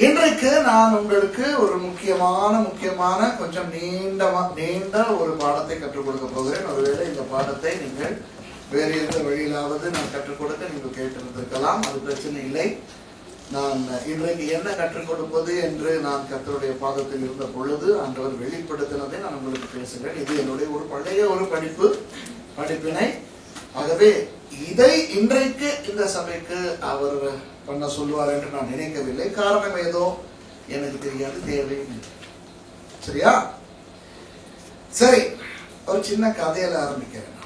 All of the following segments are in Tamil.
இன்றைக்கு நான் உங்களுக்கு ஒரு முக்கியமான கொஞ்சம் நீண்ட ஒரு பாடத்தை கற்றுக் கொடுக்க போகிறேன். ஒருவேளை இந்த பாடத்தை நீங்கள் வேறு எந்த வழியிலாவது நான் கற்றுக் கொடுக்க நீங்கள் கேட்டிருந்திருக்கலாம், அது பிரச்சனை இல்லை. நான் இன்றைக்கு என்ன கற்றுக் கொடுப்பது என்று நான் கர்த்தருடைய பாதத்தில் இருந்த பொழுது ஆண்டவர் வெளிப்படுத்தினதை நான் உங்களுக்கு பேசுகிறேன். இது என்னுடைய ஒரு பழைய ஒரு படிப்பினை. ஆகவே இதை இன்றைக்கு இந்த சபைக்கு அவர் பண்ண சொல்லுவார் என்று நான் நினைக்கவில்லை. காரணம் ஏதோ எனக்கு தெரியாது, தேவையும் இல்லை. சரியா? சரி, ஒரு சின்ன கதையில ஆரம்பிக்கிறேன்.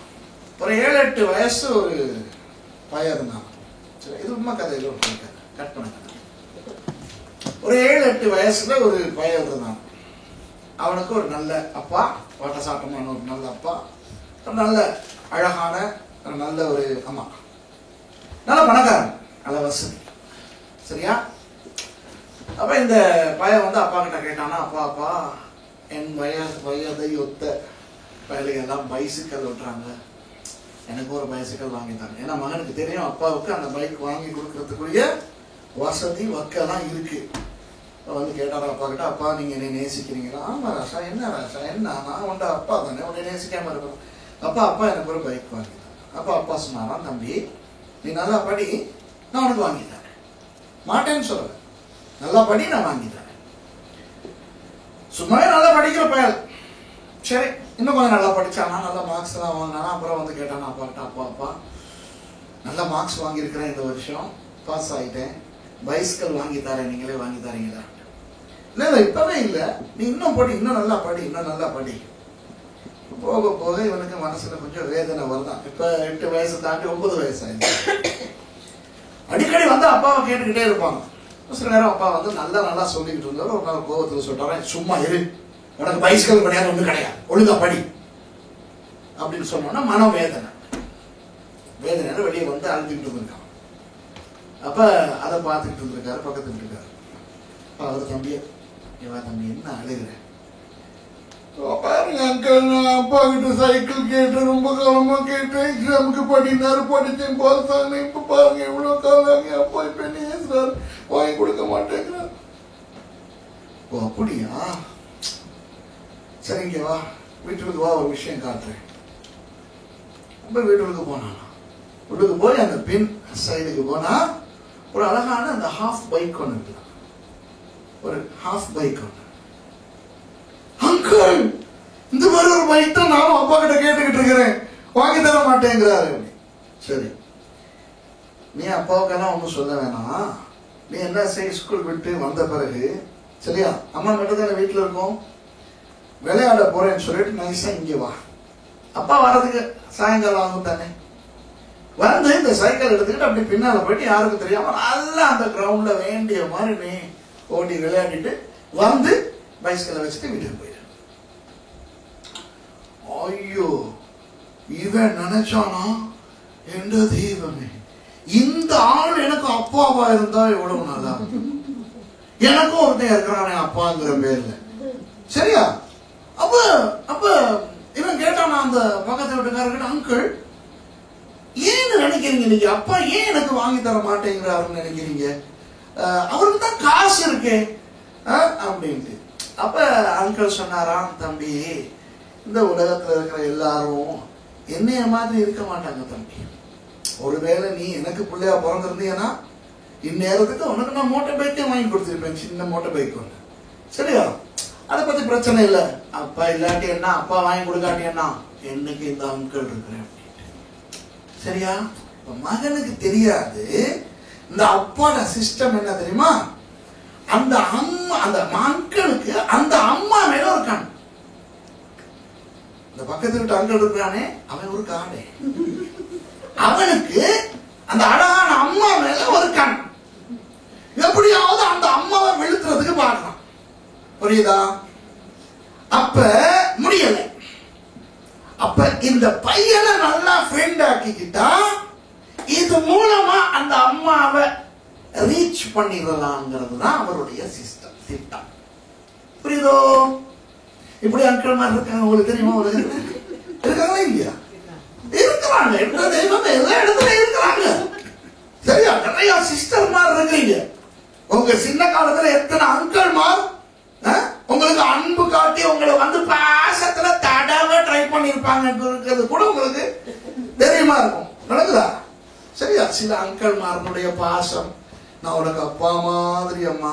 ஒரு 7-8 வயசு ஒரு பையன் இருந்தான். சரி, இது உண்மை கதையில ஒரு கதை, கற்பனை கதை. ஒரு 7-8 வயசுல ஒரு பையன் இருந்தான். அவனுக்கு ஒரு நல்ல அப்பா, வாட்டசாட்டமான ஒரு நல்ல அப்பா, ஒரு நல்ல அழகான நல்ல ஒரு அம்மா, நல்ல பணக்காரன், நல்ல வசதி. சரியா? அப்ப இந்த பையன் வந்து அப்பா கிட்ட கேட்டானா, அப்பா என் வயதை ஒத்த பையலுக்கு எல்லாம் பைசிக்கல் ஓட்டுறாங்க, எனக்கு ஒரு பைசிக்கல் வாங்கிட்டாங்க. ஏன்னா மகனுக்கு தெரியும் அப்பாவுக்கு அந்த பைக் வாங்கி கொடுக்கறதுக்குரிய வசதி வக்கெல்லாம் இருக்கு. வந்து கேட்டாரா அப்பா கிட்ட, அப்பா நீங்க என்னை நேசிக்கிறீங்களா? ஆமா ராசா. என்ன ராசா, என்ன நான் உண்ட அப்பா தானே, உன்னை நேசிக்காம இருக்கணும். அப்பா எனக்கு ஒரு பைக் வாங்கிட்டாங்க. அப்பா சொன்னாராம், தம்பி நீ நல்லா படி, நான் உனக்கு வாங்கி தரேன். மாட்டேன்னு சொல்லல, நல்லா படி, நான் வாங்கி தரேன். சும்மாவே நல்லா படிக்கிற பயல். சரி, இன்னும் கொஞ்சம் நல்லா படிச்சானா, நல்ல மார்க்ஸ் எல்லாம் வாங்கினானா. அப்புறம் வந்து கேட்டானா அப்பா கிட்ட, அப்பா நல்ல மார்க்ஸ் வாங்கியிருக்கிறேன், இந்த வருஷம் பாஸ் ஆகிட்டேன், பைஸ்கல் வாங்கி தரேன், நீங்களே வாங்கி தரீங்களா? இல்ல இப்பவே இல்ல, நீ இன்னும் படி, இன்னும் நல்லா படி. போக போக இவனுக்கு மனசுல கொஞ்சம் வேதனை வருதான். இப்ப 8 வயசு தாண்டி 9 வயசு ஆயிடுச்சு. அடிக்கடி வந்து அப்பாவை கேட்டுக்கிட்டே இருப்பாங்க. சில நேரம் அப்பா வந்து நல்லா சொல்லிக்கிட்டு இருந்தாரு. ஒரு நாள் கோபத்துல சொல்றாரு, சும்மா இரு, உனக்கு பைஸ்கல் கிடையாது, ஒண்ணு கிடையாது, ஒழுங்கா படி அப்படின்னு சொன்னோம்னா மனம் வேதனை வெளியே வந்து அழுதுகிட்டு இருந்திருக்கான். அப்ப அதை பார்த்துக்கிட்டு இருந்திருக்காரு பக்கத்துக்கிட்டு இருக்காரு. அவர் தம்பி என்ன அழுகிற? பாருங்க அங்கிள், நான் அப்பா கிட்ட சைக்கிள் கேட்டேன், ரொம்ப காலமா கேட்டேன், எக்ஸாமுக்கு படித்தேன், பாஸ் ஆனேன். இப்ப பாருங்க எவ்வளவு காலம் அப்பா இப்ப என்ன வாங்கி கொடுக்க மாட்டேங்கிறார். ஓ அப்படியா? சரிங்க வா, வீட்டுக்கு வா, ஒரு விஷயம் காட்டுறேன். ரொம்ப வீட்டுக்கு போனானா, வீட்டுக்கு போய் அந்த பின் சைடுக்கு போனா ஒரு அழகான அந்த ஹாஃப் பைக் ஒன்று இருக்கு. ஒரு ஹாஃப் பைக் ஒன்று. அங்கிள், இந்த மாதிரி ஒரு பைக் தான் நானும் அப்பா கிட்ட கேட்டுக்கிட்டு இருக்கிறேன், வாங்கி தர மாட்டேங்கிறாரு. சரி, நீ அப்பாவுக்கெல்லாம் ஒன்றும் சொல்ல வேணாம். நீ என்ன ஸ்கூல் விட்டு வந்த பிறகு, சரியா, அம்மா மட்டும் தானே வீட்டுல இருக்கோம், விளையாட போறேன்னு சொல்லிட்டு நைஸா இங்க வா. அப்பா வர்றதுக்கு சாயங்காலம் ஆகும் தானே. வந்து இந்த சைக்கிள் எடுத்துக்கிட்டு அப்படி பின்னால போயிட்டு யாருக்கும் தெரியாம நல்லா அந்த கிரவுண்ட்ல வேண்டிய மாதிரி நீ ஓடி விளையாடிட்டு வந்து பைஸ்கலை வச்சுட்டு வீட்டுக்கு போயிடு. ஐயோ, இவன் நினைச்சானா, என்ற தெய்வமே, இந்த ஆள் எனக்கு அப்பாவா இருந்தா எவ்வளவு நல்லா, எனக்கும் ஒருத்தன் இருக்கிறானே அப்பாங்கிற பேர்ல. சரியா? அப்ப இவன் கேட்டானா அந்த பக்கத்து வீட்டுக்காரர்கிட்ட, அங்கிள் ஏன்னு நினைக்கிறீங்க நீங்க, அப்பா ஏன் எனக்கு வாங்கி தர மாட்டேங்கிறாருன்னு நினைக்கிறீங்க? அவருக்கு தான் காசு இருக்கே அப்படின்ட்டு. அப்ப அங்கிள் சொன்னாராம், தம்பி இந்த உலகத்துல இருக்கிற எல்லாரும் என்னைய மாதிரி இருக்க மாட்டாங்க தம்பி. ஒருவேளை நீ எனக்கு பிள்ளையா பிறந்திருந்தீங்கன்னா இந்நேரத்துக்கு உனக்கு நான் மோட்டார் பைக்கே வாங்கி கொடுத்துருப்பேன், சின்ன மோட்டார் பைக் ஒன்று. சரியா? அதை பத்தி பிரச்சனை இல்லை. அப்பா இல்லாட்டி என்ன, அப்பா வாங்கி கொடுக்காட்டி என்ன, என்னைக்கு இந்த அங்கிள் இருக்கிறேன் அப்படின்ட்டு. சரியா? மகனுக்கு தெரியாது இந்த அப்பாட சிஸ்டம் என்ன தெரியுமா? அந்த அம்மா, அந்த அங்கிளுக்கு அந்த அம்மா மேல ஒரு கண். இந்த பக்கத்து வீட்டு அங்கிள் இருக்கானே, அவன் ஒரு காடே, அவனுக்கு அந்த அழகான அம்மா மேல ஒரு கண். எப்படியாவது அந்த அம்மாவை வெளுத்துறதுக்கு பார்க்கலாம். புரியுதா? அப்ப முடியல. அப்ப இந்த பையனை நல்லா ஃப்ரெண்ட் ஆக்கிக்கிட்டா இது மூலமா அந்த அம்மாவை ரீச் பண்ணிடலாங்கிறது தான் அவருடைய திட்டம். புரியுதோ? இப்படி அங்கிள் மாதிரி இருக்காங்க, உங்களுக்கு தெரியுமா? இருக்காங்களா இல்லையா? இருக்கிறாங்க. தெய்வம் எல்லா இடத்துலயும் இருக்கிறாங்க. சரியா? நிறைய சிஸ்டர் மாதிரி இருக்கிறீங்க. உங்க சின்ன காலத்துல எத்தனை அங்கிள்மார் உங்களுக்கு அன்பு காட்டி உங்களை வந்து பாசத்துல தடவை ட்ரை பண்ணிருப்பாங்க கூட உங்களுக்கு தெரியுமா இருக்கும். நடக்குதா? சரியா? சில அங்கிள்மார்களுடைய பாசம், நான் உனக்கு அப்பா மாதிரி அம்மா,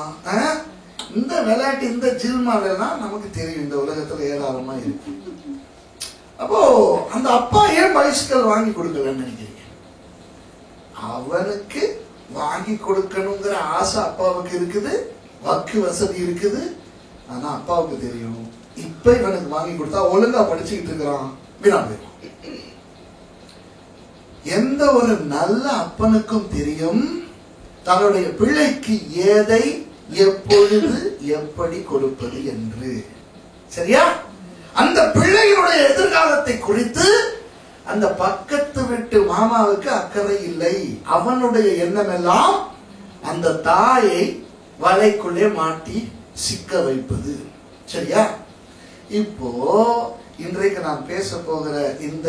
இந்த விளையாட்டு இந்த ஜில்மாலாம் நமக்கு தெரியும், இந்த உலகத்துல ஏராளமா இருக்கு. அப்போ அந்த அப்பா ஏன் பைசிக்கல் வாங்கி கொடுக்கலன்னு நினைக்கிறீங்க? அவனுக்கு வாங்கி கொடுக்கணுங்கிற ஆசை அப்பாவுக்கு இருக்குது, வாக்கு வசதி இருக்குது. ஆனா அப்பாவுக்கு தெரியும், இப்ப இவனுக்கு வாங்கி கொடுத்தா ஒழுங்கா படிச்சுக்கிட்டு இருக்கிறான், வீணா போயிடும். எந்த ஒரு நல்ல அப்பனுக்கும் தெரியும் தன்னுடைய பிள்ளைக்கு எதை எப்பொழுது எப்படி கொடுப்பது என்று. சரியா? அந்த பிள்ளைகளுடைய எதிர்காலத்தை குறித்து அந்த பக்கத்து வீட்டு மாமாவுக்கு அக்கறை இல்லை. அவனுடைய எண்ணம் எல்லாம் அந்த தாயை வலைக்குள்ளே மாட்டி சிக்க வைப்பது. சரியா? இப்போ இன்றைக்கு நான் பேச போகிற இந்த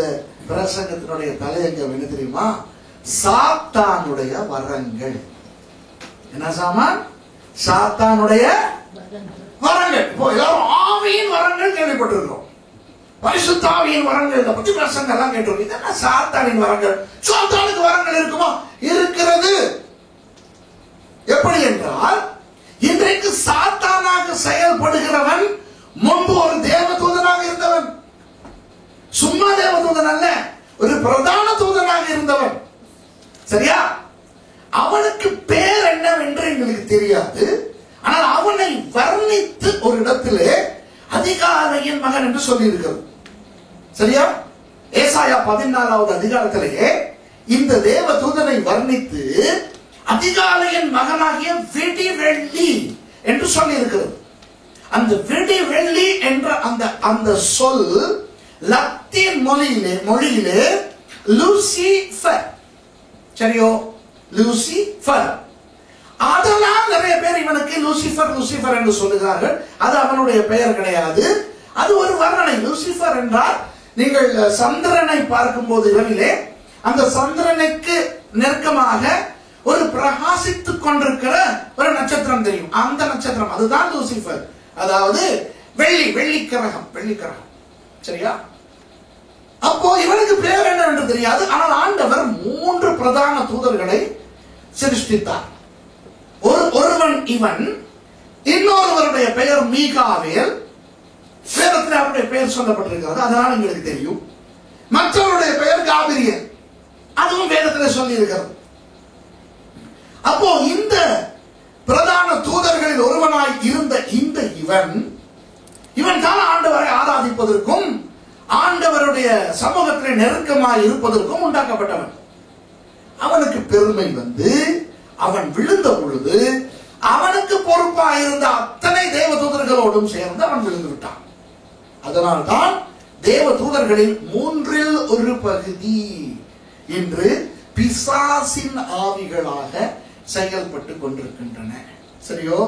பிரசங்கத்தினுடைய தலையங்கம் என்ன தெரியுமா? சாத்தானுடைய வரங்கள். என்ன சாமான்? சாத்தானுடைய வரங்கள். இப்போ எல்லாரும் ஆவியின் வரங்கள் கேள்விப்பட்டிருக்கிறோம், பரிசுத்த ஆவியின் வரங்கள் இதை பத்தி பிரசங்கம் எல்லாம் கேட்டிருக்கோம். இதெல்லாம் சாத்தானின் வரங்கள். சாத்தானுக்கு வரங்கள் இருக்குமா? இருக்கிறது. எப்படி என்றால், இன்றைக்கு சாத்தானாக செயல்படுகிறவன் முன்பு ஒரு தேவதூதனாக இருந்தவன். சும்மா தேவதூதன் அல்ல, ஒரு பிரதான தூதனாக இருந்தவன். சரியா? அவனுக்கு பேர் என்னவென்று எங்களுக்கு தெரியாது. ஆனால் அவனை வர்ணித்து ஒரு இடத்திலே அதிகாலையின் மகன் என்று சொல்லி இருக்கிறது. சரியா? ஏசாயா 14வது அதிகாரத்திலேயே இந்த தேவ தூதனை வர்ணித்து அதிகாலையின் மகனாகிய விடிவெள்ளி என்று சொல்லி இருக்கிறது. அந்த விடிவெள்ளி என்ற அந்த சொல் லத்தீன் மொழியிலே லூசிஃபர். சரியோ? லூசிஃபர். அதெல்லாம் நிறைய பேர் இவனுக்கு லூசிஃபர் லூசிஃபர் என்று சொல்லுகிறார்கள். அது அவனுடைய பெயர் கிடையாது, அது ஒரு வர்ணனை. லூசிஃபர் என்றால் நீங்கள் சந்திரனை பார்க்கும் போது இரவிலே அந்த சந்திரனுக்கு நெருக்கமாக ஒரு பிரகாசித்துக் கொண்டிருக்கிற ஒரு நட்சத்திரம் தெரியும், அந்த நட்சத்திரம் அதுதான் லூசிஃபர். அதாவது வெள்ளிக்கிரகம். சரியா? அப்போ இவனுக்கு பேர் என்ன என்று தெரியாது. ஆனால் ஆண்டவர் 3 பிரதான தூதர்களை சிருஷ்டித்தார். ஒருவன் இவன், இன்னொருவருடைய பெயர் மீகாவேல். வேதத்தில் அவருடைய பெயர் சொல்லப்பட்டிருக்கிறது, அதனால எங்களுக்கு தெரியும். மற்றவருடைய பெயர் காபிரியல், அதுவும் வேதத்தில் சொல்லி இருக்கிறது. அப்போ இந்த பிரதான தூதர்களில் ஒருவனாய் இருந்த இந்த இவன் தான் ஆண்டவரை ஆராதிப்பதற்கும் ஆண்டவருடைய சமூகத்தில் நெருக்கமாய் இருப்பதற்கும் உண்டாக்கப்பட்டவன். அவனுக்கு பெருமை வந்து அவன் விழுந்த பொழுது அவனுக்கு பொறுப்பாக இருந்த அத்தனை தேவ தூதர்களோடும் சேர்ந்து அவன் விழுந்து விட்டான். அதனால்தான் தேவ தூதர்களில் 3ல் 1 பகுதி இன்று பிசாசின் ஆவிகளாக செயல்பட்டு கொண்டிருக்கின்றன. சரியோ?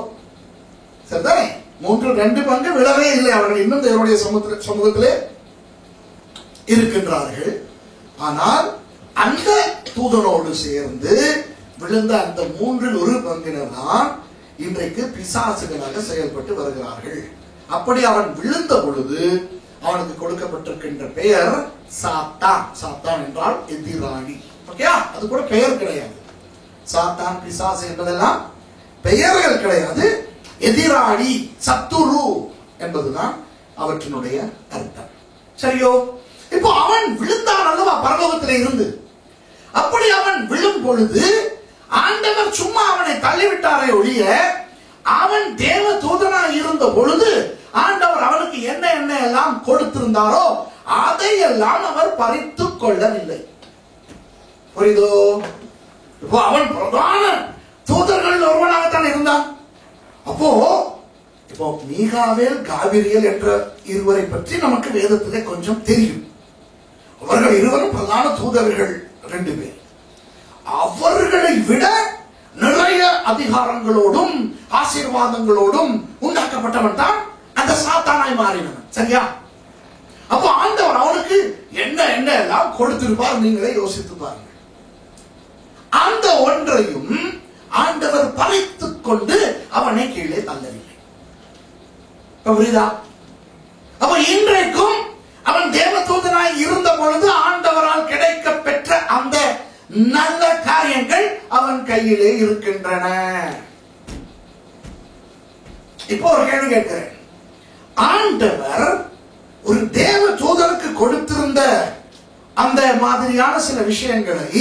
சரிதானே? 3ல் 2 பங்கு விழவே இல்லை. அவர்கள் இன்னும் தேவனுடைய சமூகத்திலே இருக்கின்றார்கள். ஆனால் அந்த தூதனோடு சேர்ந்து விழுந்த அந்த 3ல் 1 பங்கினர் தான் இன்றைக்கு பிசாசுகளாக செயல்பட்டு வருகிறார்கள். அப்படி அவன் விழுந்த பொழுது அவனுக்கு கொடுக்கப்பட்டிருக்கின்ற பெயர் சாத்தான். சாத்தான் என்றால் எதிராளி. ஓகே, அது கூட பெயர் கிடையாது. சாத்தான், பிசாசு என்பதெல்லாம் பெயர்கள் கிடையாது. எதிராளி, சத்துரு என்பதுதான் அவற்றினுடைய அர்த்தம். சரியோ? இப்போ அவன் விழுந்தான் அல்லவா பரலோகத்தில் இருந்து. அப்படி அவன் விழும் பொழுது ஆண்டவர் சும்மா அவனை தள்ளிவிட்டாரே ஒழிய, அவன் தேவ தூதனாக இருந்த பொழுது ஆண்டவர் அவனுக்கு என்ன என்ன எல்லாம் கொடுத்திருந்தாரோ அதையெல்லாம் அவர் பறித்துக் கொள்ளவில்லை. புரியுதோ? இப்போ அவன் பிரதான தூதர்கள் ஒருவனாகத்தான் இருந்தான். அப்போ இப்போ மீகாவேல், காபிரியல் என்ற இருவரை பற்றி நமக்கு வேதத்திலே கொஞ்சம் தெரியும். அவர்கள் இருவரும் பிரதான தூதர்கள் 2 பேர். அவர்களை விட நிறைய அதிகாரங்களோடும் ஆசீர்வாதங்களோடும் உண்டாக்கப்பட்டவன் தான் அந்த சாத்தானாய் மாறினவன். சரியா? அப்போ ஆண்டவர் அவனுக்கு என்ன என்ன எல்லாம் கொடுத்திருப்பார், நீங்களே யோசித்து பாருங்கள். அந்த ஒன்றையும் ஆண்டவர் பறித்துக் கொண்டு அவனை கீழே தள்ளவில்லை. புரியுதா? அப்ப இன்றைக்கும் அவன் தேவதூதனாய் இருந்த பொழுது ஆண்டவரால் கிடைக்க பெற்ற அந்த நல்ல காரியங்கள் அவன் கையிலே இருக்கின்றன. இப்போ ஒரு கேள்வி கேட்கிறேன். ஆண்டவர் ஒரு தேவ தூதனுக்கு கொடுத்திருந்த அந்த மாதிரியான சில விஷயங்களை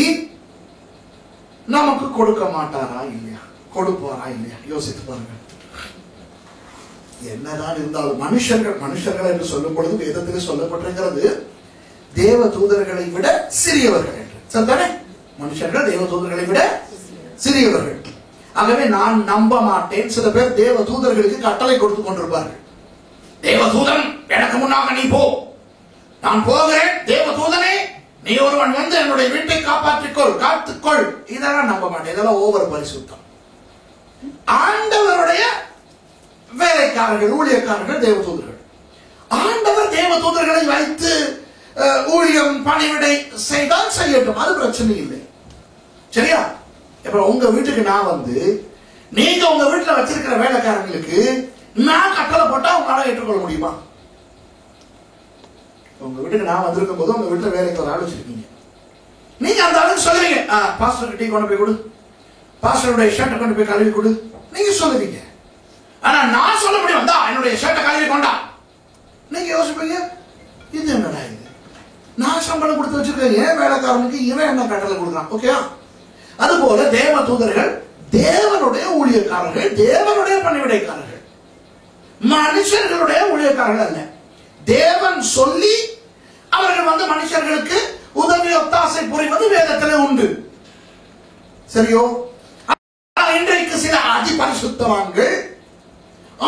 நமக்கு கொடுக்க மாட்டாரா இல்லையா? கொடுப்பாரா இல்லையா? யோசித்து பாருங்க. என்னதான் இருந்தாலும் மனுஷர்கள் என்று சொல்லும் பொழுது வேதத்திலே சொல்லப்பட்டிருக்கிறது தேவ தூதர்களை விட சிறியவர்கள் என்று. சரிதானே? மனுஷர்கள் தேவ தூதர்களை விட சிறியவர்கள். ஆகவே நான் நம்ப மாட்டேன். சில பேர் தேவ தூதர்களுக்கு கட்டளை கொடுத்து கொண்டிருப்பார்கள். தேவதூதன் எனக்கு முன்னாக நீ போ, நான் போகிறேன், தேவதூதனே நீ ஒருவன் வந்து என்னுடைய வீட்டை காப்பாற்றிக்கொள், காத்துக்கொள். இதெல்லாம் நம்ப மாட்டேன். இதெல்லாம் ஓவர் பரிசுத்தம். ஆண்டவருடைய வேலைக்காரர்கள், ஊழியக்காரர்கள் தேவதூதர்கள். ஆண்டவர் தேவதூதர்களை வைத்து ஊழியம் பணிவிடை செய்தால் செய்யட்டும், அது பிரச்சனை இல்லை. சரியா? இப்ப உங்க வீட்டுக்கு நான் வந்து நீங்க உங்க வீட்டுல வச்சிருக்கிற வேலைக்காரங்களுக்கு நான் கட்டளை போட்டா உங்களால ஏற்றுக்கொள்ள முடியுமா? உங்க வீட்டுக்கு நான் வந்திருக்கும் போது உங்க வீட்டுல வேலைக்கு ஒரு ஆள் வச்சிருக்கீங்க. நீங்க அந்த ஆளுக்கு சொல்லுவீங்க, பாஸ்டர் டீ கொண்டு போய் கொடு, பாஸ்டருடைய ஷர்ட்டை கொண்டு போய் கழுவி கொடு, நீங்க சொல்லுவீங்க. ஆனா நான் சொல்ல முடியும், என்னுடைய ஷர்ட்டை கழுவி கொண்டா. நீங்க யோசிப்பீங்க, இது என்னடா இது? நான் சம்பளம் கொடுத்து வச்சிருக்கேன், ஏன் வேலைக்காரனுக்கு இவன் என்ன கட்டளை கொடுக்குறான்? ஓகே. அதுபோல தேவ தூதர்கள் தேவனுடைய ஊழியக்காரர்கள், தேவனுடைய பணிவிடைக்காரர்கள், மனுஷர்களுடைய ஊழியக்காரர்கள் அல்ல. தேவன் சொல்லி அவர்கள் வந்து மனுஷர்களுக்கு உதவி ஒத்தாசை புரிவது வேதத்திலே உண்டு. சரியோ? இன்றைக்கு சில அதி பரிசுத்தவான்கள்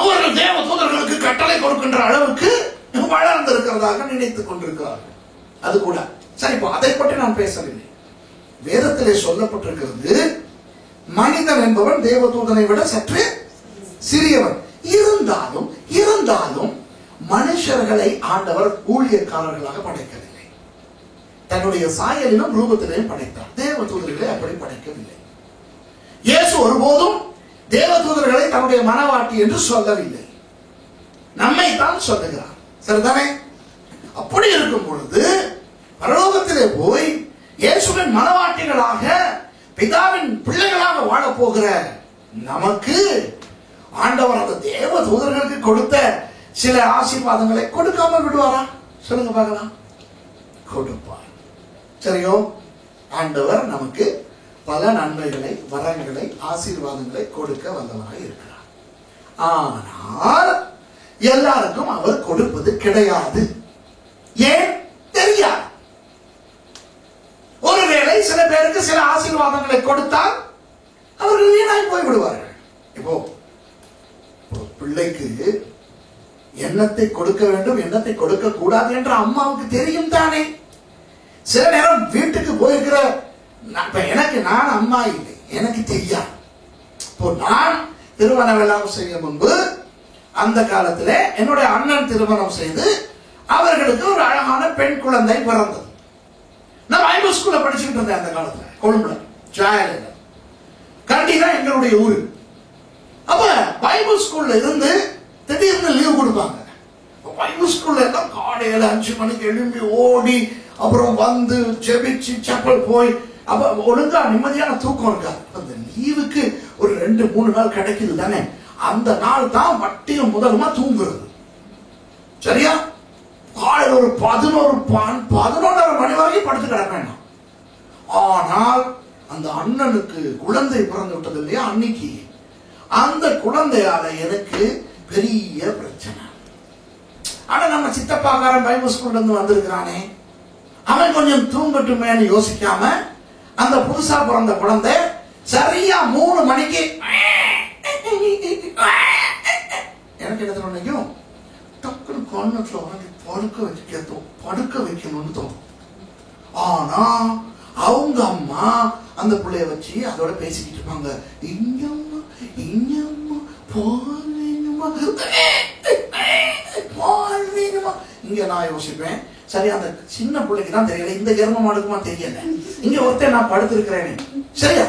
அவர்கள் தேவ தூதர்களுக்கு கட்டளை கொடுக்கின்ற அளவுக்கு வளர்ந்திருக்கிறதாக நினைத்துக் கொண்டிருக்கிறார்கள். அது கூட சரி. இப்போ அதை பற்றி நான் பேசவில்லை. வேதத்திலே சொல்லப்பட்டிருக்கிறது மனிதன் என்பவன் தேவதூதனை விட சற்று சிறியவன். இருந்தாலும் மனுஷர்களை ஆண்டவர் ஊழியக்காரர்களாக படைக்கவில்லை. தன்னுடைய சாயலிலும் ரூபத்திலையும் படைத்தார். தேவதூதர்களை அப்படி படைக்கவில்லை. இயேசு ஒருபோதும் தேவதூதர்களை தன்னுடைய மனவாட்டி என்று சொல்லவில்லை, நம்மை தான் சொல்லுகிறார். சரிதானே? அப்படி இருக்கும் பொழுது பரலோகத்திலே போய் இயேசுவின் மனவாட்டிகளாக பிதாவின் பிள்ளைகளாக வாழ போகிற நமக்கு ஆண்டவர் அந்த தேவ தூதர்களுக்கு கொடுத்த சில ஆசீர்வாதங்களை கொடுக்காமல் விடுவாரா? சொல்லுங்க பார்க்கலாம். கொடுப்பார். சரியோ? ஆண்டவர் நமக்கு பல நன்மைகளை, வரங்களை, ஆசீர்வாதங்களை கொடுக்க வல்லவராய் இருக்கிறார். ஆனால் எல்லாருக்கும் அவர் கொடுப்பது கிடையாது. ஏன் தெரியாது. ஒருவேளை சில பேருக்கு சில ஆசீர்வாதங்களை கொடுத்தால் அவர்கள் வீணாய் போய் விடுவார்கள். இப்போ பிள்ளைக்கு எண்ணத்தை கொடுக்க வேண்டும், எண்ணத்தை கொடுக்க கூடாது என்ற அம்மாவுக்கு தெரியும் தானே. சில நேரம் வீட்டுக்கு போயிருக்கிற எனக்கு நான் அம்மா இல்லை, எனக்கு தெரியாது. இப்போ நான் திருமணம் எல்லாம் செய்ய முன்பு அந்த காலத்துல என்னுடைய அண்ணன் திருமணம் செய்து அவர்களுக்கு ஒரு அழகான பெண் குழந்தை பிறந்தது. நான் பைபிள் ஸ்கூல்ல படிச்சுக்கிட்டு இருந்தேன் அந்த காலத்துல, கொழும்புல ஜாயல. கண்டி தான் எங்களுடைய ஊரு. அப்ப பைபிள் ஸ்கூல்ல இருந்து திடீர்னு லீவ் கொடுப்பாங்க. பைபிள் ஸ்கூல்ல எல்லாம் காலையில 5 மணிக்கு எழும்பி ஓடி அப்புறம் வந்து ஜெபிச்சு செப்பல் போய் அப்ப ஒழுங்கா நிம்மதியான தூக்கம் இருக்காது. அந்த லீவுக்கு ஒரு 2-3 நாள் கிடைக்குது தானே, அந்த நாள் தான் வட்டியும் முதலுமா தூங்குறது. சரியா? காலையில் ஒரு 11:30 மணி வரைக்கும் படுத்து கிடப்பேன். ஆனால் அந்த அண்ணனுக்கு குழந்தை பிறந்து விட்டது இல்லையா, அன்னைக்கு அந்த குழந்தையால எனக்கு பெரிய பிரச்சனை. ஆனா நம்ம சித்தப்பாக்காரன் பைபிள் ஸ்கூல்ல இருந்து வந்திருக்கிறானே, அவன் கொஞ்சம் தூங்கட்டுமேன்னு யோசிக்காம அந்த புதுசா பிறந்த குழந்தை சரியா 3 மணிக்கு எனக்கு என்ன நினைக்கும், டக்குனு கண்ணத்துல வாங்கி படுக்க வைக்கணும்னு தோணும். ஆனா அவங்க அம்மா அந்த பிள்ளைய வச்சு அதோட பேசிக்கிட்டு இருப்பாங்க. இங்கம்மா இங்கம்மா பால் வேணுமா பால் வேணுமா. இங்க நான் யோசிப்பேன், சரி அந்த சின்ன பிள்ளைக்கு தான் தெரியல, இந்த கர்ம மாடுக்குமா தெரியல, இங்க ஒருத்தர் நான் படுத்திருக்கிறேன். சரியா?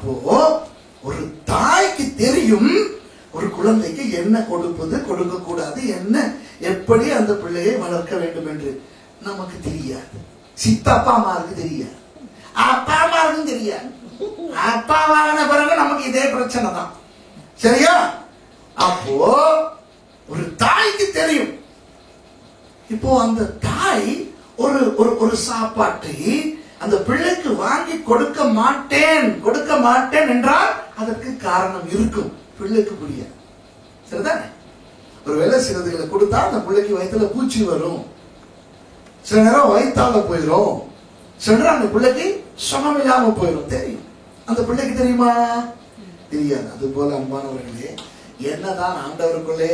அப்போ ஒரு தாய்க்கு தெரியும் ஒரு குழந்தைக்கு என்ன கொடுப்பது, கொடுக்க கூடாது, என்ன எப்படி அந்த பிள்ளையை வளர்க்க வேண்டும் என்று. நமக்கு தெரியாது. சித்தப்பா அம்மாவுக்கு தெரியாது, அப்பா அம்மாவுக்கும் தெரியாது. அப்பா வாங்கின பிறகு நமக்கு இதே பிரச்சனை தான். சரியா? அப்போ ஒரு தாய்க்கு தெரியும். இப்போ அந்த தாய் ஒரு ஒரு சாப்பாட்டை அந்த பிள்ளைக்கு வாங்கி கொடுக்க மாட்டேன் என்றால் அதற்கு காரணம் இருக்கும். பிள்ளைக்கு புரியாது. சரிதானே? ஒருவேளை சிலதுகளை கொடுத்தா அந்த பிள்ளைக்கு வயிற்றுல பூச்சி வரும், சில நேரம் வயிற்றால போயிடும், சில நேரம் அந்த பிள்ளைக்கு சுகம் இல்லாம போயிடும். தெரியும். அந்த பிள்ளைக்கு தெரியுமா? தெரியாது. அது போல அன்பானவர்களே, என்னதான் ஆண்டவருக்குள்ளே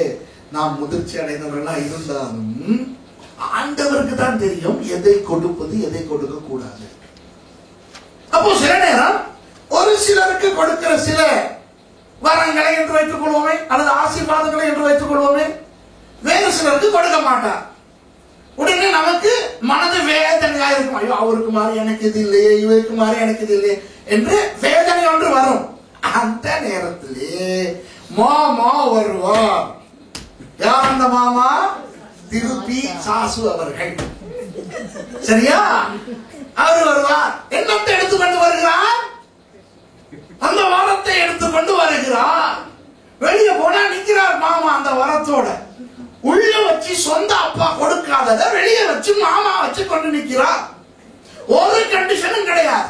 நாம் முதிர்ச்சி அடைந்தவர்களா இருந்தாலும் ஆண்டவருக்கு தான் தெரியும் எதை கொடுப்பது, எதை கொடுக்க கூடாது. அப்போ சில நேரம் ஒரு சிலருக்கு கொடுக்கிற சில வரங்களை என்று வைத்துக் கொள்வோமே, அல்லது ஆசீர்வாதங்களை என்று வைத்துக் கொள்வோமே, வேறு சிலருக்கு கொடுக்க மாட்டார். உடனே நமக்கு மனது வேதனையா இருக்கும். ஐயோ, அவருக்கு மாதிரி எனக்கு இது இல்லையே, இவருக்கு மாதிரி எனக்கு இது இல்லையே என்று வேதனை ஒன்று வரும். அந்த நேரத்திலே மாமா வருவார். யார் அந்த மாமா? திருப்பி சாசு அவர்கள். சரியா? அவர் வருவார். என்னத்தை எடுத்துக்கொண்டு வருகிறார்? அந்த வரத்தை எடுத்துக்கொண்டு வருகிறார். வெளியே போனா நிக்கிறார் மாமா அந்த வரத்தோட. உள்ள வச்சு சொந்த அப்பா கொடுக்காதத வெளியே வச்சு மாமா வச்சு கொண்டு நிக்கிறார். ஒரு கண்டிஷனும் கிடையாது.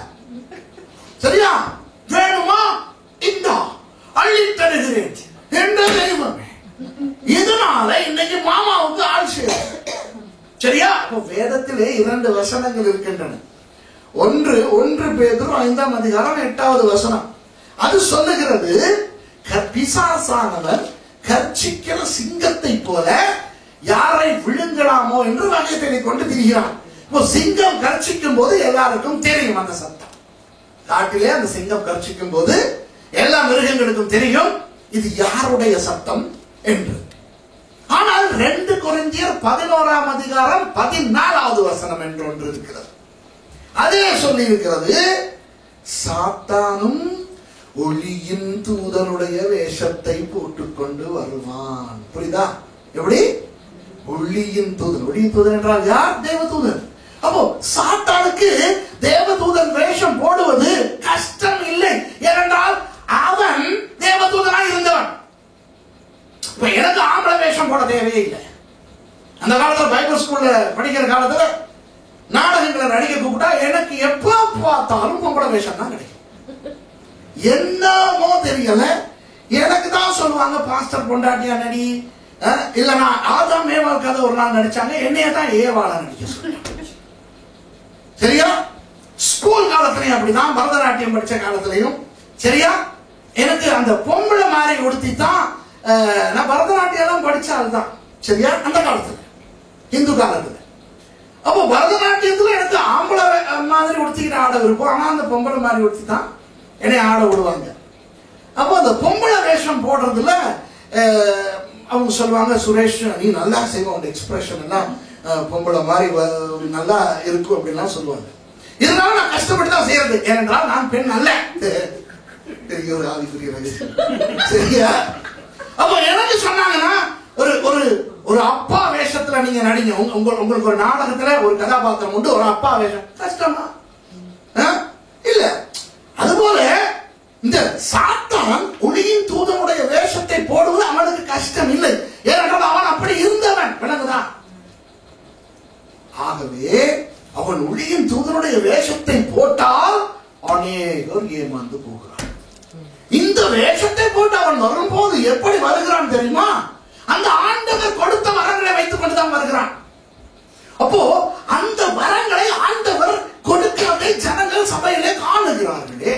சரியா? வேணுமா? இந்த அள்ளி தருகிறேன் என்ற தெய்வமே. இதனால இன்னைக்கு மாமாவுக்கு ஆள் செய்யும். சரியா? வேதத்திலே 2 வசனங்கள் இருக்கின்றன. ஒன்று பேதுரு 5ஆம் அதிகாரம் 8வது வசனம். அது சொல்லுகிறது, பிசாசானவன் கர்ச்சிக்கிற சிங்கத்தை போல யாரை விழுங்கலாமோ என்று வகை தேடிக் கொண்டு திரிகிறான். இப்போ சிங்கம் கர்ச்சிக்கும் போது எல்லாருக்கும் தெரியும் அந்த சத்தம். காட்டிலே அந்த சிங்கம் கர்ச்சிக்கும் போது எல்லா மிருகங்களுக்கும் தெரியும் இது யாருடைய சத்தம் என்று. ஆனால் 2 கொரிந்தியர் 11ஆம் அதிகாரம் 14வது வசனம் என்று ஒன்று இருக்கிறது. அதே சொல்லி இருக்கிறது, சாத்தானும் ஒளியின் தூதனுடைய வேஷத்தை போட்டுக்கொண்டு வருவான். புரியுதா? எப்படி? ஒளியின் தூதன். ஒளியின் தூதன் என்றால் யார்? தேவதூதன். அப்போ சாத்தானுக்கு தேவதூதன் வேஷம் போடுவது கஷ்டம் இல்லை. ஏனென்றால் அவன் தேவதூதனாய் இருந்தவன். இப்ப எனக்கு ஆம்பளை வேஷம் போட தேவையே இல்லை. அந்த காலத்துல பைபிள் ஸ்கூல்ல படிக்கிற காலத்துல நாடகங்களை நடிக்க கூப்பிட்டா எனக்கு எப்ப பார்த்தாலும் பொம்பளை வேஷம் தான் கிடைக்கும். என்னமோ தெரியல, எனக்கு தான் சொல்லுவாங்க பாஸ்டர் பொண்டாட்டியா நடி, இல்லனா ஆதாம் ஏவாள் கதை ஒரு நாள் நடிச்சாங்க, என்னைய தான் ஏவாளா நடிக்க சொல்லுவாங்க. சரியா? ஸ்கூல் காலத்திலையும் அப்படிதான், பரதநாட்டியம் படிச்ச காலத்திலையும் சரியா, எனக்கு அந்த பொம்பளை மாதிரி உடுத்தி தான். நான் பரதநாட்டியம் படிச்சால்தான் சரியா அந்த காலத்துல, இந்து காலத்துல. அப்போ பரதநாட்டியத்துல எனக்கு ஆம்பளை மாதிரி உடுத்திக்கிட்டு ஆட விருப்பம், ஆனா அந்த பொம்பளை மாதிரி உடுத்தி தான் என்னை ஆட விடுவாங்க. அப்போ அந்த பொம்பளை வேஷம் போடுறதுல அவங்க சொல்லுவாங்க, சுரேஷ் நீ நல்லா செய்வோம், அந்த எக்ஸ்பிரஷன் எல்லாம் பொம்பளை மாதிரி நல்லா இருக்கும் அப்படின்லாம் சொல்லுவாங்க. இதனால நான் கஷ்டப்பட்டு தான் செய்யறது. ஏனென்றால் நான் பெண் அல்ல. சரியா? அப்போ எனக்கு சொன்னாங்கன்னா ஒரு ஒரு ஒரு அப்பா வேஷத்துல நீங்க நடிங்க. உங்களுக்கு ஒரு நாடகத்துல ஒரு கதாபாத்திரம் உண்டு, ஒரு அப்பா வேஷம் கஷ்டமா? இல்ல. அதுபோல இந்த சாத்தான் ஒளியின் தூதனுடைய வேஷத்தை போடுவது அவனுக்கு கஷ்டம் இல்லை. ஏனென்றால் அவன் அப்படி இருந்தவன். விளங்குதான்? ஆகவே அவன் ஒளியின் தூதனுடைய வேஷத்தை போட்டால் அநேகர் ஏமாந்து போகிறான். இந்த வேஷத்தை போட்டு அவன் வரும்போது எப்படி வருகிறான் தெரியுமா? அந்த ஆண்டவர் கொடுத்த வரங்களை வைத்துக் கொண்டுதான் வருகிறான். அப்போ அந்த வரங்களை ஆண்டவர் கொடுக்கிறதை ஜனங்கள் சபையிலே காணுகிறார்களே.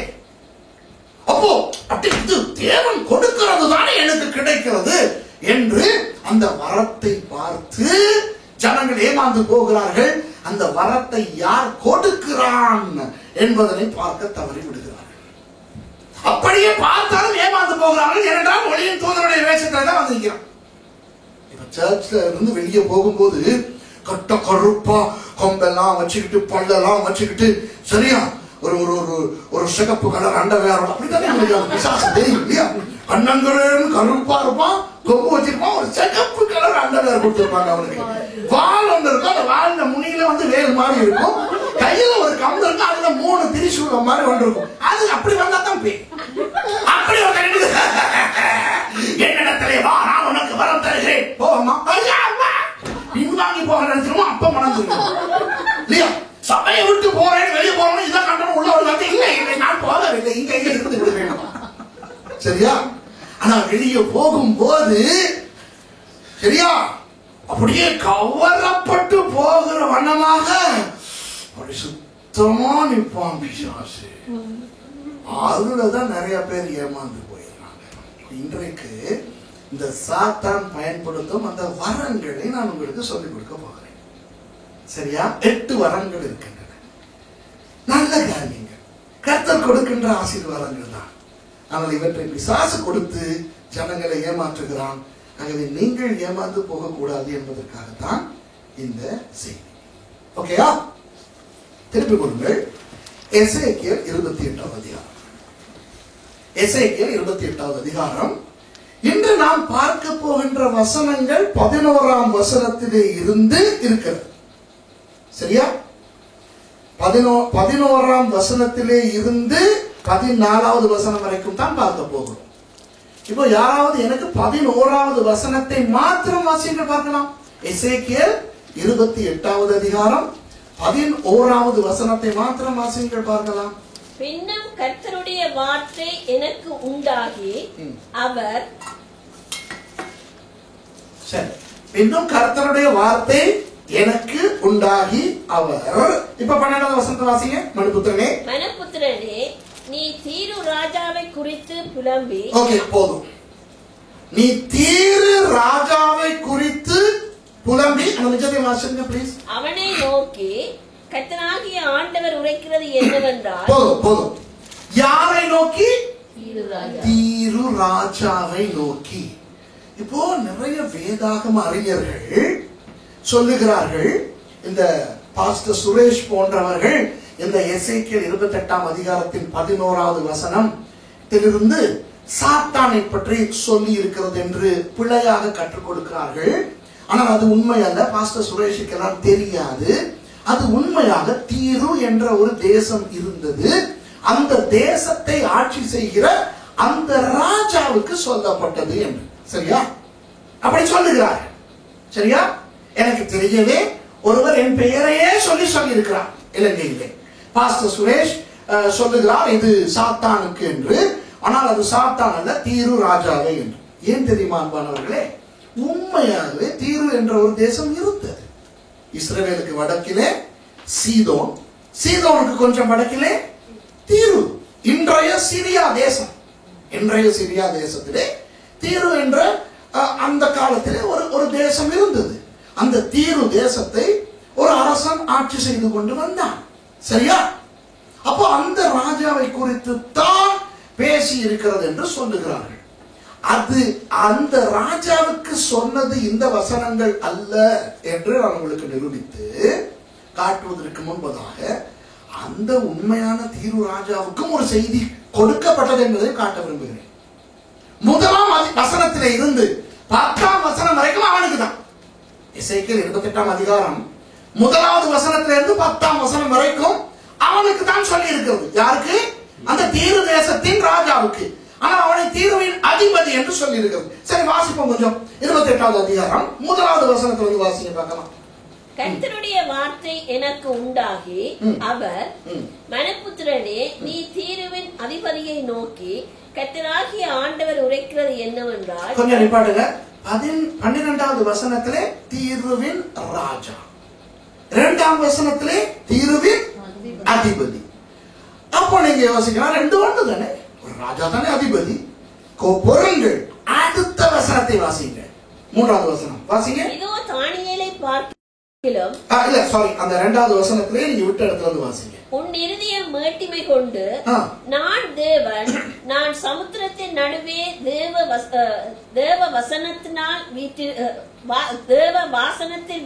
அப்போ அப்படி இது தேவன் கொடுக்கிறது தானே எனக்கு கிடைக்கிறது என்று அந்த வரத்தை பார்த்து ஜனங்கள் ஏமாந்து போகிறார்கள். அந்த வரத்தை யார் கொடுக்கிறான் என்பதனை பார்க்க தவறி விடுகிறார்கள். அப்படியே பார்த்தாலும் ஏமாந்து போகிறார்கள். ஏனென்றால் ஒளியின் தூதனுடைய வேஷத்துல தான் வந்திருக்கிறான். இப்ப சர்ச்ல இருந்து வெளியே போகும்போது கட்ட கருப்பா கொம்பெல்லாம் வச்சுக்கிட்டு பல்லெல்லாம் வச்சுக்கிட்டு சரியா ஒரு ஒரு ஒரு ஒரு சிகப்பு கலர் அண்டர்வேர் அப்படித்தானே அவனுக்கு பிசாசு தெரியும் இல்லையா? கண்ணங்கரேன்னு கருப்பா இருப்பான், கொம்பு வச்சிருப்பான், ஒரு சிகப்பு கலர் அண்டர்வேர் கொடுத்துருப்பாங்க அவனுக்கு. வால் ஒன்று இருக்கும், அந்த வாழ்ந்த முனியில வேல் மாதிரி இருக்கும், கையில ஒரு கம்பு இருக்கும், அதுல 3 திரிசூலம் மாதிரி ஒன்று இருக்கும். அது அப்படி வந்தா தான் பேய். அப்படி என்னிடத்திலே வா, நான் உனக்கு வரம் தருகிறேன், போவமா பின்வாங்கி போக நினைச்சிருமோ அப்ப மனந்துருக்கும் இல்லையா? சபையை விட்டு போறேன், வெளியே போறோம், இதான் கண்டனம் உள்ள ஒரு வார்த்தை இல்லை, இல்லை நான் போகவில்லை, இங்க இருந்து விட வேண்டும். சரியா? ஆனா வெளியே போகும்போது சரியா அப்படியே கவரப்பட்டு போகிற வண்ணமாக அப்படி சுத்தமா நிற்பான் பிசாசு. அதுலதான் நிறைய பேர் ஏமாந்து போயிடுறாங்க. இன்றைக்கு இந்த சாத்தான் பயன்படுத்தும் அந்த வரங்களை நான் உங்களுக்கு சொல்லிக் கொடுக்க போகிறேன். சரியா? 8 வரங்கள் இருக்கின்றன. நல்ல காரியங்கள், கர்த்தர் கொடுக்கின்ற ஆசீர்வாதங்கள் தான். ஆனால் இவற்றை பிசாசு கொடுத்து ஜனங்களை ஏமாற்றுகிறான். ஆகவே நீங்கள் ஏமாந்து போகக்கூடாது என்பதற்காகத்தான் இந்த செய்தி. ஓகேயா? திருப்பிக் கொள்ளுங்கள். எசேக்கியேல் 28வது அதிகாரம். எசேக்கியேல் 28வது அதிகாரம். இன்று நாம் பார்க்க போகின்ற வசனங்கள் 11ஆம் வசனத்திலே இருந்து இருக்கிறது. சரியா? 11ஆம் வசனத்திலே இருந்து 14வது வசனம் வரைக்கும் தான் பார்க்க போகிறோம். இப்போ யாராவது எனக்கு 11வது வசனத்தை மாத்திரம் வாசிங்க பார்க்கலாம். எசேக்கியேல் 28வது அதிகாரம் 11வது வசனத்தை மாத்திரம் வாசிங்கள் பார்க்கலாம். பின்னும் கர்த்தருடைய வார்த்தை எனக்கு உண்டாகி அவர் பின்னும் கர்த்தருடைய வார்த்தை எனக்கு உண்டாகி அவர். இப்ப 12வது வசனத்தை வாசிங்க. மனுபுத்திரனே, மனுபுத்திரனே, நீ தீரு ராஜாவை குறித்து புலம்பி. ஓகே, போதும். நீ தீரு ராஜாவை குறித்து புலம்பி. அந்த நிஜத்தை வாசிங்க ப்ளீஸ். அவனை நோக்கி கர்த்தராகிய ஆண்டவர் உரைக்கிறது என்னவென்றால். போதும். யாரை நோக்கி? தீரு ராஜாவை நோக்கி. இப்போ நிறைய வேதாகம அறிஞர்கள் சொல்லுகிறார்கள், இந்த பாஸ்டர் சுரேஷ் போன்றவர்கள் இந்த எசேக்கியேல் 28ஆம் அதிகாரத்தின் 11வது வசனத்திலிருந்து சாத்தானை பற்றி சொல்லி இருக்கிறது என்று பிழையாக கற்றுக் கொடுக்கிறார்கள். ஆனால் அது உண்மை அல்ல. பாஸ்டர் சுரேஷுக்கு எல்லாம் தெரியாது. அது உண்மையாக தீரு என்ற ஒரு தேசம் இருந்தது. அந்த தேசத்தை ஆட்சி செய்கிற அந்த ராஜாவுக்கு சொல்லப்பட்டது என்று. சரியா? அப்படி சொல்லுகிறார். சரியா? எனக்கு தெரியவே ஒருவர் என் பெயரையே சொல்லி இருக்கிறார் இலங்கையிலே. பாஸ்டர் சுரேஷ் சொல்லுகிறார் இது சாத்தானுக்கு என்று. ஆனால் அது சாத்தான் அல்ல, தீரு ராஜாவே என்று. ஏன் தெரியுமா அன்பானவர்களே? உண்மையாகவே தீரு என்ற ஒரு தேசம் இருந்தது. இஸ்ரவேலுக்கு வடக்கிலே சீதோன், சீதோனுக்கு கொஞ்சம் வடக்கிலே தீரு. இன்றைய சிரியா தேசம். இன்றைய சிரியா தேசத்திலே தீரு என்ற அந்த காலத்திலே ஒரு தேசம் இருந்தது. அந்த தீரு தேசத்தை ஒரு அரசன் ஆட்சி செய்து கொண்டு வந்தான். சரியா? அப்போ அந்த ராஜாவை குறித்து தான் பேசி இருக்கிறது என்று சொல்லுகிறார்கள். அது அந்த ராஜாவுக்கு சொன்னது இந்த வசனங்கள் அல்ல என்று நான் உங்களுக்கு நிரூபித்து காட்டுவதற்கு முன்பதாக அந்த உண்மையான தீரு ராஜாவுக்கும் ஒரு செய்தி கொடுக்கப்பட்டது என்பதை காட்ட விரும்புகிறேன். 1ஆம் வசனத்திலே இருந்து 10ஆம் வசனம் வரைக்கும் அவனுக்கு தான். எசேக்கியேல் 28ஆம் அதிகாரம் 1வது வசனத்திலிருந்து 10ஆம் வசனம் வரைக்கும் அவனுக்கு தான் சொல்லி இருக்கிறது. யாருக்கு? அந்த தீரு தேசத்தின் ராஜாவுக்கு. ஆனா அவனை தீருவின் அதிபதி என்று சொல்லி இருக்கிறது. சரி, வாசிப்போம் கொஞ்சம். 28வது அதிகாரம் 1வது வசனத்திலிருந்து வாசிங்க பார்க்கலாம். கர்த்தருடைய வார்த்தை எனக்கு உண்டாகி அவர், மனுபுத்திரனே, நீ தீருவின் அதிபதியை நோக்கி கர்த்தராகிய ஆண்டவர் உரைக்கிறது என்னவென்றால். கொஞ்சம் நிப்பாட்டுங்க. 12வது வசனத்திலே தீருவின் ராஜா, 2ஆம் வசனத்திலே தீருவின் அதிபதி. அப்போ நீங்க யோசிக்கலாம், 2 ஒன்று தானே, ஒரு ராஜா தானே அதிபதி. பொருங்கள். அடுத்த வசனத்தை வாசிங்க. 3வது வசனம் வாசிங்க. இதோ தானியேலை பார்க்கிலும். இல்ல சாரி, அந்த 2வது வசனத்திலே நீங்க விட்ட இடத்துல இருந்து வாசிங்க. உன் இருதயம் மேட்டிமை கொண்டு நான் தேவன், நான் சமுத்திரத்தின் நடுவே தேவ வாசனத்தில்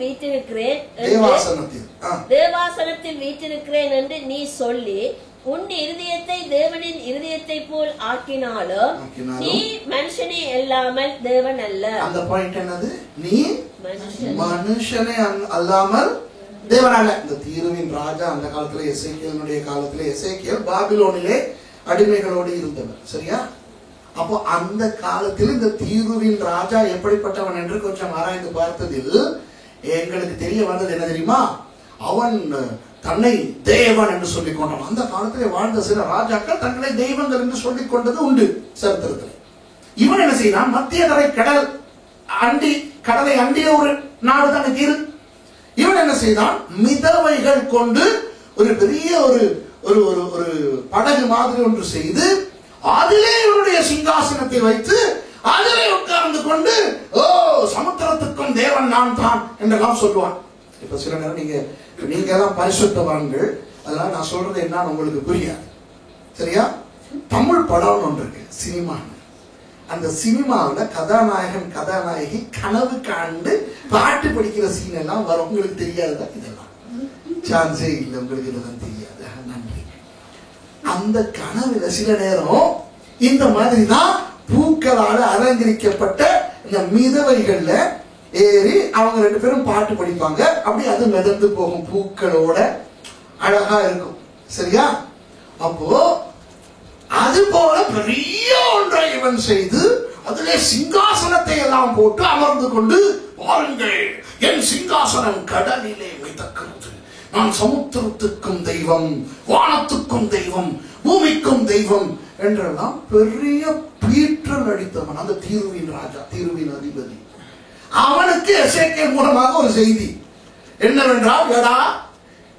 வீற்றிருக்கிறேன் என்று நீ சொல்லி உன் இருதயத்தை தேவனின் இருதயத்தை போல் ஆக்கினாலும் நீ மனுஷனே அல்லாமல் தேவன் அல்ல. அந்த பாயிண்ட் என்னது? நீ மனுஷனே அல்லாமல் தேவன் அல்ல. இந்த தீருவின் ராஜா அந்த காலத்துல எசேக்கியேலுடைய காலத்துல எசேக்கியேல் பாபிலோனிலே அடிமைகளோடு இருந்தவர். சரியா? அப்போ அந்த காலத்தில் இந்த தீருவின் ராஜா எப்படிப்பட்டவன் என்று கொஞ்சம் ஆராய்ந்து பார்த்ததில் எங்களுக்கு தெரிய வந்தது என்ன தெரியுமா? அவன் தன்னை தேவன் என்று சொல்லிக் கொண்டான். அந்த காலத்திலே வாழ்ந்த சில ராஜாக்கள் தங்களை தெய்வங்கள் என்று சொல்லிக் கொண்டது உண்டு சரித்திரத்தில். இவன் என்ன செய்தான்? மத்திய தரை கடலை அண்டிய ஒரு நாடு தானே தீரு. இவன் என்ன செய்தான்? மிதவைகள் கொண்டு ஒரு பெரிய ஒரு ஒரு படகு மாதிரி ஒன்று செய்து அதிலே இவருடைய சிங்காசனத்தை வைத்து அதிலே உட்கார்ந்து கொண்டு சமுத்திரத்துக்கும் தேவன் நான் தான் என்றெல்லாம் சொல்லுவான். இப்ப சில நேரம் நீங்க எல்லாம் பரிசுத்தவான்கள், அதனால நான் சொல்றது என்னன்னு உங்களுக்கு புரியாது. சரியா? தமிழ் படம் ஒன்று இருக்கு, சினிமா. அந்த சினிமாவில் கதாநாயகன் கதாநாயகி கனவு காண்டு பாட்டு படிக்கிற சீன் எல்லாம் வரும். உங்களுக்கு தெரியாதுதான் இதெல்லாம்? சான்ஸே இல்லை, உங்களுக்கு இதெல்லாம் தெரியாது. நன்றி. அந்த கனவுல சில நேரம் இந்த மாதிரிதான் பூக்களால் அலங்கரிக்கப்பட்ட இந்த மிதவைகள்ல ஏறி அவங்க ரெண்டு பேரும் பாட்டு படிப்பாங்க. அப்படி அது மிதந்து போகும், பூக்களோட அழகா இருக்கும். சரியா? அப்போ அது போல பெரிய ஒன்றை இவன் செய்து அதிலே சிங்காசனத்தை எல்லாம் போட்டு அமர்ந்து கொண்டு, பாருங்கள் என் சிங்காசனம் கடலிலே மிதக்கிறது, நான் சமுத்திரத்துக்கும் தெய்வம், வானத்துக்கும் தெய்வம், பூமிக்கும் தெய்வம் என்றெல்லாம் பெரிய பீற்றல் அடித்தவன் அந்த தீருவின் ராஜா, தீருவின் அதிபதி. அவனுக்கு எசேக்கியேல் மூலமாக ஒரு செய்தி என்னவென்றால், எடா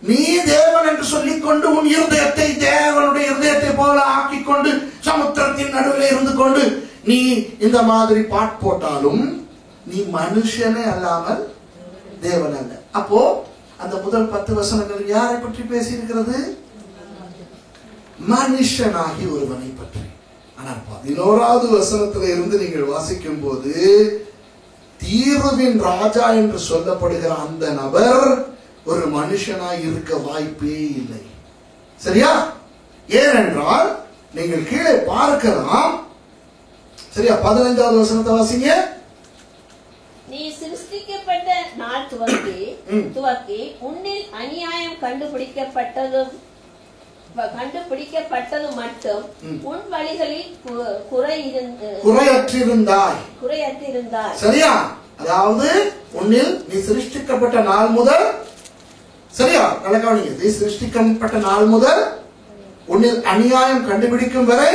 நீ தேவன் என்று சொல்லிக் கொண்டு உன் இருதயத்தை தேவனுடைய இருதயத்தை போல ஆக்கிக் கொண்டு சமுத்திரத்தின் நடுவில் இருந்து கொண்டு நீ இந்த மாதிரி பாட் போட்டாலும் நீ மனுஷனே அல்லாமல் தேவன் அல்ல. அப்போ அந்த முதல் 10 வசனங்கள் யாரை பற்றி பேசியிருக்கிறது? மனுஷனாகி ஒருவனை பற்றி. ஆனால் 11வது வசனத்தில இருந்து நீங்கள் வாசிக்கும் போது தீருவின் ராஜா என்று சொல்லப்படுகிற அந்த நபர் ஒரு மனுஷனாய் இருக்க வாய்ப்பே இல்லை. சரியா? ஏனென்றால் நீங்கள் கீழே பார்க்கலாம். சரியா? 15வது வசனத்தை வாசிங்க. நீ சிருஷ்டிக்கப்பட்ட நாள் துவக்கி உன்னில் அநியாயம் கண்டுபிடிக்கப்பட்டது மட்டும் உன் வழிகளில் குறையற்றிருந்தாய். சரியா? அதாவது உன்னில் நீ சிருஷ்டிக்கப்பட்ட நாள் முதல், சரியா? கவனிங்க, நீ சிருஷ்டிக்கப்பட்ட நாள் முதல் உன்னில் அநியாயம் கண்டுபிடிக்கும் வரை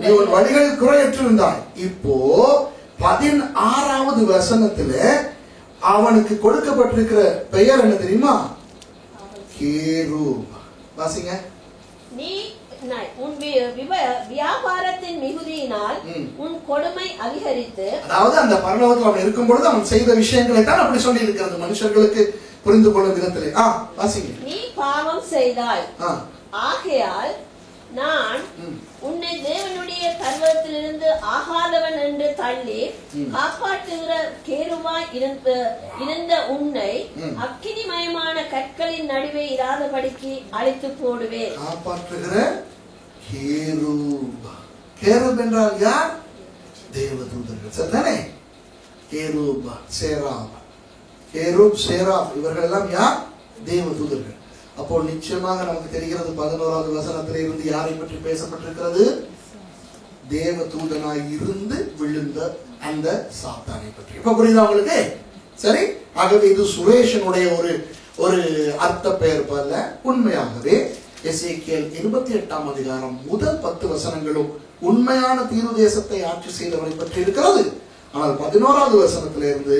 நீ உன் வழிகளில் குறையற்றிருந்தாய். இப்போ 16வது வசனத்துல அவனுக்கு கொடுக்கப்பட்டிருக்கிற பெயர் என்ன தெரியுமா? கேரூப். வாசிங்க. நீ உன் வியாபாரத்தின் மிகுதியினால் உன் கொடுமை அதிகரித்து, அதாவது அந்த பரலோகத்தில் அவன் இருக்கும் பொழுது அவன் செய்த விஷயங்களை தான் அப்படி சொல்லி இருக்கிறது மனுஷர்களுக்கு புரிந்து கொள்ளும் விதத்திலே. வாசிங்க. நீ பாவம் செய்தாய், ஆகையால் நான் உன்னை தேவனுடைய பர்வதத்திலிருந்து ஆகாதவன் என்று தள்ளி காப்பாற்றுகிற கேருவாய் இருந்த உன்னை அக்கினிமயமான கற்களின் நடுவே இராதபடிக்கு அழித்து போடுவேன். காப்பாற்றுகிற கேரூப். கேரூப் என்றால் யார்? தேவதூதர்கள். சரிதானே? கேரூப், சேராப். கேரூப், சேராப் இவர்கள் எல்லாம் யார்? தேவதூதர்கள். அப்போ நிச்சயமாக நமக்கு தெரிகிறது 11வது வசனத்திலே இருந்து யாரை பற்றி பேசப்பட்டிருக்கிறது? தேவதூதனாய் இருந்து விழுந்த அந்த சாத்தானை பற்றி. இப்ப புரியுதா உங்களுக்கு? சரி. ஆகவே இது சுரேஷனுடைய ஒரு அர்த்த பெயர் அல்ல. உண்மையாகவே எசேக்கியேல் 28ஆம் அதிகாரம் முதல் 10 வசனங்களும் உண்மையான தீரு தேசத்தை ஆட்சி செய்தவரை பற்றி இருக்கிறது. ஆனால் 11வது வசனத்திலிருந்து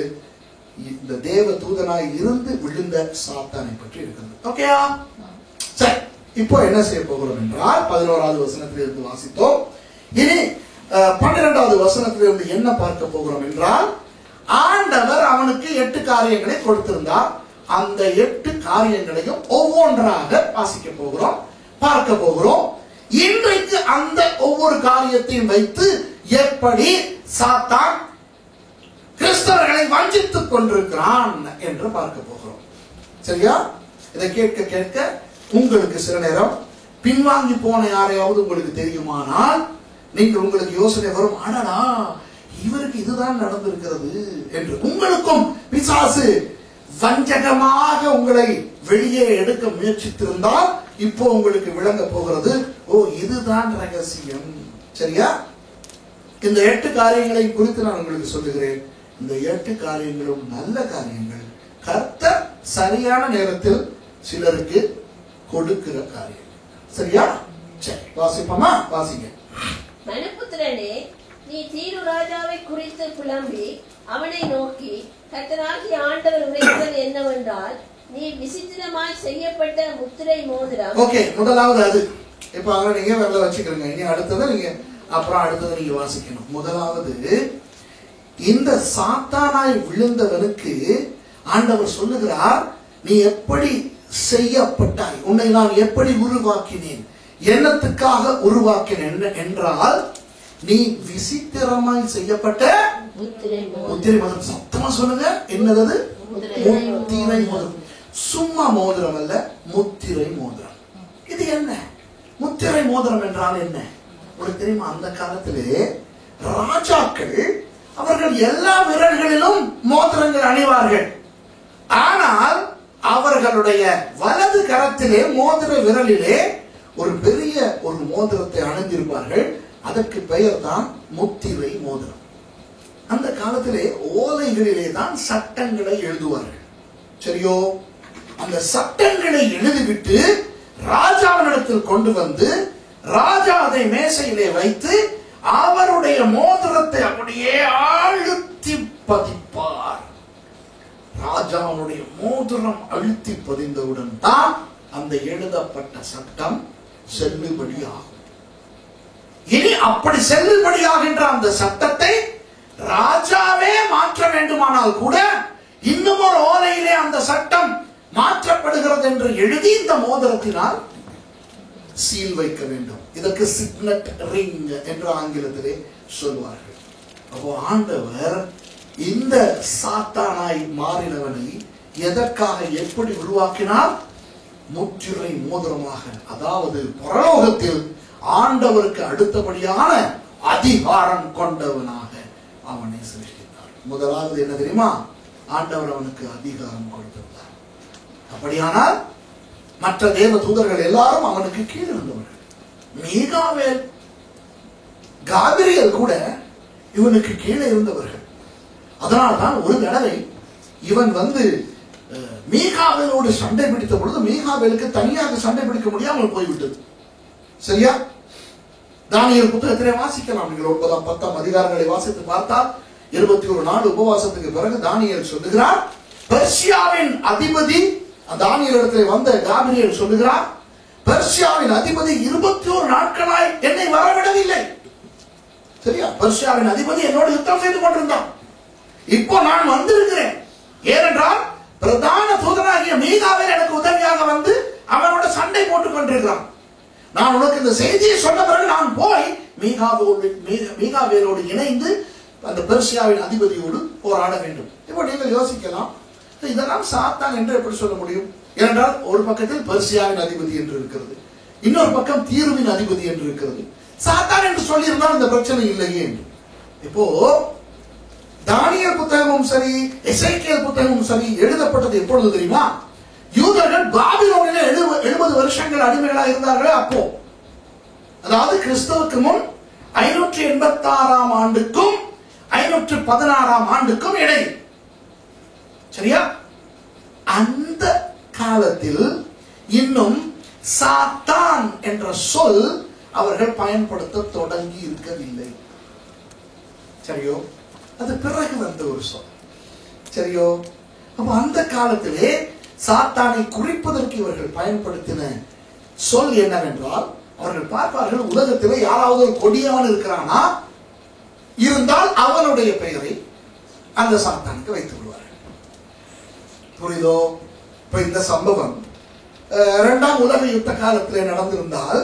இந்த தேவ தூதனாய் இருந்து விழுந்த சாத்தானை பற்றி இருக்கிறது. ஓகேயா? சரி. இப்போ என்ன செய்ய போகிறோம் என்றால் 11வது வசனத்திலிருந்து வாசித்தோம். இனி 12வது வசனத்திலிருந்து என்ன பார்க்க போகிறோம் என்றால், ஆண்டவர் அவனுக்கு 8 காரியங்களை கொடுத்திருந்தார். அந்த 8 காரியங்களையும் ஒவ்வொன்றாக வாசிக்க போகிறோம், பார்க்க போகிறோம். இன்றைக்கு அந்த ஒவ்வொரு காரியத்தையும் வைத்து எப்படி சாத்தான் கிறிஸ்தவர்களை வஞ்சித்துக் கொண்டிருக்கிறான் என்று பார்க்க போகிறோம். சரியா? இதை கேட்க கேட்க உங்களுக்கு சில நேரம் பின்வாங்கி போன யாரையாவது உங்களுக்கு தெரியுமானால் நீங்கள் உங்களுக்கு யோசனை வரும், அடடா இவருக்கு இதுதான் நடந்திருக்கிறது என்று. உங்களுக்கும் பிசாசு வஞ்சகமாக உங்களை வெளியே எடுக்க முயற்சித்திருந்தால் இப்போ உங்களுக்கு விளங்க போகிறது, ஓ இதுதான் ரகசியம். சரியா? இந்த 8 காரியங்களை குறித்து நான் உங்களுக்கு சொல்லுகிறேன். இந்த 8 காரியங்களும் நல்ல காரியங்கள், கர்த்தர் சரியான நேரத்தில் சிலருக்கு கொடுக்கிற காரியம். சரியா? சரி, வாசிப்போமா? வாசிங்க. மனுபுத்திரனே, நீ தீரு ராஜாவை குறித்து புலம்பி அவனை நோக்கி, கர்த்தராகிய ஆண்டவர் உரைப்பது என்னவென்றால், நீ விசித்திரமாய் செய்யப்பட்ட முத்திரை மோதிரம். ஓகே, முதலாவது அது. இப்ப அங்க நீங்க வரல வச்சுக்கிறீங்க. இனி அடுத்தது நீங்க அப்புறம் அடுத்தது நீங்க வாசிக்கணும். முதலாவது, இந்த சாத்தானாய் விழுந்தவனுக்கு ஆண்டவர் சொல்லுகிறார், நீ எப்படி செய்யப்பட்டாய், உன்னை நான் எப்படி உருவாக்கினேன், என்னத்துக்காக உருவாக்கினேன் என்றால், நீ விசித்திரமாய் செய்யப்பட்ட முத்திரை மோதிரம். சத்தமா சொல்லுங்க, என்னது? முத்திரை மோதிரம். சும்மா மோதிரம் அல்ல, முத்திரை மோதிரம். இது என்ன முத்திரை மோதிரம் என்றால் என்ன உங்களுக்கு தெரியுமா? அந்த காலத்திலே ராஜாக்கள் அவர்கள் எல்லா விரல்களிலும் மோதிரங்கள் அணிவார்கள். ஆனால் அவர்களுடைய வலது கரத்திலே மோதிர விரலிலே ஒரு பெரிய ஒரு மோதிரத்தை அணிந்திருப்பார்கள். அதற்கு பெயர் தான் முத்திரை மோதிரம். அந்த காலத்திலே ஓலைகளிலே தான் சட்டங்களை எழுதுவார்கள். சரியோ? அந்த சட்டங்களை எழுதிவிட்டு ராஜாவினிடத்தில் கொண்டு வந்து ராஜா அதை மேசையிலே வைத்து அவருடைய மோதிரத்தை அப்படியே அழுத்தி பதிப்பார். ராஜாவுடைய மோதிரம் அழுத்தி பதிந்தவுடன் தான் அந்த எழுதப்பட்ட சட்டம் செல்லுபடியாகும். இனி அப்படி செல்லுபடியாகின்ற அந்த சட்டத்தை ராஜாவே மாற்ற வேண்டுமானால் கூட இன்னும் ஒரு ஓலையிலே அந்த சட்டம் மாற்றப்படுகிறது என்று எழுதி இந்த மோதிரத்தினால் சீல் வைக்க வேண்டும். இதற்கு சிக்னட் ரிங் என்று ஆங்கிலத்திலே சொல்வார்கள். அப்போ ஆண்டவர் இந்த சாத்தானாய் மாறினவனை எதற்காக எப்படி உருவாக்கினார்? முத்திரை மோதிரமாக. அதாவது பரலோகத்தில் ஆண்டவருக்கு அடுத்தபடியான அதிகாரம் கொண்டவனாக அவனை சிருஷ்டித்தார். முதலாவது என்ன தெரியுமா? ஆண்டவர் அவனுக்கு அதிகாரம் கொடுத்திருந்தார். அப்படியானால் மற்ற தேவ தூதர்கள் எல்லாரும் அவனுக்கு கீழ் இருந்தவர்கள். மீகாவேல், காபிரியல் கூட இவனுக்கு கீழே இருந்தவர்கள். அதனால்தான் ஒரு தடவை இவன் வந்து மீகாவேலோடு சண்டை பிடித்த பொழுது மீகாவேலுக்கு தனியாக சண்டை பிடிக்க முடியாமல் போய்விட்டது. சரியா? தானியேல் புத்தகத்திலே வாசிக்கலாம். நீங்கள் 9ஆம் 10ஆம் அதிகாரங்களை வாசித்து பார்த்தால் 21 நாள் உபவாசத்துக்கு பிறகு தானியேல் சொல்லுகிறார், பெர்சியாவின் அதிபதி, தானியேல் இடத்திலே வந்த காபிரியல் சொல்லுகிறார், பெர்சியாவின் அதிபதி 21 நாட்களாய் என்னை வரவிடவில்லை. சரியா? பெர்சியாவின் அதிபதி என்னோடு யுத்தம் செய்து கொண்டிருந்தான். இப்போ நான் வந்திருக்கிறேன். ஏனென்றால் பிரதான தூதனாகிய மீகாவேல் எனக்கு உதவியாக வந்து அவனோட சண்டை போட்டுக் கொண்டிருக்கிறான். நான் உனக்கு இந்த செய்தியை சொன்ன பிறகு நான் போய் மீகாவேலோடு இணைந்து அந்த பெர்சியாவின் அதிபதியோடு போராட வேண்டும். இப்போ நீங்கள் யோசிக்கலாம், இதெல்லாம் சாத்தான் என்று எப்படி சொல்ல முடியும்? ஏனென்றால் ஒரு பக்கத்தில் பெர்சியாவின் அதிபதி என்று இருக்கிறது, இன்னொரு பக்கம் தீருவின் அதிபதி என்று இருக்கிறது. சாத்தான் என்று சொல்லியிருந்தால் இந்த பிரச்சனை இல்லையே என்று. இப்போ தானியேல் புத்தகமும் சரி, எசேக்கியேல் புத்தகமும் சரி எழுதப்பட்டது எப்பொழுது தெரியுமா? யூதர்கள் பாபிலோனிலே 70 வருஷங்கள் அடிமைகளாக இருந்தார்களே அப்போ. அதாவது கிறிஸ்துவுக்கு முன் 586ஆம் ஆண்டுக்கும் 516ஆம் ஆண்டுக்கும் இடையில். சரியா? அந்த காலத்தில் இன்னும் சாத்தான் என்ற சொல் அவர்கள் பயன்படுத்த தொடங்கி இருக்கவில்லை. சரியோ? அது பிறகு வந்த ஒரு சொல். சரியோ? அப்ப அந்த காலத்திலே சாத்தானை குறிப்பதற்கு இவர்கள் பயன்படுத்தின சொல் என்னவென்றால், அவர்கள் பார்ப்பார்கள், உலகத்திலே யாராவது ஒரு கொடியவன் இருக்கிறானா, இருந்தால் அவனுடைய பெயரை அந்த சாத்தானுக்கு வைத்து விடுவார்கள். புரியுதோ? இப்ப இந்த சம்பவம் 2ஆம் உலக யுத்த காலத்திலே நடந்திருந்தால்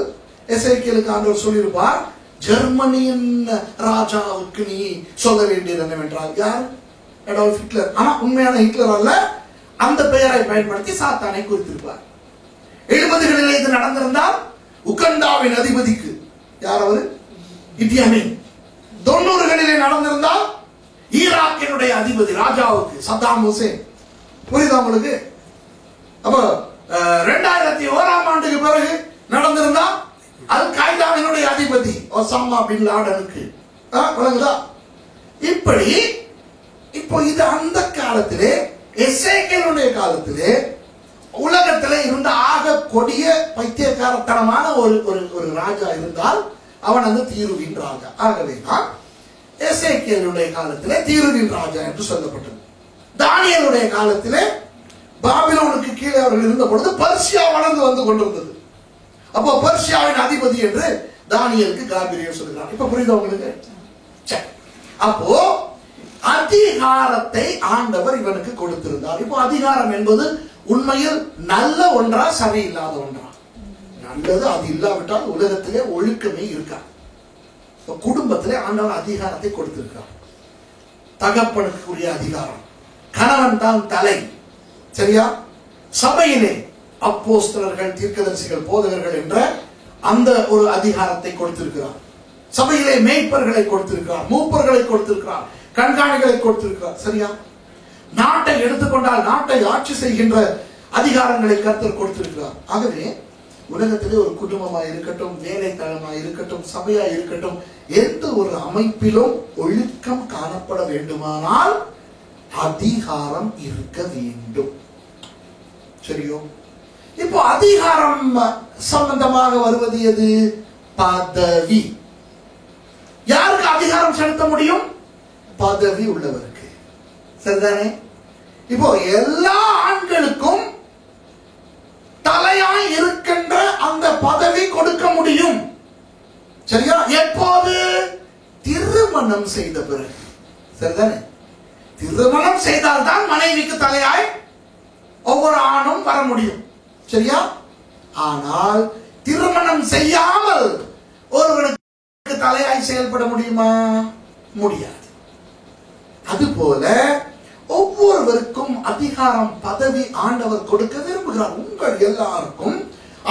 எசேக்கியேலுக்கு ஆண்டவர் சொல்லியிருப்பார், ஜெர்மனியின் ராஜாவுக்கு நீ சொல்ல வேண்டியது என்னவென்றால், யார்? Adolf Hitler. ஆனா உண்மையான ஹிட்லர் அல்ல, அந்த பெயரை பயன்படுத்தி சாத்தானை குறித்திருப்பார். 70களில் இது நடந்திருந்தால் உகண்டாவின் அதிபதிக்கு, யார் அவரு? இடி அமீன். 90களிலே நடந்திருந்தால் ஈராக்கினுடைய அதிபதி ராஜாவுக்கு சத்தாம் ஹுசேன். புரியுதா உங்களுக்கு? அப்ப 2001ஆம் ஆண்டுக்கு பிறகு நடந்திருந்தா அல் காய்தாவினுடைய அதிபதி ஒசாமா பின் லாடனுக்கு. விளங்குதா? இப்படி இப்போ இது அந்த காலத்திலே எசேக்கியேலுடைய காலத்திலே உலகத்திலே இருந்த ஆக கொடிய பைத்தியக்காரத்தனமான ஒரு ராஜா இருந்தால் அவன் அந்த தீருவின் ராஜா. ஆகவே தான் எசேக்கியேலுடைய காலத்திலே தீருவின் ராஜா என்று சொல்லப்பட்டது. தானியேலுடைய காலத்திலே பாபிலோனுக்கு கீழே அவர்கள் இருந்த பொழுது பர்சியா வளர்ந்து வந்து கொண்டிருந்தது. அப்போ பர்சியாவின் அதிபதி என்று தானியேலுக்கு காபிரியல் சொல்கிறார். இப்ப புரியுதா உங்களுக்கு? அப்போ அதிகாரத்தை ஆண்டவர் இவனுக்கு கொடுத்திருந்தார். இப்போ அதிகாரம் என்பது உண்மையில் நல்ல ஒன்றா சரியில்லாத ஒன்றா? நல்லது. அது இல்லாவிட்டால் உலகத்திலே ஒழுக்கமே இருக்கா. குடும்பத்திலே ஆண்டவர் அதிகாரத்தை கொடுத்திருக்கிறார். தகப்பனுக்கு உரிய அதிகாரம், கணவன் தான் தலை. சரியா? சபையிலே அப்போஸ்தலர்கள், தீர்க்கதரிசிகள், போதகர்கள் என்ற அந்த ஒரு அதிகாரத்தை கொடுத்திருக்கிறார். சபையிலே மேய்ப்பர்களை கொடுத்திருக்கிறார், மூப்பர்களை கொடுத்திருக்கிறார், கண்காணிகளை கொடுத்திருக்கிறார். சரியா? நாட்டை எடுத்துக்கொண்டால் நாட்டை ஆட்சி செய்கின்ற அதிகாரங்களை கர்த்தர் கொடுத்திருக்கிறார். ஆகவே உலகத்திலே ஒரு குடும்பமாய் இருக்கட்டும், வேலை தளமாய் இருக்கட்டும், சபையாய் இருக்கட்டும், எந்த ஒரு அமைப்பிலும் ஒழுக்கம் காணப்பட வேண்டுமானால் அதிகாரம் இருக்க வேண்டும். சரியோ? இப்போ அதிகாரம் சம்பந்தமாக வருவது எது? பதவி. யாருக்கு அதிகாரம் செலுத்த முடியும்? பதவி உள்ளவருக்கு. சரிதானே? இப்போ எல்லா ஆண்களுக்கும் தலையாய் இருக்கின்ற அந்த பதவி கொடுக்க முடியும். சரியா? எப்போது? திருமணம் செய்த பிறகு. சரிதானே? திருமணம் செய்தால்தான் மனைவிக்கு தலையாய் ஒவ்வொரு ஆணும் வர முடியும். சரியா? ஆனால் திருமணம் செய்யாமல் ஒருவனுக்கு தலையாய் செயல்பட முடியுமா? முடியாது. அதுபோல ஒவ்வொருவருக்கும் அதிகாரம், பதவி ஆண்டவர் கொடுக்க விரும்புகிறார். உங்கள் எல்லாருக்கும்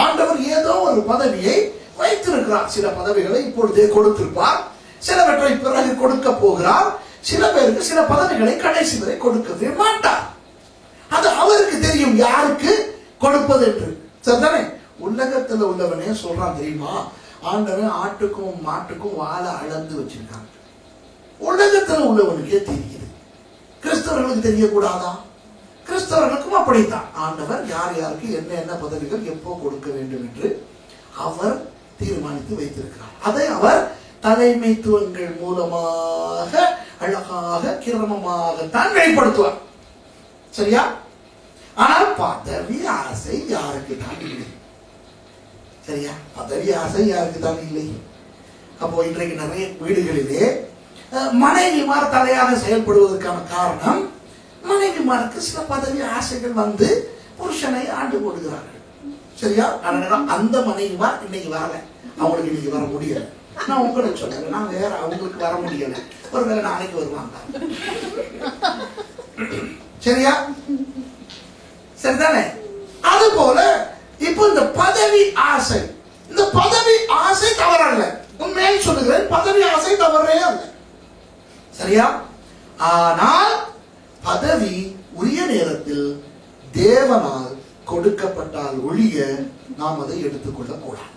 ஆண்டவர் ஏதோ ஒரு பதவியை வைத்திருக்கிறார். சில பதவிகளை இப்பொழுதே கொடுத்திருப்பார், சிலவற்றை பிறகு கொடுக்க போகிறார். சில பேருக்கு சில பதவிகளை கடைசி வரை கொடுக்கவே மாட்டார். அது அவருக்கு தெரியும் யாருக்கு கொடுப்பது என்று. சரிதானே? உலகத்தில் உள்ளவனே சொல்றான் தெரியுமா, ஆண்டவன் ஆட்டுக்கும் மாட்டுக்கும் வாழை அளந்து வச்சிருக்காங்க. உலகத்தில் உள்ளவனுக்கே தெரியுது. கிறிஸ்தவர்களுக்கு தெரியக்கூடாதா? கிறிஸ்தவர்களுக்கும் அப்படித்தான். ஆண்டவர் யார் யாருக்கு என்ன என்ன பதவிகள் எப்போ கொடுக்க வேண்டும் என்று அவர் தீர்மானித்து வைத்திருக்கிறார். அதை அவர் தலைமைத்துவங்கள் மூலமாக அழகாக கிரமமாகத்தான் வெளிப்படுத்துவார். சரியா? ஆனால் பதவி ஆசை யாருக்கு தான் இல்லை. சரியா? பதவி ஆசை யாருக்கு தான் இல்லை. அப்போ இன்றைக்கு நிறைய வீடுகளிலே மனைவிமார் தலையாக செயல்படுவதற்கான காரணம், மனைவிமாருக்கு சில பதவி ஆசைகள் வந்து புருஷனை ஆண்டு போடுகிறார்கள். சரியா? அந்த மனைவிமார் இன்னைக்கு வரல, அவங்களுக்கு இன்னைக்கு வர முடியல. நான் உங்களுக்கு சொல்றேன், நான் வேற அவங்களுக்கு வர முடியல, ஒருவேளை நாளைக்கு வருவாங்க. சரியா? சரிதானே? அது போல இப்போ இந்த பதவி ஆசை, இந்த பதவி ஆசை தவறல்ல. உண்மையை சொல்லுகிறேன், பதவி ஆசை தவறே அல்ல. சரியா? ஆனால் பதவி உரிய நேரத்தில் தேவனால் கொடுக்கப்பட்டால் ஒழிய நாம் அதை எடுத்துக்கொள்ள கூடாது.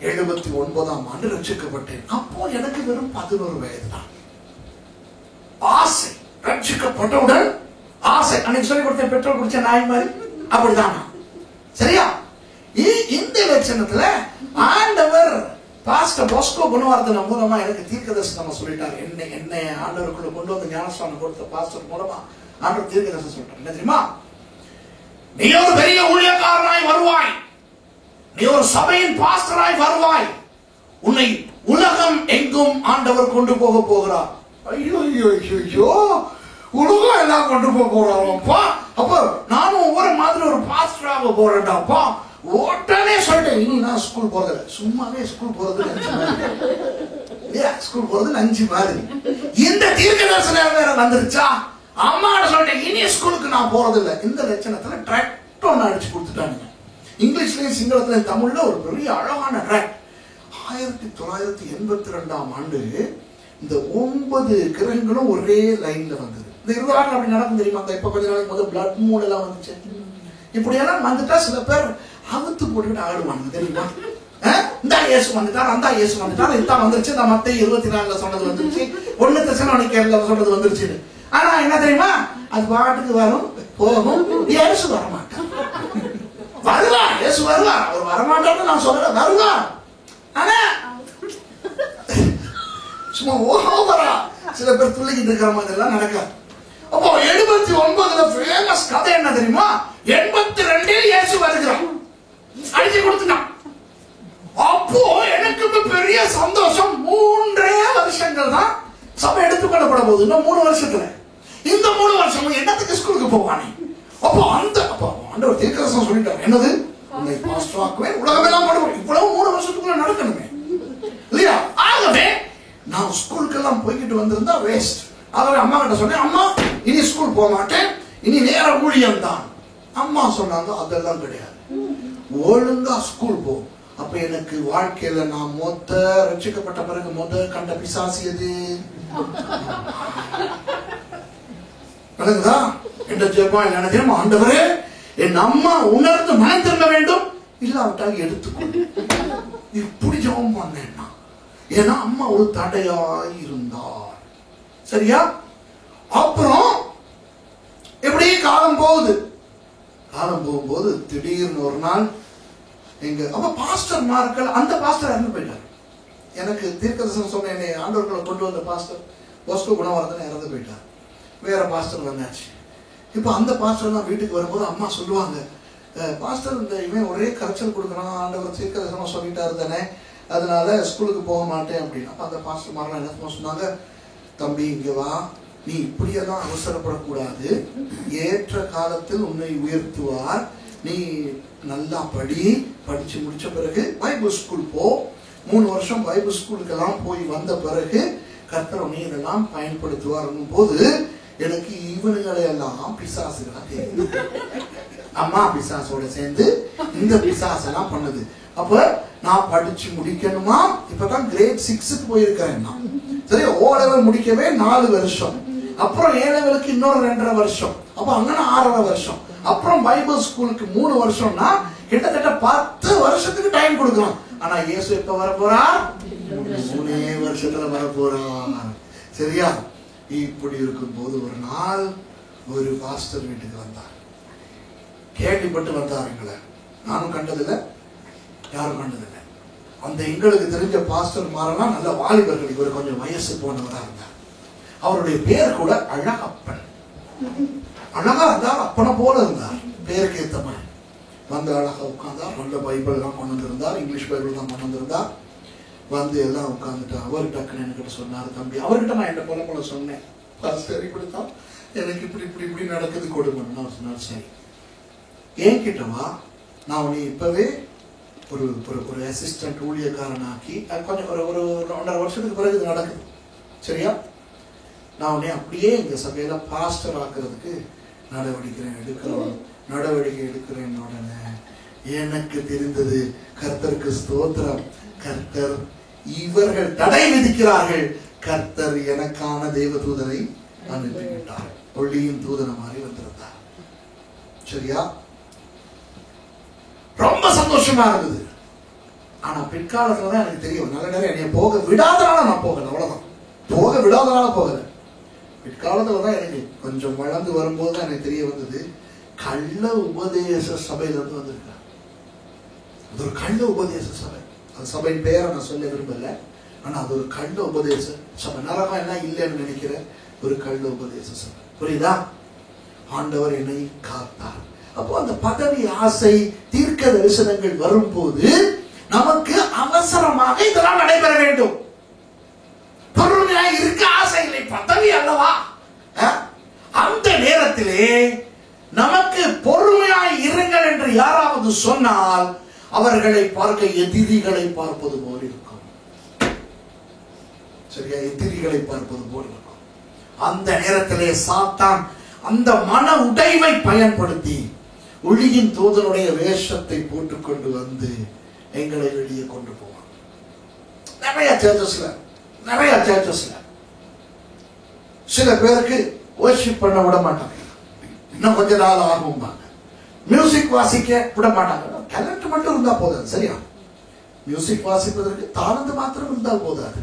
79ஆம் ஆண்டு ரட்சிக்கப்பட்டேன். அப்போ எனக்கு வெறும் 11 வயது தான். ஆசை, ரட்சிக்கப்பட்டவுடன் ஆசை. அன்னைக்கு சொல்லி கொடுத்த பெட்ரோல் குடிச்ச நாய் மாதிரி அப்படிதான். சரியா? இந்த லட்சணத்துல ஆண்டவர் பாஸ்டர் பாஸ்கோ குணவர்தன மூலமா எனக்கு தீர்க்கதரிசனம் சொல்லிட்டார். என்னை ஆண்டவருக்குள்ள கொண்டு வந்து ஞானஸ்தானம் கொடுத்த பாஸ்டர் மூலமா ஆண்டவர் தீர்க்கதரிசனம் சொல்லிட்டார். என்ன தெரியுமா? நீ ஒரு பெரிய ஊழியக்காரனாய் வருவாய், நீ ஒரு சபையின் பாஸ்டராய் வருவாய், உன்னை உலகம் எங்கும் ஆண்டவர் கொண்டு போக போகிறார். ஐயோ ஐயோ ஐயோ, உலகம் எல்லாம் கொண்டு போக போறாப்பா. அப்ப நானும் ஒவ்வொரு மாதிரி ஒரு பாஸ்டராக போறேன்டாப்பா. உடனே சொல்லிட்டேன், இனி நான் ஸ்கூல் போறதில்ல. சும்மாவே ஸ்கூல் போறது நஞ்சு மாதிரி. ஸ்கூல் போறது நஞ்சு மாதிரி. இந்த தீர்க்கதரிசனம் வேற வந்துருச்சா, அம்மாட சொல்லிட்டேன், இனி ஸ்கூலுக்கு நான் போறதில்லை. இந்த லட்சணத்துல டிராக்ட் ஒன்று அடிச்சு கொடுத்துட்டானுங்க. இங்கிலீஷ்லயும் சிங்களத்திலையும் தமிழ்ல ஒரு பெரிய அழகான ட்ராக். 1982ஆம் ஆண்டு இந்த 9 கிரகங்களும் ஒரே லைன்ல வந்தது. இந்த 20 ஆண்டு அப்படி நடக்கும் தெரியுமா? இப்ப கொஞ்ச நாளைக்கு முதல் பிளட் மூன் எல்லாம் வந்துச்சு. இப்படியெல்லாம் வந்துட்டா சில பேர் அவுத்து போட்டுக்கிட்டு ஆடுவாங்க தெரியுமா? இந்த இயேசு வந்துட்டார், அந்த இயேசு வந்துட்டார், இதான் வந்துருச்சு, இந்த மத்தேயு 24ல சொன்னது வந்துருச்சு, 1 தெசலோனிக்கேயர்ல சொன்னது வந்துருச்சு. ஆனா என்ன தெரியுமா? அது பாட்டுக்கு வரும் போகும், இயேசு வரமாட்டார். வருவார், இயேசு வருவார், அவர் வரமாட்டார்னு நான் சொல்லல, வருவார். ஆனா சும்மா ஓவரா சில பேர் துள்ளிக்கிட்டு இருக்கிற மாதிரி எல்லாம் நடக்காது. அப்போ 79ல ஃபேமஸ் கதை என்ன தெரியுமா? 82 இயேசு வருகிறார், அடிச்சு கொடுத்துட்டான். அப்போ எனக்கு பெரிய சந்தோஷம். 3 வருஷங்கள் தான் சபை எடுத்துக்கொள்ளப்பட போகுது. இன்னும் 3 வருஷத்துல இந்த 3 வருஷமும் என்னத்துக்கு ஸ்கூலுக்கு போவானே? அப்போ ஆண்டவர் தீர்க்கதரிசனம் சொல்லிட்டார், என்னது உன்னை பாஸ்டர் ஆக்குவேன், உலகமெல்லாம் பண்ணுவேன். இவ்வளவு 3 வருஷத்துக்குள்ள நடக்கணுமே இல்லையா? ஆகவே நான் ஸ்கூலுக்கெல்லாம் போய்கிட்டு வந்திருந்தா வேஸ்ட். ஆகவே அம்மா கிட்ட சொன்னேன், அம்மா இனி ஸ்கூல் போக மாட்டேன், இனி நேர ஊழியம் தான். அம்மா சொன்னாங்க, அதெல்லாம் கிடையாது, ஒழுங்கா ஸ்கூல் போ. அப்ப எனக்கு வாழ்க்கையில நான் ரட்சிக்கப்பட்ட பிறகு கண்ட பிசாசு எது? நடக்குதா? என்ற ஜெபம் என்ன தெரியுமா? ஆண்டவரே, என் அம்மா உணர்ந்து மனம் திரும்ப வேண்டும், இல்லாவிட்டால் எடுத்துக்கொண்டு. இப்படி ஜெபம் பண்ணேன். ஏன்னா அம்மா ஒரு தடையாய் இருந்தார். சரியா? அப்புறம் எப்படி காலம் போகுது. காலம் போகும்போது திடீர்னு ஒரு நாள் அப்ப பாஸ்டர் மார்கள், அந்த பாஸ்டர் இறந்து போயிட்டார். எனக்கு தீர்க்கதரிசனம் சொன்ன என்னை ஆண்டவர்களை கொண்டு வந்த பாஸ்டர் போஸ்கோ குணவர்தன் இறந்து போயிட்டார். வேற பாஸ்டர் வந்தாச்சு. இப்ப அந்த பாஸ்டர் தான் வீட்டுக்கு வரும்போது அம்மா சொல்லுவாங்க, பாஸ்டர் இந்த இவன் ஒரே கரைச்சல் கொடுக்குறான், ஆண்டவர் தீர்க்கதரிசனம் சொல்லிட்டாரு தானே, அதனால ஸ்கூலுக்கு போக மாட்டேன் அப்படின்னு. அப்ப அந்த பாஸ்டர் மாரெல்லாம் என்ன சொன்னாங்க, தம்பி இங்க வா, நீ இப்படியெல்லாம் அவசரப்படக்கூடாது, ஏற்ற காலத்தில் உன்னை உயர்த்துவார், நீ நல்லா படிச்சு முடிச்ச பிறகு பைபிள் ஸ்கூல் போ, 3 வருஷம் பைபிள் ஸ்கூலுக்கெல்லாம் போய் வந்த பிறகு கர்த்தர் உன்னை இதெல்லாம் பயன்படுத்துவார் போது எனக்கு இவனுங்களை எல்லாம் பிசாசுகளா தெரியும். அம்மா பிசாசோட சேர்ந்து இந்த பிசாசெல்லாம் பண்ணுது. அப்ப நான் படிச்சு முடிக்கணுமா? இப்பதான் கிரேட் 6க்கு போயிருக்கிறேன் நான். சரி, ஓ லெவல் முடிக்கவே 4 வருஷம், அப்புறம் ஏ லெவலுக்கு இன்னொரு 2.5 வருஷம், அப்ப அங்க 6.5 வருஷம், அப்புறம் பைபிள் ஸ்கூலுக்கு 3 வருஷம்னா கிட்டத்தட்ட 10 வருஷத்துக்கு டைம் கொடுக்கலாம். ஆனா இயேசு எப்ப வர போறார்? 3 வருஷத்துல வர போறார். சரியா? இப்படி இருக்கும் போது ஒரு நாள் ஒரு பாஸ்டர் வீட்டுக்கு வந்தார். கேள்விப்பட்டு வந்தார். எங்களை நானும் கண்டதில்லை, யாரும் கண்டதில்லை. அந்த எங்களுக்கு தெரிஞ்ச பாஸ்டர் மாரெல்லாம் நல்ல வாலிபர்கள். இவர் கொஞ்சம் வயசு போனவரா இருந்தார். அவருடைய பேர் கூட அழகப்பன். அழகா இருந்தார், அப்பனை போல இருந்தார், பேருக்கு ஏத்த மாதிரி. வந்து அழகா உட்கார்ந்தார், நல்ல பைபிள் எல்லாம் கொண்டு வந்திருந்தார், இங்கிலீஷ் பைபிள் தான் கொண்டு வந்திருந்தார். வந்து எல்லாம் உட்கார்ந்துட்டார். அவர் டக்குன்னு என்கிட்ட சொன்னார், தம்பி, அவர்கிட்ட நான் என்ன போல சொன்னேன், பாஸ்டர் இப்படித்தான் எனக்கு இப்படி நடக்குது கொடுக்கணும். நான் சொன்னார், சரி என்கிட்ட வா, நான் உன்னை இப்பவே ஒரு ஒரு அசிஸ்டன்ட் ஊழியக்காரனாக்கி, கொஞ்சம் ஒரு 1.5 வருஷத்துக்கு பிறகு இது நடக்குது. சரியா? நான் உன்னை அப்படியே இந்த சபையில பாஸ்டர் ஆக்குறதுக்கு நடவடிக்கை எடுக்கிறேன். உடனே எனக்கு தெரிந்தது, கர்த்தருக்கு ஸ்தோத்திரம், கர்த்தர் இவர்கள் தடை விதிக்கிறார்கள், கர்த்தர் எனக்கான தேவதூதனை அனுப்பிவிட்டார். ஒளியின் தூதன மாதிரி வந்திருந்தார். சரியா? ரொம்ப சந்தோஷமா இருந்தது. ஆனா பிற்காலத்துலதான் எனக்கு தெரியும், நல்ல நேரம் என்னைய போக விடாதனால நான் போகல, அவ்வளவுதான். போக விடாதனால போகல. பிற்காலத்துலதான் எனக்கு கொஞ்சம் வளர்ந்து வரும்போது தான் எனக்கு தெரிய வந்தது, கள்ள உபதேச சபையில இருந்து வந்திருக்காங்க. அது ஒரு கள்ள உபதேச சபை. அந்த சபையின் பெயரை நான் சொல்ல விரும்பல, ஆனா அது ஒரு கள்ள உபதேச சபை. நரகம் எல்லாம் இல்லைன்னு நினைக்கிற ஒரு கள்ள உபதேச சபை. புரியுதா? ஆண்டவர் என்னை காத்தார். அப்போ அந்த பதவி ஆசை, தீர்க்க தரிசனங்கள் வரும்போது நமக்கு அவசரமாக இதெல்லாம் நடைபெற வேண்டும். பொறுமையா இருக்க ஆசை இல்லை, பதவி அல்லவா? அந்த நேரத்திலே நமக்கு பொறுமையாய் இருங்கள் என்று யாராவது சொன்னால் அவர்களை பார்க்க எதிரிகளை பார்ப்பது போல் இருக்கும். சரியா? எதிரிகளை பார்ப்பது போல் இருக்கும். அந்த நேரத்திலே சாத்தான் அந்த மன உடைவை பயன்படுத்தி ஒளியின் தூதனுடைய வேஷத்தை போட்டுக்கொண்டு வந்து எங்களை வெளியே கொண்டு போவாங்க. நிறைய சர்ச்சஸ்ல சில பேருக்கு வர்ஷிப் பண்ண விட மாட்டாங்க, இன்னும் கொஞ்ச நாள் ஆகும்பாங்க. மியூசிக் வாசிக்க விட மாட்டாங்க, டேலண்ட் மட்டும் இருந்தா போதாது. சரியா? மியூசிக் வாசிப்பதற்கு தாளந்து மாத்திரம் இருந்தால் போதாது,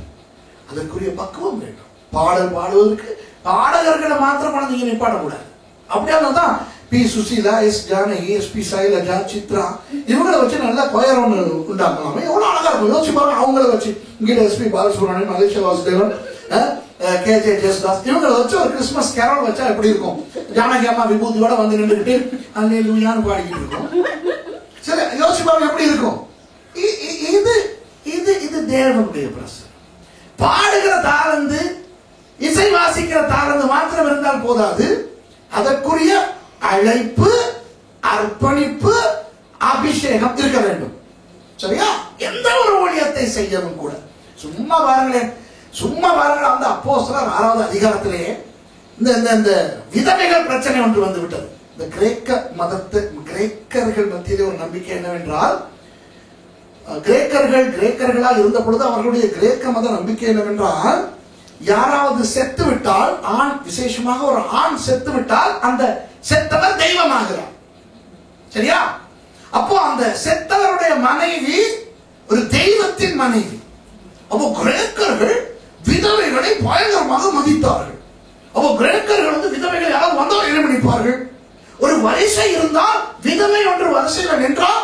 அதற்குரிய பக்குவம் வேண்டும். பாடல் பாடுவதற்கு பாடகர்களை மாத்திரம் கொண்டு நீங்க நிப்பாடக்கூடாது. அப்படியா தான் பி சுசீலா, எஸ் ஜானகி, எஸ் பி சைலஜா, சித்ரா இவங்களை வச்சு நல்லா கொயர் ஒன்று உண்டாக்கலாமே, எவ்வளவு அழகா இருக்கும். யோசிச்சு பாருங்க, அவங்கள வச்சு இங்கே எஸ் பி பாலசுப்ரமணியன், மலேசியா வாசுதேவன், கேஜே ஜெயசுதாஸ் இவங்களை வச்சு ஒரு கிறிஸ்துமஸ் கேரல் வச்சா எப்படி இருக்கும்? ஜானகி அம்மா விபூதியோட வந்து நின்றுகிட்டு அல்லேலூயான்னு பாடிக்கிட்டு இருக்கும். சரி, யோசிச்சு பாருங்க எப்படி இருக்கும். இது இது இது தேவனுடைய பிரசன்னம். பாடுகிற தாளந்து, இசை வாசிக்கிற தாளந்து மாத்திரம் இருந்தால் போதாது, அதற்குரிய அழைப்பு, அர்ப்பணிப்பு, அபிஷேகம் இருக்க வேண்டும். சரியா? எந்த ஒரு ஊழியத்தை செய்யவும் கூட சும்மா பாருங்களேன், அந்த அப்போஸ்தலர் 6வது அதிகாரத்திலேயே இந்த விதவைகள் பிரச்சனை ஒன்று வந்து விட்டது. இந்த கிரேக்கர்கள் மத்தியிலே ஒரு நம்பிக்கை என்னவென்றால், கிரேக்கர்களா இருந்த பொழுது அவர்களுடைய கிரேக்க மத நம்பிக்கை என்னவென்றால், யாராவது செத்து விட்டால், ஆண் விசேஷமாக ஒரு ஆண் செத்து விட்டால் அந்த செத்தவர் தெய்வமாகிறார். சரியா? அப்போ அந்த செத்தவருடைய மனைவி ஒரு தெய்வத்தின் மனைவி. அப்போ கிரேக்கர்கள் விதவைகளை பயங்கரமாக மதித்தார்கள். அப்போ கிரேக்கர்கள் வந்து விதவைகள் யாராவது வந்தால் என்ன பண்ணிப்பார்கள்? ஒரு வரிசை இருந்தால் விதவை ஒன்று வரிசையில் நின்றால்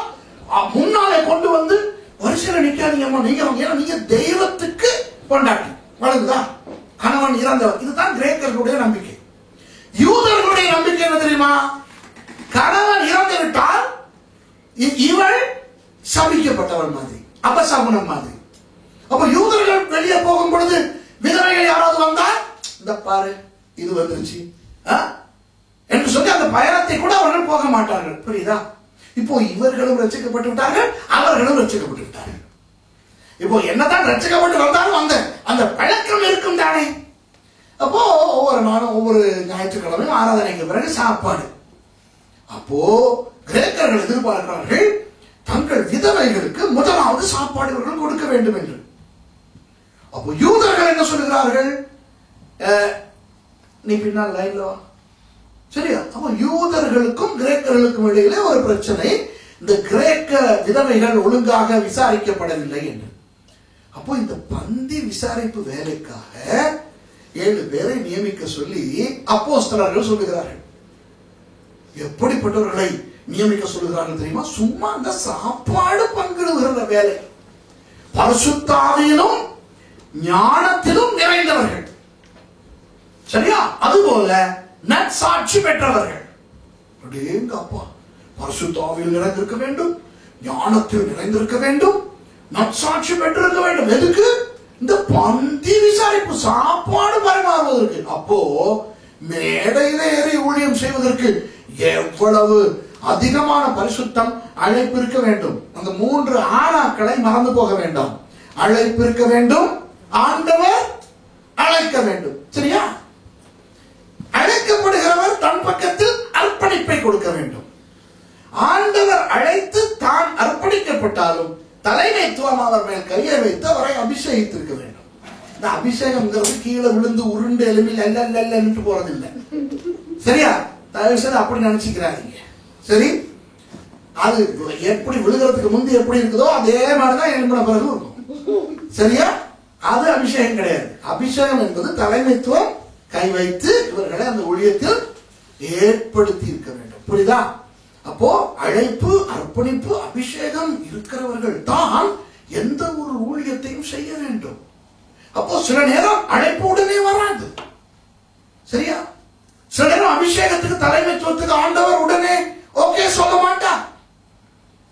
முன்னாலே கொண்டு வந்து வரிசையில் நிக்காதீங்கம்மா, நீங்க தெய்வத்துக்கு கொண்டாட்டி வழங்குதா, கணவன் இறந்தவர். இதுதான் கிரேக்கர்களுடைய நம்பிக்கை. யூதர்களுடைய நம்பிக்கை என்ன தெரியுமா? கணவன் இறந்து விட்டால் இவள் சபிக்கப்பட்டவள் மாதிரி, அபசகுனம் மாதிரி. அப்ப யூதர்கள் வெளியே போகும் பொழுது விதவைகள் யாராவது வந்தால், இந்த பாரு இது வந்துருச்சு என்று சொல்லி அந்த பயணத்தை கூட அவர்கள் போக மாட்டார்கள். புரியுதா? இப்போ இவர்களும் ரட்சிக்கப்பட்டு விட்டார்கள், அவர்களும் ரட்சிக்கப்பட்டு விட்டார்கள். இப்போ என்னதான் ரட்சிக்கப்பட்டு வந்தாலும் அந்த பழக்கம் இருக்கும் தானே. அப்போ ஒவ்வொரு நாளும் ஒவ்வொரு ஞாயிற்றுக்கிழமையும் ஆராதனைக்கு பிறகு சாப்பாடு. அப்போ கிரேக்கர்கள் எதிர்பார்க்கிறார்கள் தங்கள் விதவைகளுக்கு முதலாவது சாப்பாடு இவர்கள் கொடுக்க வேண்டும் என்று. அப்போ யூதர்கள் என்ன சொல்லுகிறார்கள்? நீ பின்னால் லைன்ல வா. சரியா? அப்போ யூதர்களுக்கும் கிரேக்கர்களுக்கும் இடையிலே ஒரு பிரச்சனை. இந்த கிரேக்க விதவைகள் ஒழுங்காக விசாரிக்கப்படவில்லை என்று. அப்போ இந்த பந்தி விசாரிப்பு வேலைக்காக 7 பேரை நியமிக்க சொல்லி அப்போஸ்தலர்கள் சொல்லுகிறார்கள். எப்படிப்பட்டவர்களை நியமிக்க சொல்லுகிறார்கள் தெரியுமா? சும்மா அந்த சாப்பாடு பங்கிடுகிற வேலை, பரிசுத்தாவியிலும் ஞானத்திலும் நிறைந்தவர்கள். சரியா? அதுபோல நற்சாட்சி பெற்றவர்கள். அப்பா, பரிசுத்தாவியில் நிறைந்திருக்க வேண்டும், ஞானத்தில் நிறைந்திருக்க வேண்டும், நற்சாட்சி பெற்றிருக்க வேண்டும். எதுக்கு? இந்த பந்தி விசாரிப்பு, சாப்பாடு பரிமாறுவதற்கு. அப்போ மேடையில ஏறி ஊழியம் செய்வதற்கு எவ்வளவு அதிகமான பரிசுத்தம், அழைப்பு இருக்க வேண்டும். அந்த 3 ஆனாக்களை மறந்து போக வேண்டாம். அழைப்பு இருக்க வேண்டும், ஆண்டவர் அழைக்க வேண்டும். சரியா? அழைக்கப்படுகிறவர் தன் பக்கத்தில் அர்ப்பணிப்பை கொடுக்க வேண்டும். ஆண்டவர் அழைத்து தான் அர்ப்பணிக்கப்பட்டாலும் தலைமைத்துவம் அவர் மேல் கையை வைத்து அவரை அபிஷேகித்திருக்க வேண்டும். இந்த அபிஷேகம்ங்கிறது கீழே விழுந்து உருண்டு எலும்பில் அல்ல போறதில்லை. சரியா? தயவு செய்து அப்படி நினைச்சுக்கிறாதீங்க. சரி, அது எப்படி விழுகிறதுக்கு முந்தி எப்படி இருக்குதோ அதே மாதிரிதான் எலும்பின பிறகு இருக்கும். சரியா? அது அபிஷேகம் கிடையாது. அபிஷேகம் என்பது தலைமைத்துவம் கை வைத்து இவர்களை அந்த ஊழியத்தில் ஏற்படுத்தி இருக்க வேண்டும். புரியுதா? அப்போ அழைப்பு, அர்ப்பணிப்பு, அபிஷேகம் இருக்கிறவர்கள் தான் எந்த ஒரு ஊழியத்தையும் செய்ய வேண்டும். அப்போ சில நேரம் அழைப்பு உடனே வராது. சரியா? சில நேரம் அபிஷேகத்துக்கு, தலைமைத்துவத்துக்கு ஆண்டவர் உடனே ஓகே சொல்ல மாட்டார்.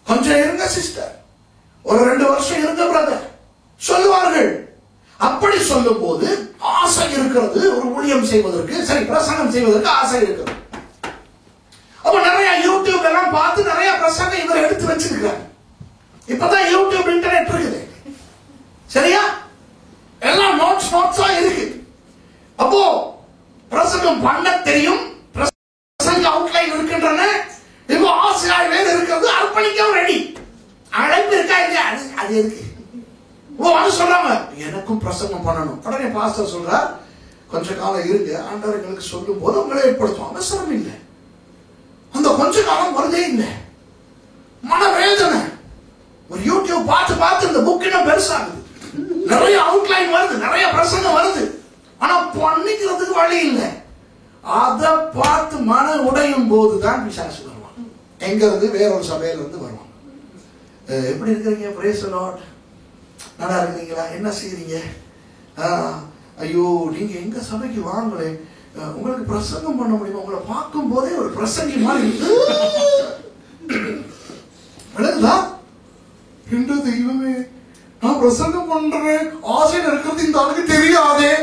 கொஞ்சம் இருங்க சிஸ்டர், ஒரு 2 வருஷம் இருங்க பிரதர் சொல்லுவார்கள். அப்படி சொல்லும் போது ஆசை இருக்கிறது ஒரு ஊழியம் செய்வதற்கு, சரி பிரசங்கம் செய்வதற்கு ஆசை இருக்கிறது. அப்ப நிறைய யூடியூப் எல்லாம் பார்த்து நிறைய பிரசங்கம் இவர் எடுத்து வச்சிருக்கிறார். இப்பதான் யூடியூப் இன்டர்நெட் இருக்குது. சரியா? எல்லாம் நோட்ஸா இருக்கு. அப்போ பிரசங்கம் பண்ண தெரியும், பிரசங்க அவுட்லைன் இருக்கின்றன. இப்போ ஆசை எதுக்கு? வந்து சொல்றாங்க எனக்கும் பிரசங்கம் பண்ணணும். உடனே பாஸ்டர் சொல்றார் கொஞ்ச காலம் இருங்க, ஆண்டவர் எங்களுக்கு சொல்லும் போது உங்களை ஏற்படுத்தும். அவசரம் இல்லை. அந்த கொஞ்ச காலம் வருதே இல்லை. மனவேதனை. ஒரு யூடியூப் பார்த்து இந்த புக் இன்னும் பெருசாகுது. நிறைய அவுட்லைன் வருது, நிறைய பிரசங்கம் வருது. ஆனா பண்ணிக்கிறதுக்கு வழி இல்லை. அதை பார்த்து மன உடையும் போதுதான் பிசாசு வருவான். எங்க இருந்து? வேறொரு சபையில இருந்து வருவான். எப்படி இருக்கிறீங்க? Praise the Lord. நல்லா இருக்கிறீங்களா? என்ன செய்றீங்க? ஐயோ நீங்க எங்க சபைக்கு வாங்களே, உங்களுக்கு பிரசங்கம் பண்ண முடியுமா? உங்களை பார்க்கும் போதே ஒரு பிரசங்கி மாதிரி விளக்குதா? ரெண்டு தெய்வமே, நான் பிரசங்கம் பண்றேன் ஆசையில் இருக்கிறது இந்த ஆளுக்கு தெரியாதே.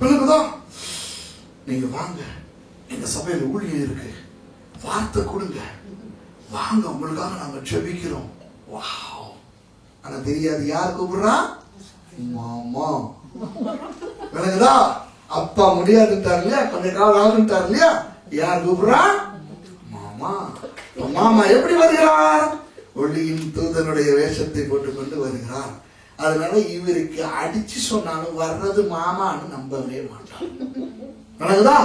விளக்குதா? நீங்க வாங்க, எங்க சபையில ஊழியம் இருக்கு, வார்த்தை கொடுங்க, வாங்க உங்களுக்காக நாங்க ஜெபிக்கிறோம். வாவ். ஆனா தெரியாது யார் கூப்பிடுறா? மாமா. விளக்குதா? அப்பா முடியாதுட்டார் இல்லையா, கொஞ்ச காலம் ஆகுட்டார் இல்லையா, யார் கூப்பிடுறா? மாமா. மாமா எப்படி வருகிறார்? ஒளியின் தூதனுடைய வேஷத்தை போட்டுக்கொண்டு வருகிறார். அதனால இவருக்கு அடிச்சு சொன்னாலும் வர்றது மாமான்னு நம்பவே மாட்டார். விளக்குதா?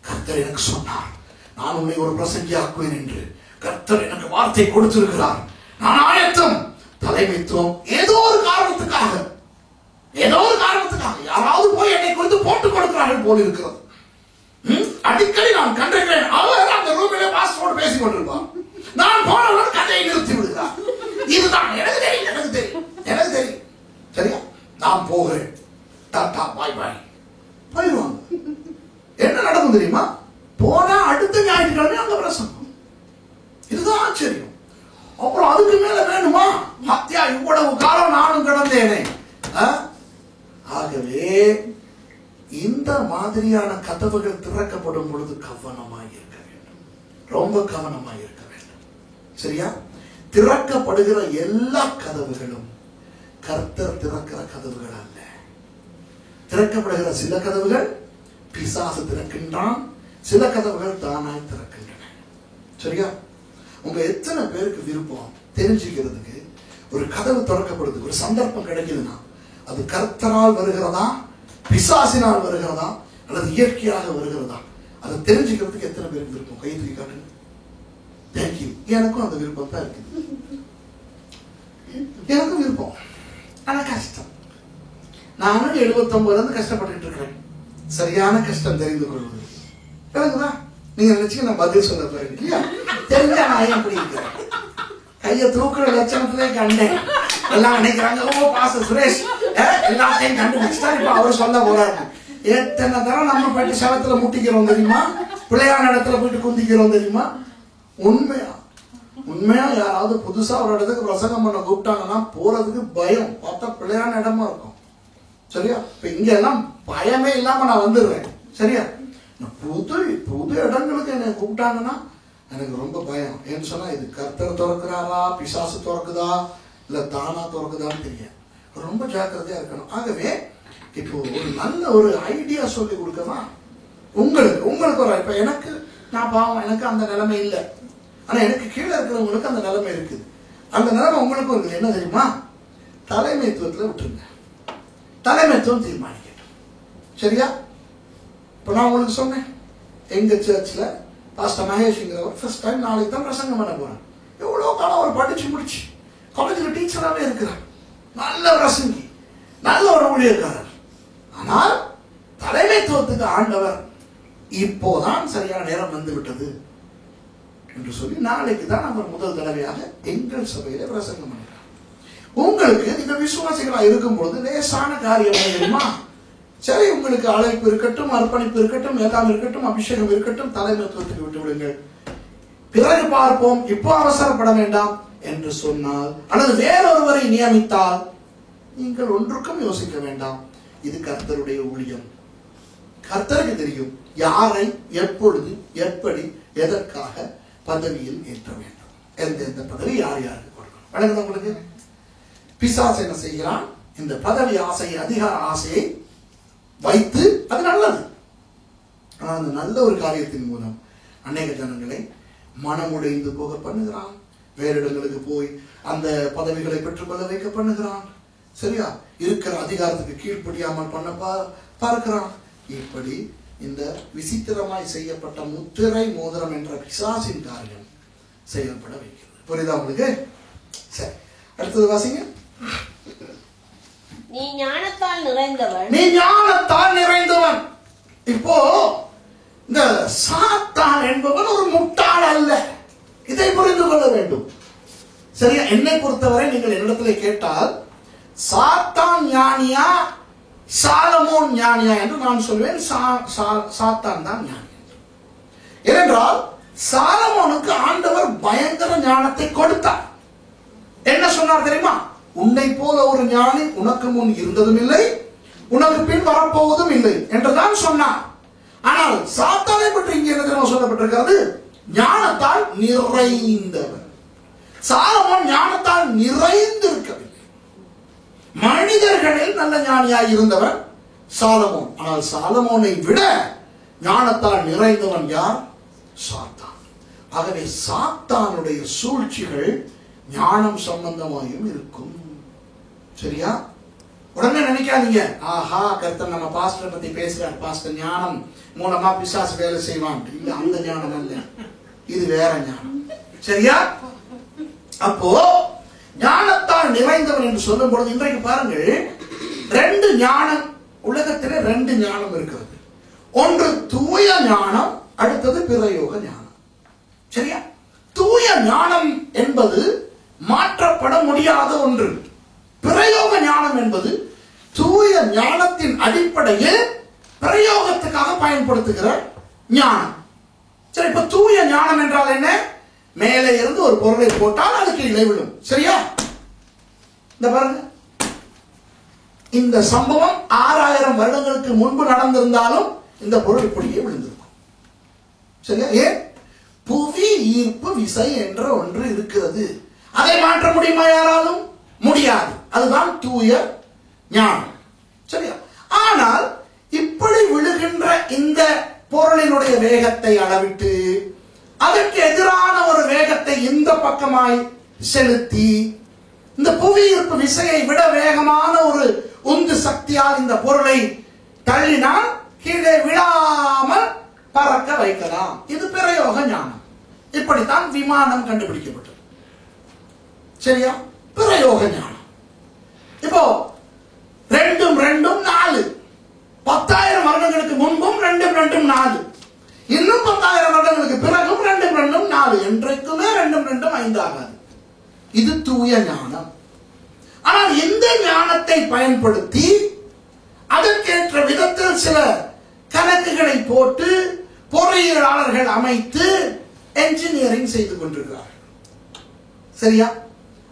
கர்த்தர் எனக்கு சொன்னார், நான் உன்னை ஒரு பிரசங்கி ஆக்குவேன் என்று கர்த்தர் எனக்கு வார்த்தை கொடுத்திருக்கிறார். நான் ஆயத்தம். தலைமைத்துவம் ஏதோ ஒரு காரணத்துக்காக யாராவது போய் என்னை குறித்து போட்டுக் கொடுக்கிறார்கள் போல் இருக்கிறது. அடிக்கடி நான் கண்டிருக்கிறேன். அவர் அந்த ரூமிலே பாஸ்போர்ட் பேசிக் கொண்டிருப்பார். நான் போனவர் கதையை நிறுத்தி விடுகிறார். இதுதான் எனக்கு தெரியும். சரியா? நான் போகிறேன், டாடா பாய் பாய் போயிடுவாங்க. என்ன நடக்கும் தெரியுமா? போனா அடுத்த ஞாயிற்றுக்கிழமை அங்க பிரசங்கம். இதுதான் ஆச்சரியம். அப்புறம் அதுக்கு மேல வேணுமா? ஹத்யா இவ்வளவு காலம் நானும் கிடந்தேனே. ஆகவே இந்த மாதிரியான கதவுகள் திறக்கப்படும் பொழுது கவனமாய் இருக்க வேண்டும். ரொம்ப கவனமாய் இருக்க வேண்டும். சரியா? திறக்கப்படுகிற எல்லா கதவுகளும் கர்த்தர் திறக்கிற கதவுகள் அல்ல. திறக்கப்படுகிற சில கதவுகள் பிசாசு திறக்கின்றான், சில கதவுகள் தானாய் திறக்கின்றன. சரியா? உங்க எத்தனை பேருக்கு விருப்பம் தெரிஞ்சுக்கிறதுக்கு ஒரு கதவு திறக்கப்படுறதுக்கு ஒரு சந்தர்ப்பம் கிடைக்குதுன்னா அது கர்த்தரால் வருகிறதா, பிசாசினால் வருகிறதா, அல்லது இயற்கையாக வருகிறதா, அதை தெரிஞ்சுக்கிறதுக்கு எத்தனை பேருக்கு விருப்பம்? கை தூக்கி காட்டுங்க. தேங்க்யூ. எனக்கும் அந்த விருப்பம் தான் இருக்குது. எனக்கும் விருப்பம். ஆனா கஷ்டம். நானும் 79 இருந்து கஷ்டப்பட்டு இருக்கிறேன். சரியான கஷ்டம் தெரிந்து கொள்வது. எனக்குதா? நீங்க நினைச்சீங்க நான் பதில் சொல்ல போறேன் இல்லையா? தெரிஞ்சா நான் எப்படி இருக்கிறேன்? கையை தூக்குற லட்சணத்திலே கண்டேன். எல்லாம் நினைக்கிறாங்க, ஓ பாச சுரேஷ் எல்லாத்தையும் கண்டுபிடிச்சா இப்ப அவர் சொல்ல போறாரு. எத்தனை தரம் நம்ம போயிட்டு சவத்துல முட்டிக்கிறோம் தெரியுமா? பிள்ளையான இடத்துல போயிட்டு குந்திக்கிறோம் தெரியுமா? உண்மையா யாராவது புதுசா ஒரு இடத்துக்கு பிரசங்கம் பண்ண கூப்பிட்டாங்கன்னா போறதுக்கு பயம். பார்த்தா பிள்ளையான இடமா இருக்கும். சரியா? இப்ப இங்க எல்லாம் பயமே இல்லாம நான் வந்துடுறேன். சரியா? புது இடங்களுக்கு என்ன கூப்பிட்டாங்கன்னா எனக்கு ரொம்ப பயம். ஏன்னு சொன்னா இது கர்த்தர் திறக்கிறாரா, பிசாசு திறக்குதா, இல்ல தானா திறக்குதான்னு தெரியாது. ரொம்ப ஜாக்கிரதையா இருக்கணும். ஆகவே இப்போ ஒரு நல்ல ஒரு ஐடியா சொல்லி கொடுக்கலாம் உங்களுக்கு ஒரு இப்ப எனக்கு நான் பாவம், எனக்கு அந்த நிலைமை இல்லை. ஆனா எனக்கு கீழே இருக்கிறவங்களுக்கு அந்த நிலைமை இருக்குது. அந்த நிலைமை உங்களுக்கும் இருக்குது. என்ன தெரியுமா? தலைமைத்துவத்துல விட்டுருங்க. தலைமைத்துவம் தீர்மானிக்கட்டும். சரியா? இப்ப நான் உங்களுக்கு சொன்னேன், எங்க சர்ச்ல பாஸ்டர் மகேஷ்ங்கிறவர் ஃபர்ஸ்ட் டைம் நாளைக்கு தான் பிரசங்கம் பண்ண போறேன். எவ்வளவு காலம் அவர் படிச்சு முடிச்சு காலேஜ்ல டீச்சராகவே இருக்கிறார். நல்ல பிரசங்கி, நல்ல ஒரு ஊழியக்காரர். ஆனால் தலைமைத்துவத்துக்கு ஆண்டவர் இப்போதான் சரியான நேரம் வந்து விட்டது என்று சொல்லி நாளைக்கு தான் அவர் முதல் தடவையாக எங்கள் சபையில பிரசங்கம் பண்ணுறார். உங்களுக்கு நீங்கள் விசுவாசிகளா இருக்கும் பொழுது லேசான காரியம் தெரியுமா? சரி, உங்களுக்கு அழைப்பு இருக்கட்டும், அர்ப்பணிப்பு இருக்கட்டும், ஏதாம் இருக்கட்டும், அபிஷேகம் இருக்கட்டும், தலைமைத்துவத்துக்கு விட்டு விடுங்கள், பிறகு பார்ப்போம், இப்போ அவசரப்பட வேண்டாம் என்று சொன்னால், அல்லது வேறொருவரை நியமித்தால் நீங்கள் ஒன்றுக்கும் யோசிக்க வேண்டாம். இது கர்த்தருடைய ஊழியம். கர்த்தருக்கு தெரியும் யாரை எப்பொழுது எப்படி எதற்காக பதவியில் ஏற்ற வேண்டும், எந்த பதவி யார் யாருக்கு கொடுக்கணும். வணக்கம். உங்களுக்கு பிசாசு என்ன செய்கிறான்? இந்த பதவி ஆசையை, அதிகார ஆசையை வைத்து, அது நல்லது. ஆனால் அந்த நல்ல ஒரு காரியத்தின் மூலம் அநேக ஜனங்களை மனமுடைந்து போக பண்ணுகிறான், வேற இடங்களுக்கு போய் அந்த பதவிகளை பெற்றுக்கொள்ள வைக்க பண்ணுகிறான். சரியா? இருக்கிற அதிகாரத்துக்கு கீழ்ப்படியாமல் பண்ண பார்க்கிறான். இப்படி இந்த விசித்திரமாய் செய்யப்பட்ட முத்திரை மோதிரம் என்ற பிசாசின் காரியம் செயல்பட வைக்கிறது. புரியுதா உங்களுக்கு? சரி, அடுத்தது வாசிங்க. நீ ஞானத்தால் நிறைந்தவன். நீ ஞானத்தால் நிறைந்தவன். இப்போ இந்த சாத்தான் என்பவன் ஒரு முட்டாள் அல்ல. இதை புரிந்து கொள்ள வேண்டும். சரியா? என்னை பொறுத்தவரை நீங்கள் என்னிடத்துல கேட்டால் சாத்தான் ஞானியா சாலமோன் ஞானியா என்று நான் சொல்வேன். சாத்தான் தான் ஞானி. ஏனென்றால் சாலமோனுக்கு ஆண்டவர் பயங்கர ஞானத்தை கொடுத்தார். என்ன சொன்னார் தெரியுமா? உன்னை போல ஒரு ஞானி உனக்கு முன் இருந்ததும் இல்லை, உனக்கு பின் வரப்போவதும் இல்லை என்றுதான் சொன்னார். ஆனால் சாத்தானை பற்றி இங்கே என்ன தெரியுமா சொல்லப்பட்டிருக்கிறது? ஞானத்தால் நிறைந்தவன். சாலமோன் ஞானத்தால் நிறைந்திருக்கவில்லை. மனிதர்களில் நல்ல ஞானியாய் இருந்தவன் சாலமோன். ஆனால் சாலமோனை விட ஞானத்தால் நிறைந்தவன் யார்? சாத்தான். ஆகவே சாத்தானுடைய சூழ்ச்சிகள் ஞானம் சம்பந்தமாயும் இருக்கும். சரியா? உடனே நினைக்காதீங்க, ஆஹா கர்த்தர் நம்ம பாஸ்டர் பத்தி பேசுறார், பாஸ்டர் ஞானம் மூலமா பிசாசு வேலை செய்வான். இல்ல, அந்த ஞானம் அல்ல, இது வேற ஞானம். சரியா? அப்போ ஞானத்தால் நிறைந்தவன் என்று சொல்லும் பொழுது இன்றைக்கு பாருங்கள், ரெண்டு ஞானம் உலகத்திலே ரெண்டு ஞானம் இருக்கிறது. ஒன்று தூய ஞானம், அடுத்தது பிரயோக ஞானம். சரியா? தூய ஞானம் என்பது மாற்றப்பட முடியாத ஒன்று. பிரயோக ஞானம் என்பது தூய ஞானத்தின் அடிப்படையில் பிரயோகத்துக்காக பயன்படுத்துகிற ஞானம். சரி, இப்ப தூய ஞானம் என்றால் என்ன? மேலே இருந்து ஒரு பொருளை போட்டால் அது கீழே விழும். சரியா? இந்த பாருங்க, இந்த சம்பவம் 6000 வருடங்களுக்கு முன்பு நடந்திருந்தாலும் இந்த பொருள் இப்படியே விழுந்திருக்கும். சரியா? ஏன்? புவி ஈர்ப்பு விசை என்ற ஒன்று இருக்கிறது. அதை மாற்ற முடியுமா யாராலும்? முடியாது. அதுதான் தூய ஞானம். சரியா? ஆனால் இப்படி விழுகின்ற இந்த பொருளினுடைய வேகத்தை அளவிட்டு அதற்கு எதிரான ஒரு வேகத்தை இந்த பக்கமாய் செலுத்தி இந்த புவி ஈர்ப்பு விசையை விட வேகமான ஒரு உந்து சக்தியால் இந்த பொருளை தள்ளினால் கீழே விழாமல் பறக்க வைக்கலாம். இது பிரயோக ஞானம். இப்படித்தான் விமானம் கண்டுபிடிக்கப்பட்டது. சரியா? பிரயோக ஞானம். இப்போ 2 2 4, 10,000 வருடங்களுக்கு முன்பும் 2 2 4, இன்னும் 10,000 வருடங்களுக்கு பிறகும் 2 2 4, என்றைக்குமே 2 2 5 ஆகாது. இது தூய ஞானம். ஆனால் இந்த ஞானத்தை பயன்படுத்தி அதற்கேற்ற விதத்தில் சில கணக்குகளை போட்டு பொறியியலாளர்கள் அமைத்து என்ஜினியரிங் செய்து கொண்டிருக்கிறார்கள். சரியா?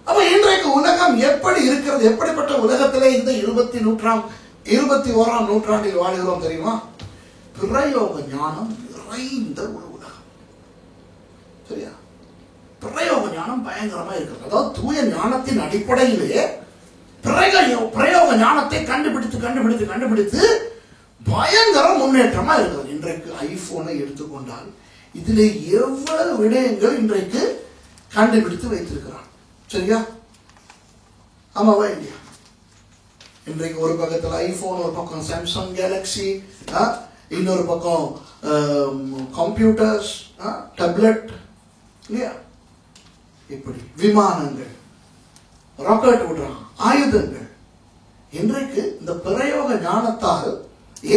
அப்ப இன்றைக்கு உலகம் எப்படி இருக்கிறது? எப்படிப்பட்ட உலகத்திலே இந்த 21ஆம் நூற்றாண்டில் வாழ்கிறோம் தெரியுமா? பிரயோக ஞானம் நிறைந்த ஒரு உலகம். சரியா? பிரயோக ஞானம் பயங்கரமா இருக்கிறது. அதாவது தூய ஞானத்தின் அடிப்படையிலே பிரயோக ஞானத்தை கண்டுபிடித்து பயங்கர முன்னேற்றமா இருக்கிறது. இன்றைக்கு ஐபோனை எடுத்துக்கொண்டால் இதிலே எவ்வளவு விடயங்கள் இன்றைக்கு கண்டுபிடித்து வைத்திருக்கிறான். சரியா? ஆமாவா இல்லையா? இன்றைக்கு ஒரு பக்கத்தில் ஐபோன், ஒரு பக்கம் சாம்சங் கேலக்சி, இன்னொரு பக்கம் கம்ப்யூட்டர்ஸ், டேப்லெட், இல்லையா? இப்படி விமானங்கள், ராக்கெட் விடுறான், ஆயுதங்கள். இன்றைக்கு இந்த பிரயோக ஞானத்தால்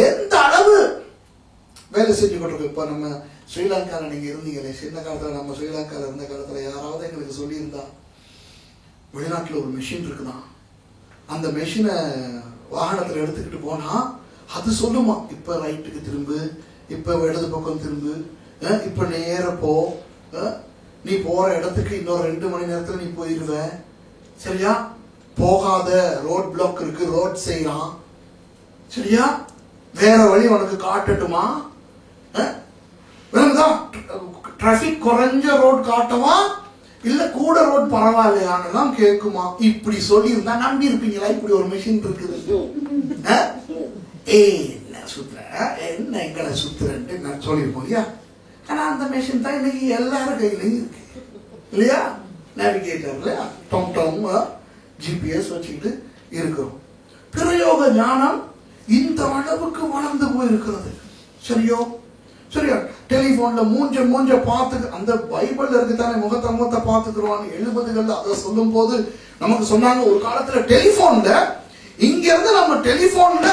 எந்த அளவு வேலை செஞ்சு கொண்டிருக்கு. இப்ப நம்ம ஸ்ரீலங்காவில் நீங்க இருந்தீங்களே, சின்ன காலத்துல நம்ம ஸ்ரீலங்காவில் இருந்த காலத்துல யாராவது எங்களுக்கு சொல்லியிருந்தா வெளிநாட்டில் ஒரு மெஷின் இருக்குதான், அந்த மெஷினை வாகனத்தில் எடுத்துக்கிட்டு போனா அது சொல்லுமா, இப்ப ரைட்டுக்கு திரும்பு, இப்ப இடது பக்கம் திரும்பு, இப்ப நேர போ, நீ போற இடத்துக்கு இன்னொரு 2 மணி நேரத்துல நீ போயிருவ. சரியா? போகாத ரோட் பிளாக் இருக்கு, ரோட் செய்யறான். சரியா? வேற வழி உனக்கு காட்டட்டுமா? டிராபிக் குறைஞ்ச ரோட் காட்டவா, இல்ல கூட ரோட் பரவாயில்லையான்னு கேட்குமா? இப்படி சொல்லி இருந்தா நம்பி இருப்பீங்களா? இப்படி ஒரு மிஷின் இருக்குது. என்ன சுத்துற, என்ன எங்களை சுத்துறேன்ட்டு நான் சொல்லியிருப்போம் இல்லையா? ஆனா அந்த மிஷின் தான் இன்னைக்கு எல்லாரும் கையிலையும் இருக்கு இல்லையா? நேவிகேட்டர்ல டம் டம் ஜிபிஎஸ் வச்சுக்கிட்டு இருக்கிறோம். பிரயோக ஞானம் இந்த அளவுக்கு வளர்ந்து போயிருக்கிறது. சரியோ சரியா? டெலிபோன்ல மூஞ்ச பார்த்து அந்த பைபிள்ல இருக்குதானே முகத்தை பார்த்துக்குருவான்னு 70கள் அதை சொல்லும் போது நமக்கு சொன்னாங்க. ஒரு காலத்துல டெலிபோன்ல இங்க இருந்து நம்ம டெலிபோன்ல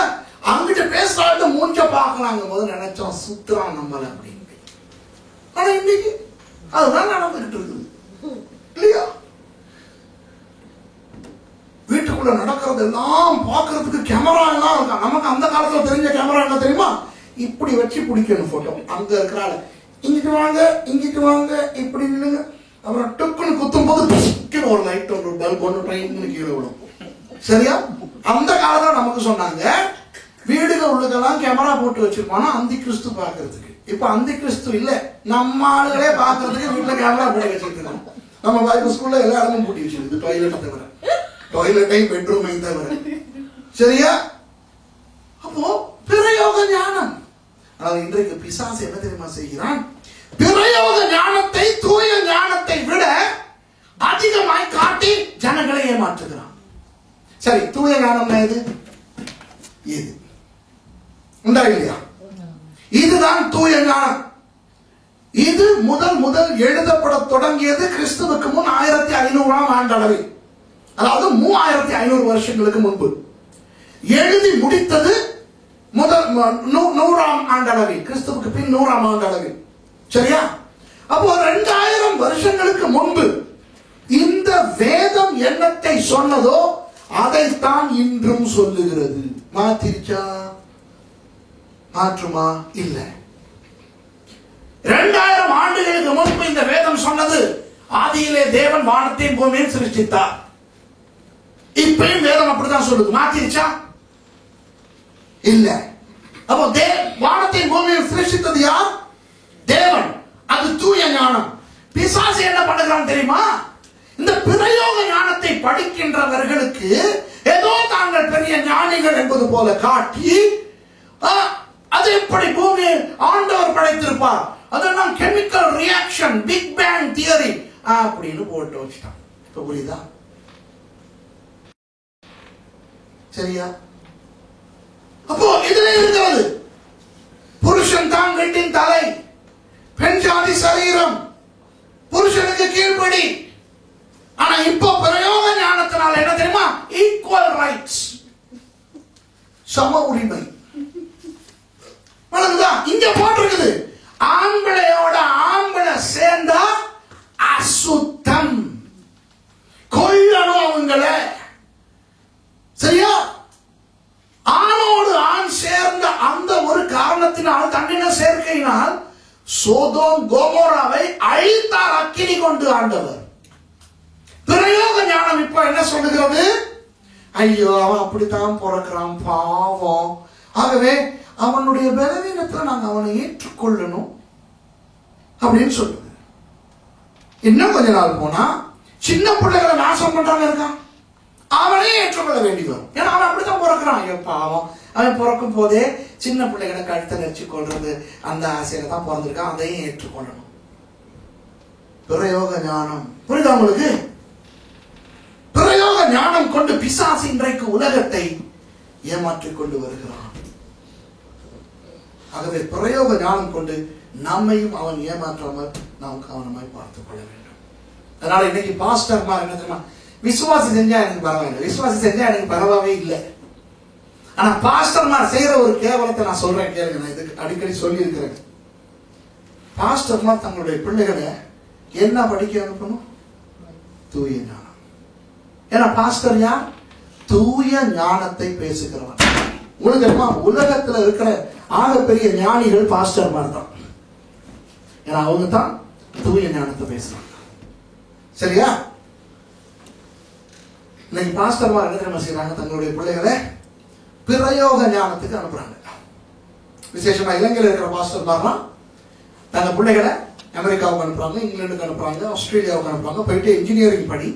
அங்கிட்ட பேசுறாங்க மூஞ்ச பார்க்கலாங்க. முதல்ல நினைச்சோம் சுத்துறான் நம்மள அப்படின்னு. ஆனா இன்னைக்கு அதுதான் நடந்துகிட்டு இருக்குது இல்லையா? வீட்டுக்குள்ள நடக்கிறது எல்லாம் பாக்குறதுக்கு கேமரா எல்லாம் இருக்கா. நமக்கு அந்த காலத்துல தெரிஞ்ச கேமரா என்ன தெரியுமா? இப்படி வச்சு பிடிக்கணும் போட்டோ. அங்க இருக்கிறாள் இங்கிட்டு வாங்க இப்படி நின்னுங்க. அப்புறம் டக்குன்னு குத்தும் போது ஒரு லைட் ஒரு பல்ப் ஒன்று ட்ரெயின் கீழே விடும். சரியா? அந்த காலத்துல நமக்கு சொன்னாங்க வீடுகள் உள்ளுக்கெல்லாம் கேமரா போட்டு வச்சிருப்பானா அந்தி கிறிஸ்து பாக்குறதுக்கு. இப்ப அந்தி கிறிஸ்து இல்ல, நம்ம ஆளுகளே பாக்குறதுக்கு வீட்டுல கேமரா போட்டு வச்சிருக்கோம். நம்ம பைபிள் ஸ்கூல்ல எல்லா இடமும் பூட்டி வச்சிருக்கு. டாய்லெட் தவிர, டாய்லெட்டையும் பெட்ரூமையும் தவிர. சரியா? அப்போ பிரயோக ஞானம். அதாவது இன்றைக்கு பிசாசு என்ன தெரியுமா செய்கிறான்? பிரயோக ஞானத்தை தூய ஞானத்தை விட அதிகமாய் காட்டி ஜனங்களை ஏமாற்றுகிறான். சரி, தூய ஞானம்னா எது? இது உண்டா இல்லையா? இதுதான் தூய ஞானம். இது முதல் எழுதப்பட தொடங்கியது கிறிஸ்துவுக்கு முன் 1500ஆம் ஆண்டளவில். அதாவது 3500 வருஷங்களுக்கு முன்பு. எழுதி முடித்தது முதல் 100ஆம் ஆண்டளவில், கிறிஸ்துவுக்கு பின் 100ஆம் ஆண்டளவில். சரியா? அப்போ 2000 வருஷங்களுக்கு முன்பு இந்த வேதம் என்னத்தை சொன்னதோ அதைத்தான் இன்றும் சொல்லுகிறது. மாத்திருச்சா? மாற்றுமா? இல்ல. 2000 ஆண்டுகளுக்கு முன்பு இந்த வேதம் சொன்னது ஆதியிலே தேவன் வானத்தையும் பூமியையும் சிருஷ்டித்தார். இப்பயும் வேதம் அப்படித்தான் சொல்லுது. மாத்திருச்சா? இல்ல. அப்போ வானத்தையும் பூமியையும் சிருஷ்டித்தது யார்? தேவன். அது தூய ஞானம். பிசாசு என்ன பண்ணுகிறான் தெரியுமா? இந்த பிரயோக ஞானத்தை படிக்கின்றவர்களுக்கு ஏதோ தாங்கள் பெரிய ஞானிகள் என்பது போல காட்டி, அது எப்படி பூமி ஆண்டவர் படைத்திருப்பார், அதெல்லாம் chemical reaction, big bang theory அப்படின்னு போட்டு வச்சுட்டான். இப்ப புரியுதா? சரியா? அப்போ இதுல இருக்கிறது புருஷன் தான் வீட்டின் தலை, பெண் ஜாதி சரீரம், புருஷனுக்கு கீழ்ப்படி. ஆனா இப்போ பிரயோக ஞானத்தினால என்ன தெரியுமா? ஈக்குவல் ரைட்ஸ், சம உரிமை. இங்க போட்டிருக்குது ஆம்பளையோட ஆம்பளை சேர்ந்தா அசுத்தம், கொல்லணும் அவங்கள. சரியா? ஆணோடு ஆண் சேர்ந்த அந்த ஒரு காரணத்தினால், தன்னின சேர்க்கையினால் சோதோம் கோமோராவை அழித்தார் அக்கினி கொண்டு ஆண்டவர். பிரயோக ஞானம் இப்ப என்ன சொல்லுகிறது? ஐயோ அவன் அப்படித்தான் பிறக்கிறான் பாவம், ஆகவே அவனுடைய பலவீனத்தில் நாங்கள் அவனை ஏற்றுக்கொள்ளணும் அப்படின்னு சொல்லுது. இன்னும் கொஞ்ச நாள் போனா சின்ன பிள்ளைகளை நாசம் பண்றாங்க இருக்கான், அவனையும் ஏற்றுக்கொள்ள வேண்டி வரும். ஏன்னா அவன் அப்படித்தான் பிறக்கிறான். ஐயோ பாவம், அவன் பிறக்கும் போதே சின்ன பிள்ளைகளை கழுத்தை நெரிச்சு கொள்றது அந்த ஆசையில தான் பிறந்திருக்கான், அதையும் ஏற்றுக்கொள்ளணும். பிரயோக ஞானம் புரியுதா உங்களுக்கு? பிரயோக ஞானம் கொண்டு பிசாசு இன்றைக்கு உலகத்தை ஏமாற்றிக் கொண்டு வருகிறான். ஆகவே பிரயோக ஞானம் கொண்டு நம்மையும் அவன் ஏமாற்றாமல் நாம் கவனமாய் பார்த்துக் கொள்ள வேண்டும். அதனால இன்னைக்கு பாஸ்டர்மார் என்ன தெரியுமா? விசுவாசி செஞ்சா எனக்கு பரவாயில்லை, விசுவாசி செஞ்சா எனக்கு பரவாவே இல்லை. ஆனா பாஸ்டர்மார் செய்யற ஒரு கேவலத்தை நான் சொல்றேன் கேளுங்க. நான் இதுக்கு அடிக்கடி சொல்லி இருக்கிறேன். பாஸ்டர்மார் தங்களுடைய பிள்ளைகளை என்ன படிக்க அனுப்பணும்? தூய ஞானம். ஏன்னா பாஸ்டர் யார்? தூய ஞானத்தை பேசுகிறவன். உங்களுக்கு தெரியுமா, உலகத்துல இருக்கிற ஆகப்பெரிய ஞானிகள் பாஸ்டர்மார் தான். ஏன்னா அவங்க தான் தூய ஞானத்தை பேசுறாங்க. சரியா? இன்னைக்கு பாஸ்டர்மார் என்ன தெரியுமா செய்யறாங்க? தங்களுடைய பிள்ளைகளை பிரயோக ஞானத்துக்கு அனுப்புறாங்க. விசேஷமா இலங்கையில் இருக்கிற பாஸ்டர்மார்லாம் தங்க பிள்ளைகளை அமெரிக்காவுக்கு அனுப்புறாங்க, இங்கிலாந்துக்கு அனுப்புறாங்க, ஆஸ்திரேலியாவுக்கு அனுப்புறாங்க. போயிட்டு இன்ஜினியரிங் படி,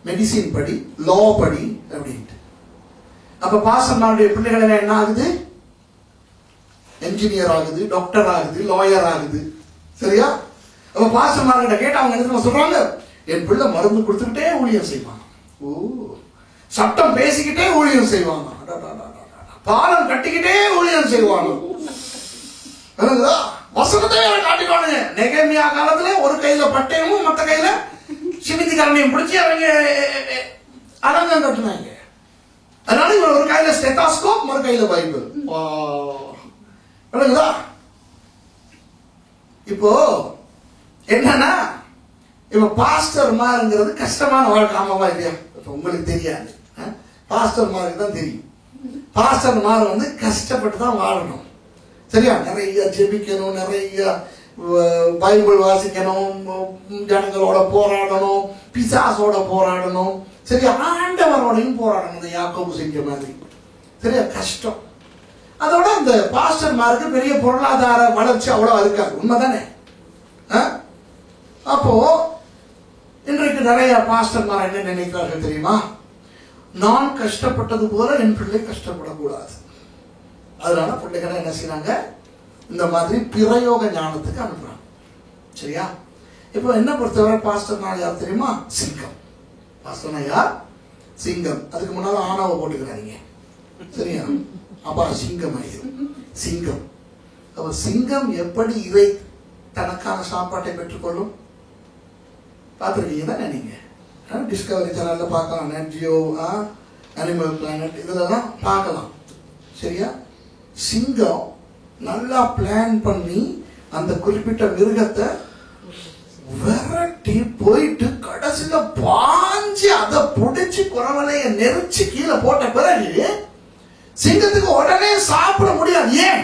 மெடிசின் படி, லா படி அப்படின்ட்டு. அப்ப பாஸ்டர்மாருடைய பிள்ளைகள் என்ன ஆகுது? என்ஜினியர் ஆகுது, டாக்டர் ஆகுது, லாயர் ஆகுது. சரியா? அப்ப பாஸ்டர்மார்கிட்ட கேட்டு அவங்க என்ன சொல்றாங்க? என் பிள்ளை மருந்து கொடுத்துக்கிட்டே ஊழியம் செய்வான். ஓ, சட்டம் பேசிக்கிட்டே ஊழியம் செய்வான். பாலம் கட்டிக்கிட்டே ஊழியம் செய்வான். வசனத்தை காட்டிக்கோங்க. நெகேமியா காலத்துல ஒரு கையில பட்டயமும் மற்ற கையில சிமித்தி கரணையும் பிடிச்சி அவங்க அரங்கம் கட்டினாங்க. அதனால இவர் ஒரு கையில ஸ்டெத்தாஸ்கோப், மறு கையில பைபிள். இப்போ என்னன்னா, இப்ப பாஸ்டர் மாருங்கிறது கஷ்டமான வாழ்க்கை. ஆமாவா இல்லையா? உங்களுக்கு தெரியாது, பாஸ்டர் மாருக்கு தான் தெரியும். பாஸ்டர் மார் வந்து கஷ்டப்பட்டு தான் வாழணும். சரியா? நிறைய ஜெபிக்கணும், நிறைய பைபிள் வாசிக்கணும், ஜனங்களோட போராடணும், பிசாசோட போராடணும். சரியா? ஆண்டவரோடையும் போராடணும், இந்த யாக்கோபு செஞ்ச மாதிரி. சரியா? கஷ்டம். அதோட அந்த பாஸ்டர்மாருக்கு பெரிய பொருளாதார வளர்ச்சி அவ்வளவு இருக்காது. உண்மைதானே? அப்போ இன்றைக்கு நிறைய பாஸ்டர்மார் என்ன நினைக்கிறார்கள் தெரியுமா? நான் கஷ்டப்பட்டது போல என் பிள்ளை கஷ்டப்படக்கூடாது. அதனால பிள்ளைகளை என்ன செய்யறாங்க? இந்த மாதிரி பிரயோக ஞானத்துக்கு அனுப்புறாங்க. சரியா? இப்போ என்ன பொறுத்தவரை பாஸ்டர்னா யார் தெரியுமா? சிங்கம். பாஸ்டர்னா யார்? சிங்கம். அதுக்கு முன்னால ஆணவ போட்டுக்கிறாங்க. சரியா? அப்ப சிங்கம் ஆயிரும். சிங்கம். அப்ப சிங்கம் எப்படி இறை தனக்கான சாப்பாட்டை பெற்றுக்கொள்ளும்? பார்த்துருக்கீங்க தானே நீங்க? டிஸ்கவரி சேனல்ல பார்க்கலாம், நெட் ஜியோ, அனிமல் பிளானட், இதெல்லாம் பார்க்கலாம். சரியா? சிங்கம் நல்லா பிளான் பண்ணி அந்த குறிப்பிட்ட மிருகத்தை விரட்டி போயிட்டு கடைசியில பாஞ்சு அதை புடிச்சு குறவலைய நெரிச்சு கீழே போட்ட பிறகு சிங்கத்துக்கு உடனே சாப்பிட முடியாது. ஏன்?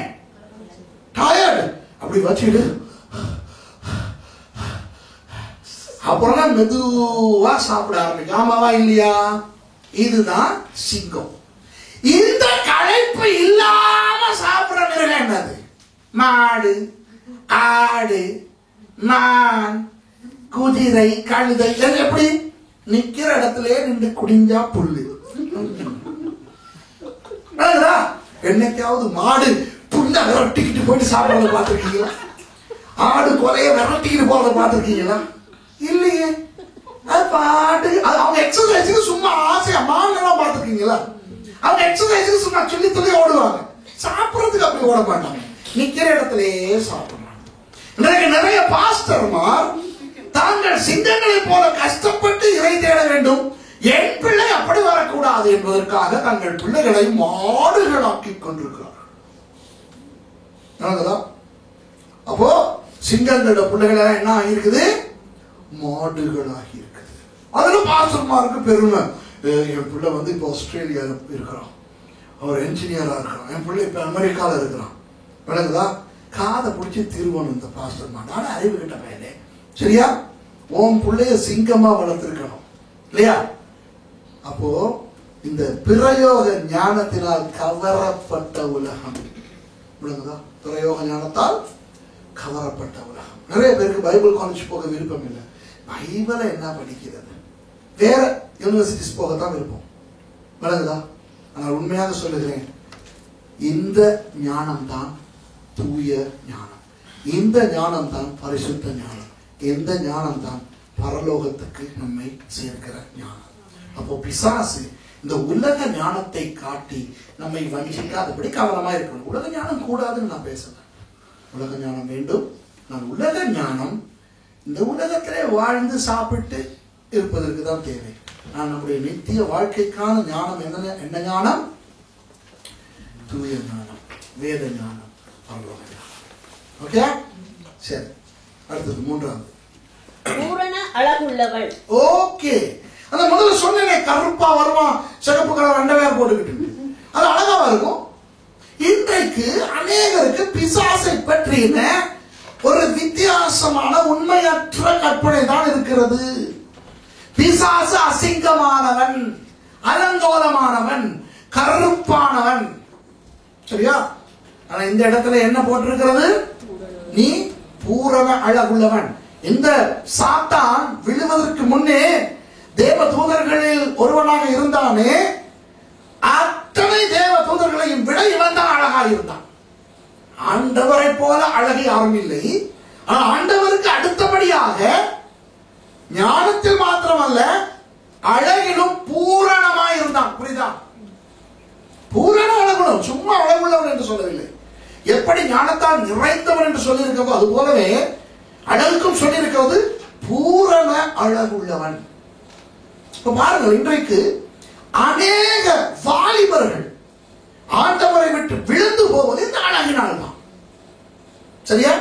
டயர்டு. அப்படி வச்சுக்கிட்டு அப்புறம் மெதுவா சாப்பிட ஆரம்பிக்கும். ஆமாவா இல்லையா? இதுதான் சிங்கம். இந்த களைப்பு இல்லாம சாப்பிட மிருகம் என்னது? மாடு, ஆடு, மான், குதிரை, கழுதை. எப்படி? நிக்கிற இடத்துல நின்று குடிஞ்சா புல்லு. என்னைக்காவது மாடு புல்ல விரட்டிக்கிட்டு போயிட்டு சாப்பிட பார்த்திருக்கீங்களா? ஆடு கொலைய விரட்டிக்கிட்டு போறத பார்த்திருக்கீங்களா? இல்லையே. அது பாட்டு அவங்க எக்ஸசைஸுக்கு சும்மா ஆசையா மாங்கலாம் பார்த்திருக்கீங்களா? அவங்க எக்ஸசைஸுக்கு சும்மா சொல்லி சொல்லி ஓடுவாங்க. சாப்பிடறதுக்கு அப்படி ஓட மாட்டாங்க, நிக்கிற இடத்திலேயே சாப்பிடுறாங்க. நிறைய பாஸ்டர்மார் தாங்கள் சிங்கங்களை போல கஷ்டப்பட்டு இறை தேட வேண்டும், என் பிள்ளை அப்படி வரக்கூடாது என்பதற்காக தங்கள் பிள்ளைகளை மாடுகளாக்கி கொண்டிருக்கிறார்கள். அப்போ சிங்கங்களோட பிள்ளைகள் என்ன ஆகிருக்குது? மாடுகளாகி இருக்குது. அதுல பாஸ்டர்மாருக்கு பெருமை. என் பிள்ளை வந்து இப்போ ஆஸ்திரேலியா இருக்கிறான், அவர் என்ஜினியரா இருக்கிறான், என் பிள்ளை இப்ப அமெரிக்கால இருக்கிறான். விளங்குதா? காதை பிடிச்சி திருவணும் இந்த பாஸ்டர்மார். ஆனா அறிவு கிட்ட பையனே, சரியா? உன் பிள்ளைய சிங்கமா வளர்த்திருக்கணும் இல்லையா? அப்போ இந்த பிரயோக ஞானத்தினால் கவரப்பட்ட உலகம். விளங்குதா? பிரயோக ஞானத்தால் கவரப்பட்ட உலகம். நிறைய பேருக்கு பைபிள் காலேஜ் போக விருப்பம் இல்லை. பைபிளை என்ன படிக்கிறது? வேற யூனிவர்சிட்டிஸ் போகத்தான் விருப்பம். விளங்குதா? ஆனால் உண்மையாக சொல்லுகிறேன், இந்த ஞானம் தான் தூய ஞானம். இந்த ஞானம் தான் பரிசுத்த ஞானம். இந்த ஞானம் தான் பரலோகத்துக்கு நம்மை சேர்க்கிற ஞானம். அப்போ பிசாசு இந்த உலக ஞானத்தை காட்டி நம்மை வஞ்சிக்காதபடி கவனமா இருக்கணும். உலக ஞானம் கூடாதுன்னு நான் பேசுறேன். உலக ஞானம் வேண்டும். நான் உலக ஞானம் இந்த உலகத்திலே வாழ்ந்து சாப்பிட்டு இருப்பதற்கு தான் தேவை. நான் நம்முடைய நித்திய வாழ்க்கைக்கான ஞானம் என்ன ஞானம்? தூய ஞானம், வேத ஞானம், பரலோக ஞானம். ஓகே, சரி. அடுத்தது மூன்றாவது, பூரண அழகுள்ளவள். ஓகே, அந்த முதல்ல சொன்னேனே, கருப்பா வருவான், சிகப்பு கலர் அண்டவேர் போட்டுக்கிட்டு, அது அழகாவா இருக்கும். இன்றைக்கு அநேகருக்கு பிசாசை பற்றின ஒரு வித்தியாசமான உண்மையற்ற கற்பனை தான் இருக்கிறது. பிசாசு அசிங்கமானவன், அலங்கோலமானவன், கருப்பானவன். சரியா? ஆனா இந்த இடத்துல என்ன போட்டிருக்கிறது? நீ பூரண அழகுள்ளவன். இந்த சாத்தான் விழுவதற்கு முன்னே தேவ தூதர்களில் ஒருவனாக இருந்தானே, அத்தனை தேவ தூதர்களையும் விட இவன் தான் அழகாக இருந்தான். ஆண்டவரை போல அழகு யாரும் இல்லை. ஆனா ஆண்டவருக்கு அடுத்தபடியாக ஞானத்தில் மாத்திரமல்ல அழகிலும் பூரணமாய் இருந்தான். புரியுதா? பூரண அழகுள்ளவன், சும்மா அழகுள்ளவன் என்று சொல்லவில்லை. எப்படி ஞானத்தால் நிறைந்தவன் என்று சொல்லியிருக்கிறதோ அது போலவே அழகுக்கும் சொல்லியிருக்கிறது பூரண அழகுள்ளவன். இப்ப பாருங்கள், இன்றைக்கு அநேக வாலிபர்கள் ஆண்டவரை விட்டு விழுந்து போவது இந்த அழகினால் தான். சரியா?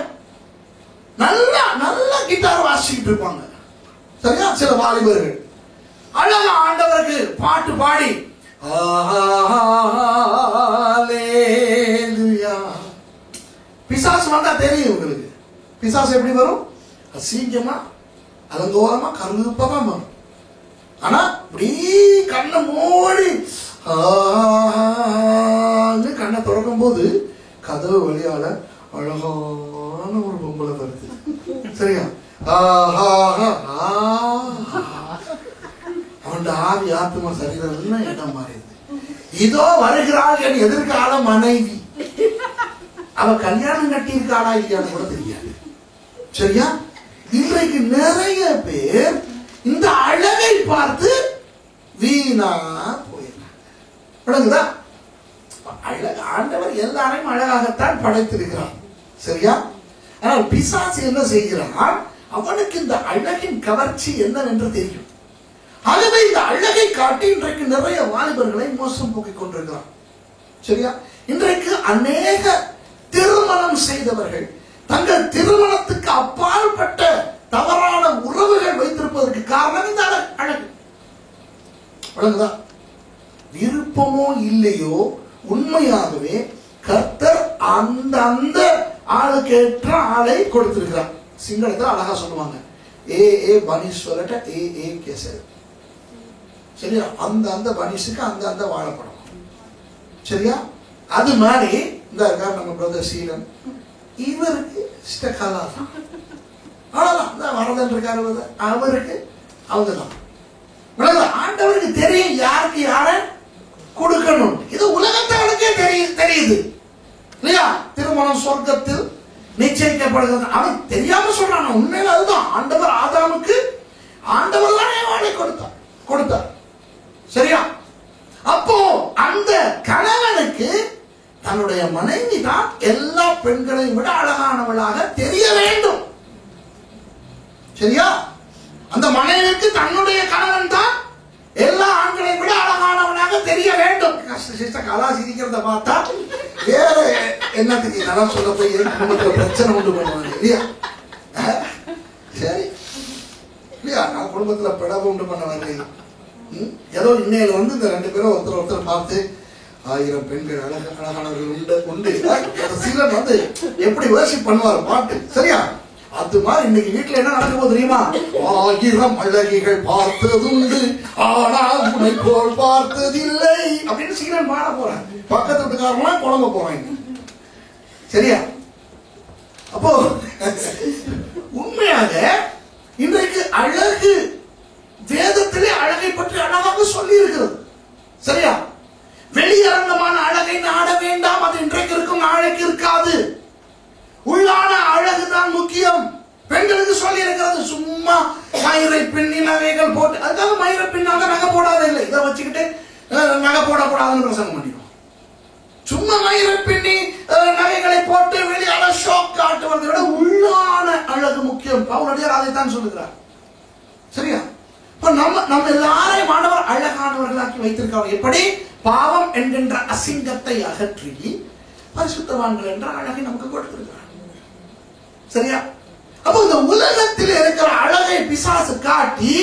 நல்லா நல்லா கிட்டார் வாசிக்கிட்டு இருப்பாங்க. சரியா? சில வாலிபர்கள் அழகா ஆண்டவருக்கு பாட்டு பாடி பிசாசு வந்தா தெரியும் உங்களுக்கு. பிசாசு எப்படி வரும்? அசிங்கமா அலங்கோலமா கருப்பமா வரும். ஆனா இப்படி கண்ணை மூடி கண்ணை திறக்கும் போது கதவு வழியால அழகான ஒரு பொம்பளை வருது. சரியா? அவன் ஆவி ஆத்மா சரீரம் இடம் மாறியது. இதோ வருகிறாள் என் எதிர்கால மனைவி. அவ கல்யாணம் கட்டி இருக்காளா இல்லையான்னு கூட தெரியாது. சரியா? இன்றைக்கு நிறைய பேர் இந்த அழகை பார்த்து வீணா போயிருக்காங்க. அழகு ஆண்டவர் எல்லாரையும் அழகாகத்தான் படைத்திருக்கிறார். சரியா? ஆனால் பிசாசு என்ன செய்கிறான்? அவனுக்கு இந்த அழகின் கவர்ச்சி என்னவென்று தெரியும். ஆகவே இந்த அழகை காட்டி இன்றைக்கு நிறைய வாலிபர்களை மோசம் போக்கிக் கொண்டிருக்கிறான். சரியா? இன்றைக்கு அநேக திருமணம் செய்தவர்கள் தங்கள் திருமணத்துக்கு அப்பாற்பட்ட தவறான உறவுகள் வைத்திருப்பதற்கு காரணம் இந்த அழகு. அழகுதான். விருப்பமோ இல்லையோ உண்மையாகவே கர்த்தர் அந்த ஆளுக்கு ஏற்ற ஆளை கொடுத்திருக்கிறார். சிங்களத்தில் அழகா சொல்லுவாங்க, ஏ பனீஸ்வரட்ட ஏ கேசர். சரியா? அந்த பனிஷுக்கு அந்த வாழைப்படம். சரியா? அது மாதிரி இந்த இருக்கார் நம்ம பிரதர் சீலன், இவருக்கு இஷ்டகாலா தான். அவ்வளவுதான். வரதன் இருக்காரு, அவருக்கு அவங்கதான். ஆண்டவருக்கு தெரியும் யாருக்கு யார கொடுக்கணும். இது உலகத்தவனுக்கே தெரியுது இல்லையா? திருமணம் சொர்க்கத்தில் நிச்சயிக்கப்படுகிறது. அவன் தெரியாம சொல்றான். உண்மையில அதுதான். ஆண்டவர் ஆதாமுக்கு ஆண்டவர் தான் ஏவாளை கொடுத்தார். சரியா? அப்போ அந்த கணவனுக்கு தன்னுடைய மனைவி தான் எல்லா பெண்களையும் விட அழகானவளாக தெரிய வேண்டும். சரியா? அந்த மனைவிக்கு தன்னுடைய கணவன் தான் எல்லா ஆண்களையும் விட அழகானவனாக தெரிய வேண்டும். கலா சிரிக்கிறத பார்த்தா வேற என்னத்துக்கு நல்லா சொல்ல போய் குடும்பத்துல பிரச்சனை உண்டு பண்ணுவாங்க இல்லையா? சரி இல்லையா? நான் குடும்பத்துல பிளவு உண்டு பண்ண வரேன். ஏதோ இன்னையில இந்த ரெண்டு பேரும் ஒருத்தர் பார்த்து 1000 பெண்கள் அழகானவர்கள் உண்டு சீலன் எப்படி வர்ஷிப் பண்ணுவார் பாட்டு. சரியா? அது மாதிரி இன்னைக்கு வீட்டுல என்ன நடக்கும் தெரியுமா? 1000 அழகிகள் பார்த்ததுண்டு ஆனால் உன்னை போல் பார்த்ததில்லை அப்படின்னு சீலன் பாட போறான். பக்கத்து வீட்டுக்காரங்களாம் குழம்ப போறாங்க. சரியா? அப்போ உண்மையாக இன்றைக்கு அழகு வேதத்திலே அழகை பற்றி அழகாக சொல்லி இருக்கிறது. சரியா? வெளியரங்கமான அழகை நாட வேண்டாம். அது இன்றைக்கு இருக்கும், நாளைக்கு இருக்காது. உள்ளான அழகுதான் முக்கியம். பெண்களுக்கு சொல்லி இருக்கிறது. சும்மா மயிரை பின்னி நகைகள் போட்டு, அதுக்காக மயிரை பின்னாக நகை போடாத இல்லை. இதை வச்சுக்கிட்டு நகை போடக்கூடாதுன்னு பிரசங்கம் பண்ணிடுவோம். சும்மா மயிரை பின்னி நகைகளை போட்டு வெளியான ஷோக் காட்டுவதை விட உள்ளான அழகு முக்கியம். பவுலடியார் அதைத்தான் சொல்லுகிறார். சரியா? இப்ப நம்ம எல்லாரையும் ஆண்டவர் அழகானவர்களாக்கி வைத்திருக்காங்க. எப்படி? பாவம் என்கின்ற அசிங்கத்தை அகற்றி பரிசுத்தவான்கள் என்ற அழகை நமக்கு கொடுத்திருக்கிறார். சரியா? அப்போ இந்த உலகத்தில் இருக்கிற அழகை பிசாசு காட்டி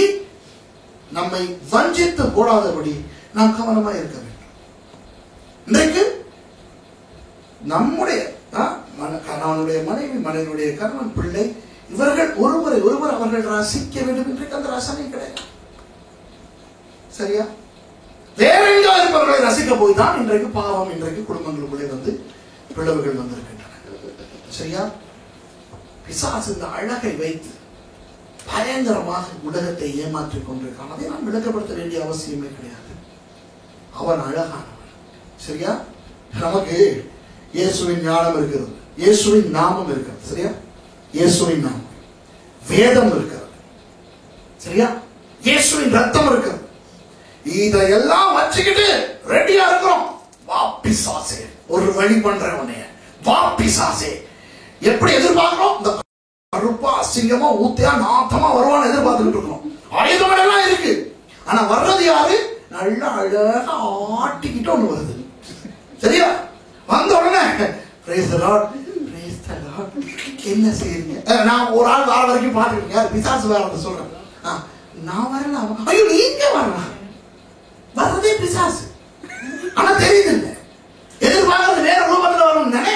நம்மை வஞ்சித்து போடாதபடி நாம் கவனமா இருக்க வேண்டும். இன்றைக்கு நம்முடைய கணவனுடைய மனைவி, மனைவியுடைய கணவன், பிள்ளை, இவர்கள் ஒருவர் அவர்கள் ரசிக்க வேண்டும். இன்றைக்கு அந்த ரசனை கிடையாது. சரியா? வேற எங்கோ இருப்பவர்களை ரசிக்க போய் தான் இன்றைக்கு பாவம் இன்றைக்கு குடும்பங்களுக்குள்ளே பிளவுகள் வந்திருக்கின்றன. சரியா? பிசாசு இந்த அழகை வைத்து பயங்கரமாக உலகத்தை ஏமாற்றிக் கொண்டிருக்கான். அதை நாம் விளக்கப்படுத்த வேண்டிய அவசியமே கிடையாது. அவன் அழகானவன். சரியா? நமக்கு இயேசுவின் ஞானம் இருக்கிறது, இயேசுவின் நாமம் இருக்கிறது. சரியா? இயேசுவின் நாமம், வேதம் இருக்கிறது. சரியா? இயேசுவின் ரத்தம் இருக்கு. இதையெல்லாம் வச்சுக்கிட்டு ரெடியா இருக்கிறோம். வா பிசாசே, ஒரு வழி பண்றேன் உன்னைய, வா பிசாசே. எப்படி எதிர்பார்க்கிறோம்? இந்த கருப்பா அசிங்கமா ஊத்தியா நாத்தமா வருவான்னு எதிர்பார்த்துக்கிட்டு இருக்கோம். ஆயுதங்கள் எல்லாம் இருக்கு. ஆனா வர்றது யாரு? நல்லா அழகா ஆட்டிக்கிட்டு ஒண்ணு வருது. சரியா? வந்த உடனே praise the Lord, praise the Lord. என்ன செய்றீங்க? நான் ஒரு ஆள் வார வரைக்கும் பாத்துருக்கேன். பிசாசு வேற சொல்றேன். நான் வரல. ஐயோ நீங்க வரலாம். வர்றதே பிசாசு. ஆனா தெரியுது இல்ல, எதிர்பார்க்கறது வேற ரூபத்துல வரும் தானே.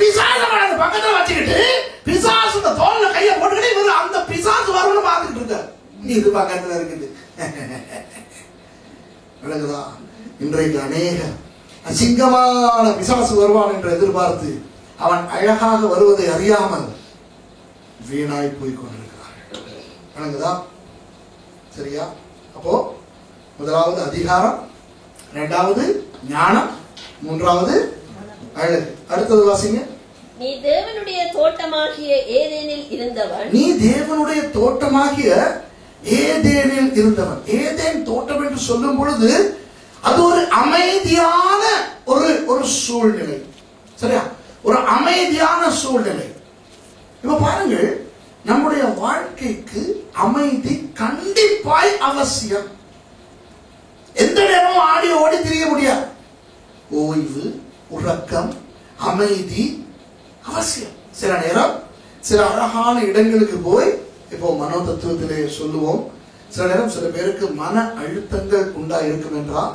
பிசாசு பக்கத்துல வச்சுக்கிட்டு பிசாசு தோல்ல கைய போட்டுக்கிட்டு இவரு அந்த பிசாசு வரும்னு பாத்துக்கிட்டு இருக்காரு. இது பக்கத்துல இருக்குது. விளங்குதா? இன்றைக்கு அநேக அசிங்கமான பிசாசு வருவான் என்று எதிர்பார்த்து அவன் அழகாக வருவதை அறியாமல் வீணாய் போய் கொண்டிருக்கிறார். விளங்குதா? சரியா? அப்போ முதலாவது அதிகாரம், இரண்டாவது ஞானம், மூன்றாவது அழகு. அடுத்தது வாசிங்க. நீ தேவனுடைய தோட்டமாகிய ஏதேனில் இருந்தவன். நீ தேவனுடைய தோட்டமாகிய ஏதேனில் இருந்தவன். ஏதேன் தோட்டம் என்று சொல்லும் பொழுது அது ஒரு அமைதியான ஒரு சூழ்நிலை. சரியா? ஒரு அமைதியான சூழ்நிலை. இப்ப பாருங்கள், நம்முடைய வாழ்க்கைக்கு அமைதி கண்டிப்பாய் அவசியம். எந்த நேரமும் ஆடி ஓடி திரிய முடியாது. ஓய்வு, உறக்கம், அமைதி அவசியம். சில நேரம் சில அழகான இடங்களுக்கு போய், இப்போ மனோ தத்துவத்திலே சொல்லுவோம், சில நேரம் சில பேருக்கு மன அழுத்தங்கள் உண்டா இருக்கும் என்றால்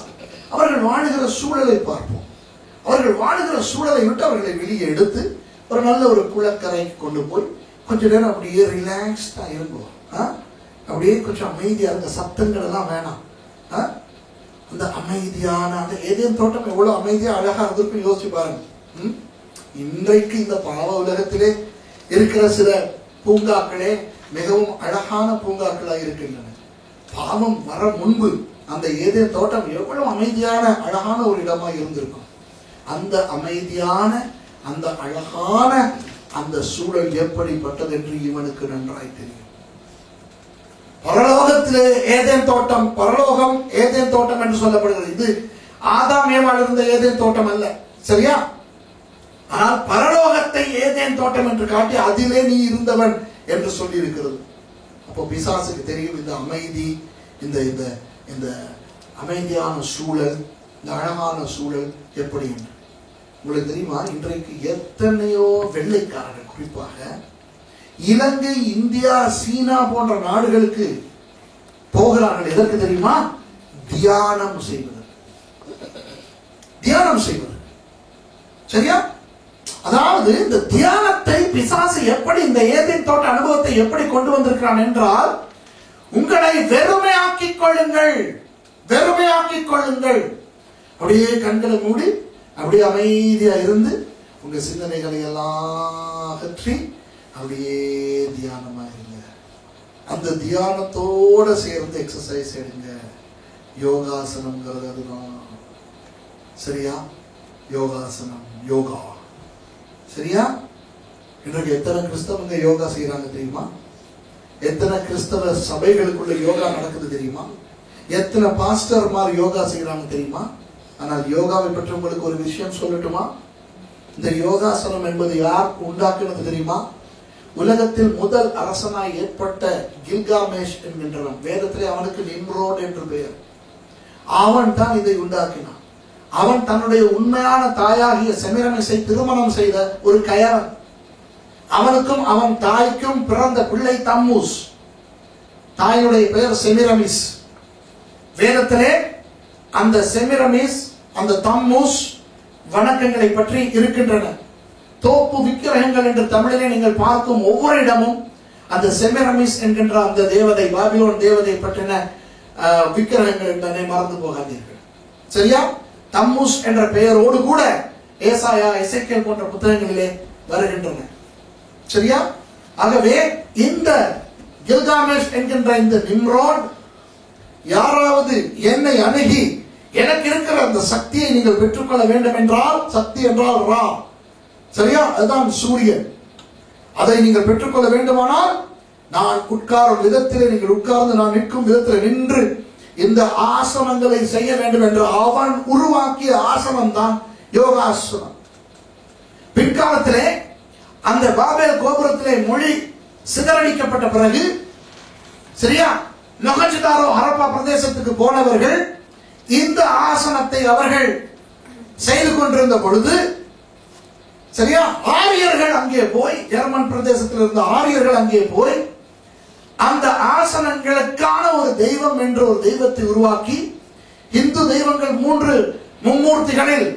அவர்கள் வாழுகிற சூழலை பார்ப்போம். அவர்கள் வாழுகிற சூழலை விட்டு அவர்களை வெளியே எடுத்து ஒரு நல்ல ஒரு குளக்கரைக்கு கொண்டு போய் கொஞ்ச நேரம் அப்படியே ரிலாக்ஸ்டா இருக்கும். அப்படியே கொஞ்சம் அமைதியா இருந்த, சத்தங்கள் எல்லாம் வேணாம். அந்த அமைதியான அந்த ஏதேன் தோட்டம் எவ்வளவு அமைதியா அழகா இருந்திருக்கும் யோசிச்சு பாருங்க. இன்றைக்கு இந்த பாவ உலகத்திலே இருக்கிற சில பூங்காக்களே மிகவும் அழகான பூங்காக்களாக இருக்கின்றன. பாவம் வர முன்பு அந்த ஏதேன் தோட்டம் எவ்வளவு அமைதியான அழகான ஒரு இடமா இருந்திருக்கும். அந்த அமைதியான அந்த அழகான அந்த சூழல் எப்படிப்பட்டது என்று இவனுக்கு நன்றாய் தெரியும். பரலோகத்திலே ஏதேன் தோட்டம், பரலோகம் ஏதேன் தோட்டம் என்று சொல்லப்படுகிறது. இது ஆதாம் ஏவாள் இருந்த ஏதேன் தோட்டம் அல்ல. சரியா? ஆனால் பரலோகத்தை ஏதேன் தோட்டம் என்று காட்டி அதிலே நீ இருந்தவன் என்று சொல்லி இருக்கிறது. அப்போ பிசாசுக்கு தெரியும் இந்த அமைதி, இந்த இந்த இந்த அமைதியான சூழல், இந்த அழகான சூழல் எப்படி என்று. உங்களுக்கு தெரியுமா, இன்றைக்கு எத்தனையோ வெள்ளைக்காரர்கள், குறிப்பாக இலங்கை, இந்தியா, சீனா போன்ற நாடுகளுக்கு போகிறார்கள். எதற்கு தெரியுமா? தியானம் செய்வது. தியானம் செய்வது. சரியா? அதாவது இந்த தியானத்தை பிசாசு எப்படி, இந்த ஏதேன் தோட்ட அனுபவத்தை எப்படி கொண்டு வந்திருக்கிறான் என்றால், உங்களை வெறுமையாக்கிக் கொள்ளுங்கள், வெறுமையாக்கிக் கொள்ளுங்கள். அப்படியே கண்களை மூடி அப்படியே அமைதியா இருந்து உங்க சிந்தனைகளை எல்லாம் அகற்றி அப்படியே தியானமா இருங்க. அந்த தியானத்தோட சேர்ந்து எக்ஸசைஸ் எடுங்க. யோகாசனம்ங்கிறது அதுதான். சரியா? யோகாசனம், யோகா. சரியா? இன்றைக்கு எத்தனை கிறிஸ்தவங்க யோகா செய்யறாங்க தெரியுமா? எத்தனை கிறிஸ்தவ சபைகளுக்குள்ள யோகா நடக்குது தெரியுமா? எத்தனை பாஸ்டர்மார் யோகா செய்யறாங்க தெரியுமா? ஆனால் யோகாவை பற்றி உங்களுக்கு ஒரு விஷயம் சொல்லட்டுமா? இந்த யோகாசனம் என்பது யார் உண்டாக்குனது தெரியுமா? உலகத்தில் முதல் அரசனாய் ஏற்பட்ட கில்காமேஷ் என்கின்றவன், வேதத்திலே அவனுக்கு நிம்ரோட் என்று பெயர். அவன் தான் இதை உண்டாக்கினான். அவன் தன்னுடைய உண்மையான தாயாகிய செமிரமிஸை திருமணம் செய்த ஒரு கயவன். அவனுக்கும் அவன் தாய்க்கும் பிறந்த பிள்ளை தம்மூஸ். தாயுடைய பெயர் செமிரமிஸ். வேதத்திலே அந்த செமிரமிஸ், அந்த தம்மூஸ் வணக்கங்களை பற்றி இருக்கின்றன. தோப்பு விக்கிரகங்கள் என்று தமிழிலே நீங்கள் பார்க்கும் ஒவ்வொரு இடமும் அந்த செமிரமிஸ் என்கின்ற அந்த தேவதை, பாபிலோன் தேவதை பற்றின விக்கிரகங்கள் என்றே மறந்து போகாதீர்கள். சரியா? தம்மூஸ் என்ற பெயரோடு கூட ஏசாயா, எசேக்கியேல் போன்ற புத்தகங்களிலே வருகின்றன. சரியா? ஆகவே இந்த கில்காமேஷ் என்கின்ற இந்த நிம்ரோட் யாராவது என்னை அணுகி எனக்கு இருக்கிற அந்த சக்தியை நீங்கள் பெற்றுக்கொள்ள வேண்டும் என்றால், சக்தி என்றால் ரா, சரியா? அதுதான் சூரியன். அதை நீங்கள் பெற்றுக்கொள்ள வேண்டுமானால் நான் உட்காரும் விதத்திலே நீங்கள் உட்கார்ந்து நான் நிற்கும் விதத்தில் நின்று இந்த ஆசனங்களை செய்ய வேண்டும் என்று அவன் உருவாக்கிய ஆசனம் தான் யோகாசனம். பிற்காலத்திலே அந்த பாபேல் கோபுரத்திலே மொழி சிதறடிக்கப்பட்ட பிறகு, சரியா, மொஹஞ்சதாரோ ஹரப்பா பிரதேசத்துக்கு போனவர்கள் இந்த ஆசனத்தை அவர்கள் செய்து கொண்டிருந்த பொழுது, சரியா, ஆரியர்கள் அங்கே போய், ஜெர்மன் பிரதேசத்தில் இருந்த ஆரியர்கள் அங்கே போய் அந்த ஆசனங்களுக்கான ஒரு தெய்வம் என்ற ஒரு தெய்வத்தை உருவாக்கி, இந்து தெய்வங்கள் 3 மும்மூர்த்திகளில்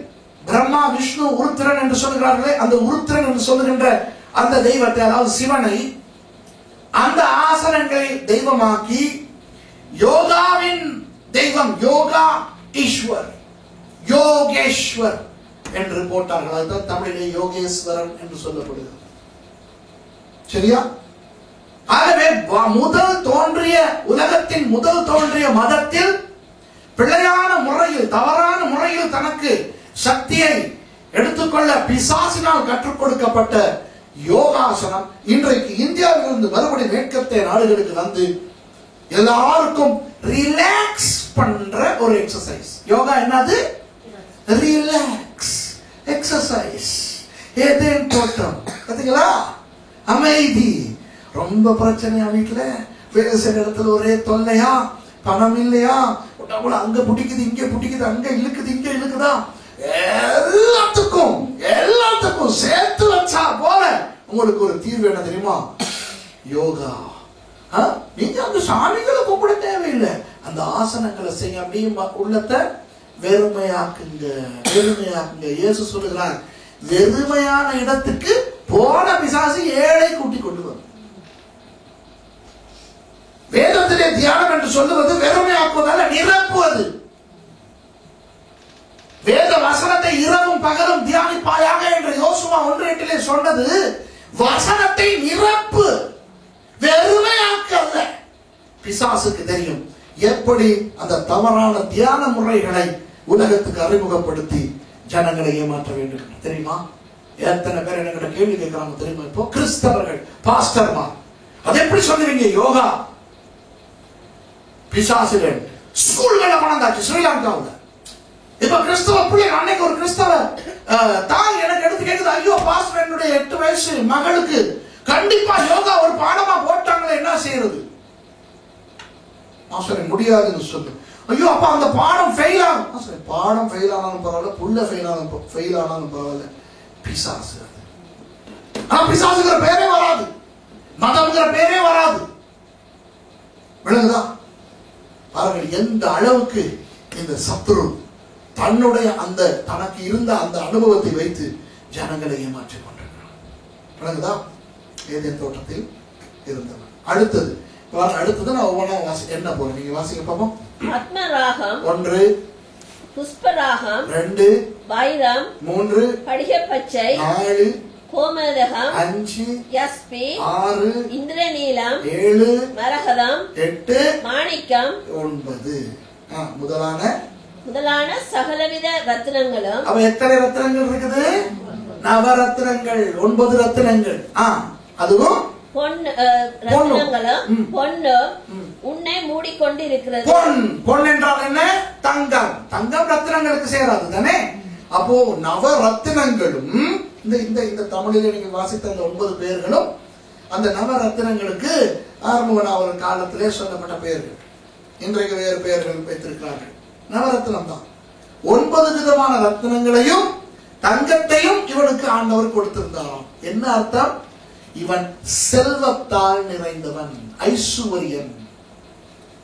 பிரம்மா, விஷ்ணு, உருத்திரன் என்று சொல்லுகிறார்களே, அந்த உருத்திரன் என்று சொல்லுகின்ற அந்த தெய்வத்தை, அதாவது சிவனை, அந்த ஆசனங்களை தெய்வமாக்கி யோகாவின் தெய்வம் யோகா ஈஸ்வர், யோகேஸ்வர் என்று போட்டார்கள். அதுதான் தமிழிலே யோகேஸ்வரன் என்று சொல்லப்படுகிறது. சரியா? ஆகவே முதல் தோன்றிய, உலகத்தின் முதல் தோன்றிய மதத்தில் பிழையான முறையில், தவறான முறையில் தனக்கு சக்தியை எடுத்துக்கொள்ள பிசாசினால் கற்றுக் கொடுக்கப்பட்ட யோகாசனம் இன்றைக்கு இந்தியாவிலிருந்து மறுபடி மேற்கத்திய நாடுகளுக்கு வந்து எல்லாருக்கும் ரிலாக்ஸ் பண்ற ஒரு எக்ஸசைஸ். யோகா என்னது? Relax exercise. ஏதேன் தோட்டம், பாத்தீங்களா? அமைதி. ரொம்ப பிரச்சனையா வீட்டுல, வேலை செய்யற இடத்துல ஒரே தொல்லையா, பணம் இல்லையா, அங்க பிடிக்குது இங்க பிடிக்குது, அங்க இழுக்குது இங்க இழுக்குதா, எல்லாத்துக்கும் சேர்த்து வச்சா போல உங்களுக்கு ஒரு தீர்வு என்ன தெரியுமா? யோகா. நீங்க அந்த சாமிகளை கூப்பிட தேவையில்லை, அந்த ஆசனங்களை செய்ய. அப்படியே உள்ளத்தை வெறுமையாக்குங்க, வெறுமையாக்குங்க. இயேசு சொல்லுகிறார், வெறுமையான இடத்துக்கு போன பிசாசு ஏழை கூட்டி கொண்டு வரும். வேதத்திலே தியானம் என்று சொல்லுவது வெறுமையாக்குவதல்ல, நிரப்புவது. வேத வசனத்தை இரவும் பகலும் தியானிப்பாயாக என்று யோசுவா 1:8 சொன்னது வசனத்தை நிரப்பு, வெறுமையாக்க அல்ல. பிசாசுக்கு தெரியும் எப்படி அந்த தவறான தியான முறைகளை உலகத்துக்கு அறிமுகப்படுத்தி ஜனங்களை ஏமாற்ற வேண்டும். தெரியுமா? எத்தனை பேர் என்கிட்ட கேள்வி கேட்கிறாங்க தெரியுமா? இப்போ கிறிஸ்தவர்கள், பாஸ்டர்மா, அது எப்படி சொல்லுவீங்க யோகா? பிசாசுகள் ஸ்கூல்களை மணந்தாச்சு ஸ்ரீலங்காவில். இப்ப கிறிஸ்தவ பிள்ளைங்க, அன்னைக்கு ஒரு கிறிஸ்தவ தாய் எனக்கு எடுத்து கேக்குது, ஐயோ பாஸ்டர், என்னுடைய 8 வயசு மகளுக்கு கண்டிப்பா யோகா ஒரு பாடமா போட்டாங்களே, என்ன செய்யறது? மாஸ்டர் முடியாதுன்னு சொல்லு. ஐயோ அப்ப அந்த பாடம் ஃபெயில் ஆகும். பாடம் ஃபெயில் ஆனாலும் பரவாயில்ல, புள்ள ஃபெயில் ஆனாலும் பரவாயில்ல, பிசாசு. ஆனா பிசாசுங்கிற பேரே வராது, மதம்ங்கிற பேரே வராது. விளங்குதா? பாருங்கள் எந்த அளவுக்கு இந்த சத்துரு தன்னுடைய அந்த தனக்கு இருந்த அந்த அனுபவத்தை வைத்து ஜனங்களை ஏமாற்றிக் கொண்டிருக்கிறான். விளங்குதா? ஏதேன் தோட்டத்தில் இருந்தவன். அடுத்தது நான் ஒவ்வொன்றா என்ன போறேன், நீங்க வாசிக்க பாப்போம். பத்மராகம் 1, புஷ்பராகம் 2, வைரம் 3, படிகப்பச்சை 4, கோமேதகம் 5, யஸ்பி 6, இந்திரநீலம் 7, மரகதம் 8, மாணிக்கம் 9. முதலான சகலவித ரத்தினங்களும். அவ எத்தனை ரத்தினங்கள் இருக்குது? நவரத்தினங்கள், 9 ரத்தினங்கள். அதுவும் ரத்தினங்களும் பொண்ணு உன்னை மூடிக்கொண்டு இருக்கிறது. பொன் என்றால் என்ன? தங்கம். தங்கம் ரத்தினங்களுக்கு சேராது தானே? அப்போ நவரத்தினங்களும் இந்த தமிழில் நீங்கள் வாசித்த அந்த 9 பேர்களும் அந்த நவரத்தினங்களுக்கு ஆரம்ப நாவல் காலத்திலே சொல்லப்பட்ட பெயர்கள். இன்றைக்கு வேறு பெயர்கள் வைத்திருக்கிறார்கள். நவரத்தினம் தான். 9 விதமான ரத்தினங்களையும் தங்கத்தையும் இவனுக்கு ஆண்டவர் கொடுத்திருந்தாராம். என்ன அர்த்தம்? இவன் செல்வத்தால் நிறைந்தவன், ஐசுவரியன்.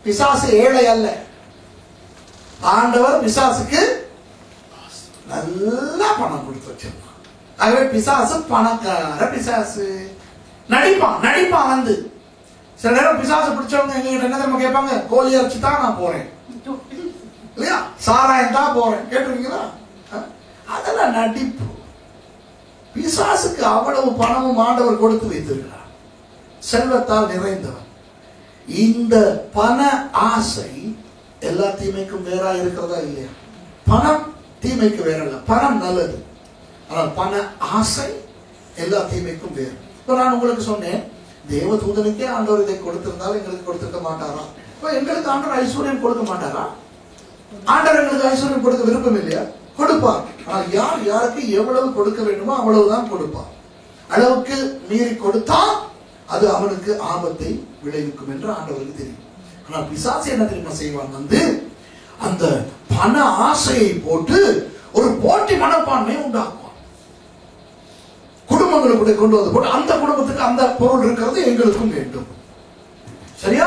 பிசாசு ஏழை அல்ல. ஆண்டவர் பிசாசுக்கு நல்லா பணம் கொடுத்து வச்சிருந்தான். ஆகவே பிசாசு பணக்கார பிசாசு. நடிப்பான் வந்து. சில நேரம் பிசாசு பிடிச்சவங்க எங்ககிட்ட என்ன தெரியுமா கேட்பாங்க? கோழி அரைச்சு தான் நான் போறேன், இல்லையா, சாராயம் தான் போறேன், கேட்டிருக்கீங்களா? அதெல்லாம் நடிப்பு. பிசாசுக்கு அவ்வளவு பணமும் ஆண்டவர் கொடுத்து வைத்திருக்கிறார். செல்வத்தால் நிறைந்தவன். இந்த பண ஆசை எல்லா தீமைக்கும் வேறா இருக்கிறதா இல்லையா? பணம் தீமைக்கு வேறல்ல, பணம் நல்லது. ஆனால் பண ஆசை எல்லா தீமைக்கும் வேறு. இப்ப நான் உங்களுக்கு சொன்னேன், தேவ தூதனுக்கே ஆண்டவர் இதை கொடுத்திருந்தாலும் எங்களுக்கு கொடுத்திருக்க மாட்டாரா? இப்ப எங்களுக்கு ஆண்டவர் ஐஸ்வர்யம் கொடுக்க மாட்டாரா? ஆண்டவர் எங்களுக்கு ஐஸ்வர்யம் கொடுக்க விருப்பம் இல்லையா? கொடுப்பார். ஆனால் யார் யாருக்கு எவ்வளவு கொடுக்க வேண்டுமோ அவ்வளவுதான் கொடுப்பார். அளவுக்கு மீறி கொடுத்தா அது அவனுக்கு ஆபத்தை விளைவிக்கும் என்று ஆண்டவருக்கு தெரியும். ஆனால் பிசாசு என்ன தெரியுமா செய்வான்? அந்த பண ஆசையை போட்டு ஒரு போட்டி மனப்பான்மையை உண்டாக்குவான். குடும்பங்களுக்குள்ளே கொண்டு வந்து போட்டு அந்த குடும்பத்துக்கு அந்த பொருள் இருக்கிறது எங்களுக்கும் வேண்டும். சரியா?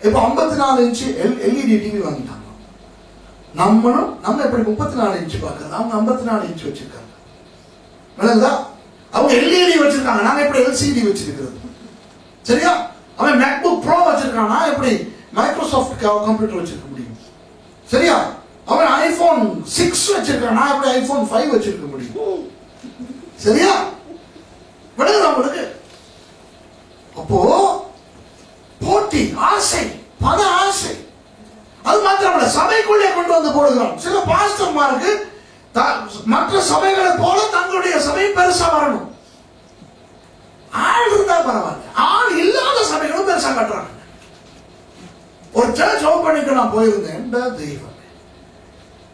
இப்ப 54 இன்ச்சு LED டிவி வாங்கிட்டாங்க. நம்ம எப்படி 34 இன்ச்சு பார்க்கறது? அவங்க 54 இன்ச்சு வச்சிருக்காங்க. விளங்குதா? அவங்க LED வச்சிருக்காங்க, நாங்க எப்படி LCD வச்சிருக்கிறது. சரியா? அவன் MacBook Pro வச்சிருக்கானா, எப்படி மைக்ரோசாஃப்ட் கம்ப்யூட்டர் வச்சிருக்க முடியும். சரியா? அவன் iPhone 6 வச்சிருக்கானா, எப்படி iPhone 5 வச்சிருக்க முடியும். சரியா? விளங்குதா உங்களுக்கு? அப்போ போட்டி, ஆசை, பண ஆசை. அது மாத்திரமல்ல, சபைக்குள்ளே கொண்டு வந்து போடுகிறான். சில பாஸ்டர்மாருக்கு மற்ற சபைகளை போல தங்களுடைய சபை பெருசா வரணும். ஆள் இருந்தா பரவாயில்ல, ஆள் இல்லாத சபைகளும் பெருசா கட்டுறாங்க. ஒரு சர்ச் ஓப்பனிங்க்கு நான் போயிருந்தேன். தெய்வம்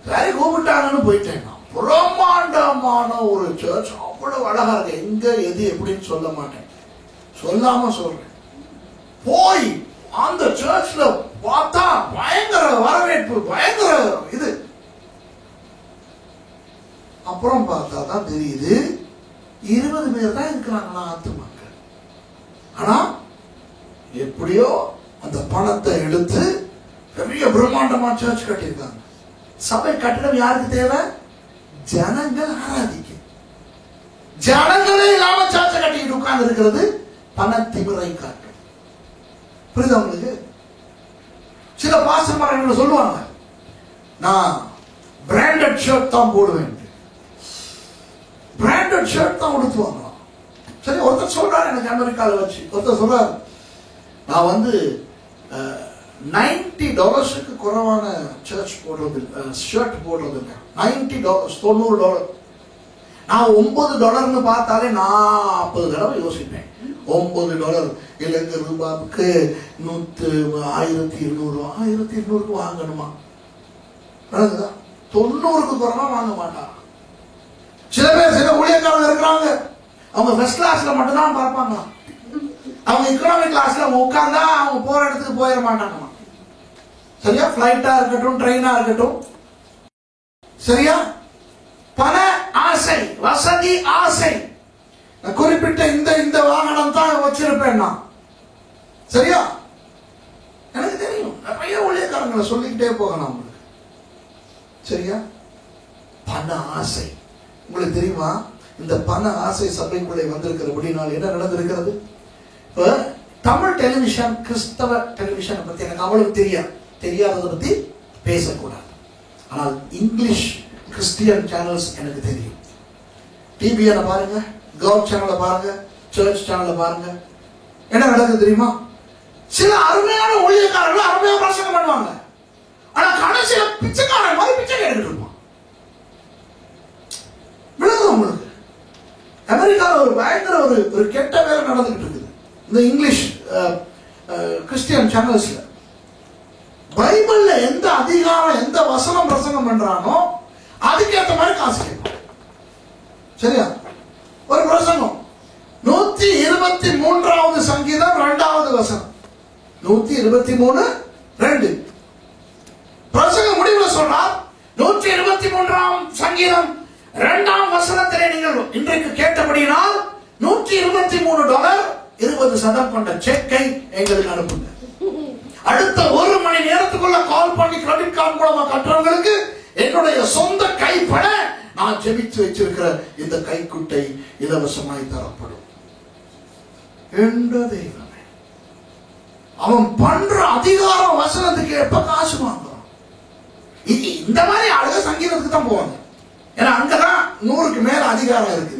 சரி கூப்பிட்டாங்கன்னு போயிட்டேன். பிரம்மாண்டமான ஒரு சர்ச், அவ்வளவு அழகா இருக்கு. எங்க எது எப்படின்னு சொல்ல மாட்டேன், சொல்லாம சொல்றேன். போய் அந்த சர்ச்ல பார்த்தா பயங்கர வரவேற்பு, பயங்கர இது. அப்புறம் பார்த்தா தான் தெரியுது 20 பேர் தான் இருக்கிறாங்களா ஆத்துமாக்கள். ஆனா எப்படியோ அந்த பணத்தை எடுத்து பெரிய பிரம்மாண்டமா சர்ச் கட்டியிருக்காங்க. சபை கட்டிடம் யாருக்கு தேவை? ஜனங்கள் ஆராதிக்க. ஜனங்களே இல்லாம சர்ச்சை கட்டிட்டு உட்கார்ந்து இருக்கிறது பண திமிரை காட்டும். புரியுதா உங்களுக்கு? சில பாசமரங்களை சொல்லுவாங்க, நான் பிராண்டட் ஷர்ட் தான் போடுவேன், பிராண்டட் ஷர்ட் தான் உடுத்துவாங்க. சரி, ஒருத்தர் சொல்றாரு எனக்கு அமெரிக்கால வச்சு, ஒருத்தர் சொல்றாரு நான் $90 குறைவான சர்ச் போடுறது ஷர்ட் போடுறது இல்லை. $90 $90. நான் $9 பார்த்தாலே 40 தடவை யோசிப்பேன். $9 இலங்கை ரூபாய்க்கு 1200 1200 வாங்கணுமா? 90க்கு குறைவா வாங்க மாட்டாங்க. சில பேர், சில ஊழியக்காரங்க இருக்கிறாங்க, அவங்க ஃபர்ஸ்ட் கிளாஸ்ல மட்டும்தான் பார்ப்பாங்க. அவங்க எக்கனாமிக் கிளாஸ்ல உட்கார்ந்தா அவங்க போற இடத்துக்கு போயிட மாட்டாங்கம்மா. சரியா? பிளைட்டா இருக்கட்டும், ட்ரெயினா இருக்கட்டும். சரியா? பண ஆசை, வசதி ஆசை. குறிப்பிட்ட இந்த வாகனம் தான் வச்சிருப்பேன் நான். சரியா? எனக்கு தெரியும், நிறைய ஊழியக்காரங்களை சொல்லிக்கிட்டே போகணும் உங்களுக்கு. சரியா? பண ஆசை. உங்களுக்கு தெரியுமா, இந்த பண ஆசை சபைக்குள்ளே வந்திருக்கிறபடினால் என்ன நடந்திருக்கிறது? இப்ப தமிழ் டெலிவிஷன், கிறிஸ்தவ டெலிவிஷனை பத்தி எனக்கு அவ்வளவு தெரியாததை பத்தி பேசக்கூடாது. ஆனால் இங்கிலீஷ் கிறிஸ்டியன் சேனல்ஸ் எனக்கு தெரியும். டிவியை பாருங்க, கவர்மெண்ட் சேனலை பாருங்க, சர்ச் சேனலை பாருங்க. என்ன நடக்குது தெரியுமா? சில அருமையான ஊழியக்காரர்கள் அருமையா பிரசங்கம் பண்ணுவாங்க, ஆனா கடைசியில பிச்சைக்காரன் மாதிரி பிச்சை கேட்டுட்டு இருப்பான். விளங்குது உங்களுக்கு? அமெரிக்காவில் ஒரு பயங்கர ஒரு கெட்ட வேலை நடந்துகிட்டு இருக்குது இந்த இங்கிலீஷ் கிறிஸ்டியன் சேனல்ஸ்ல. பைபிள்ல எந்த அதிகாரம், எந்த வசனம் பிரசங்கம் பண்றானோ அதுக்கேற்ற மாதிரி காசு கேட்பான். சரியா? ஒரு பிரசங்கம் 123வது சங்கீதம் 2வது வசனம், 123:2 பிரசங்க முடிவுல சொல்றார், 123ஆம் சங்கீதம் 2ஆம் வசனத்திலே நீங்கள் இன்றைக்கு கேட்டபடியினால் $123 20% கொண்ட செக்கை எங்களுக்கு அனுப்புங்க. அடுத்த 1 மணி நேரத்துக்குள்ள கால் பண்ணி கிரெடிட் கார்டு மூலமா கட்டுறவங்களுக்கு என்னுடைய சொந்த கைப்பட நான் ஜெபிச்சு வச்சிருக்கிற இந்த கைக்குட்டை இலவசமாய் தரப்படும் என்ற தெய்வமே. அவன் பண்ற அதிகார வசனத்துக்கு எப்ப காசு வாங்குறான்? இந்த மாதிரி அழக சங்கீதத்துக்கு தான் போவாங்க. ஏன்னா அங்கதான் 100க்கு மேல அதிகாரம் இருக்கு.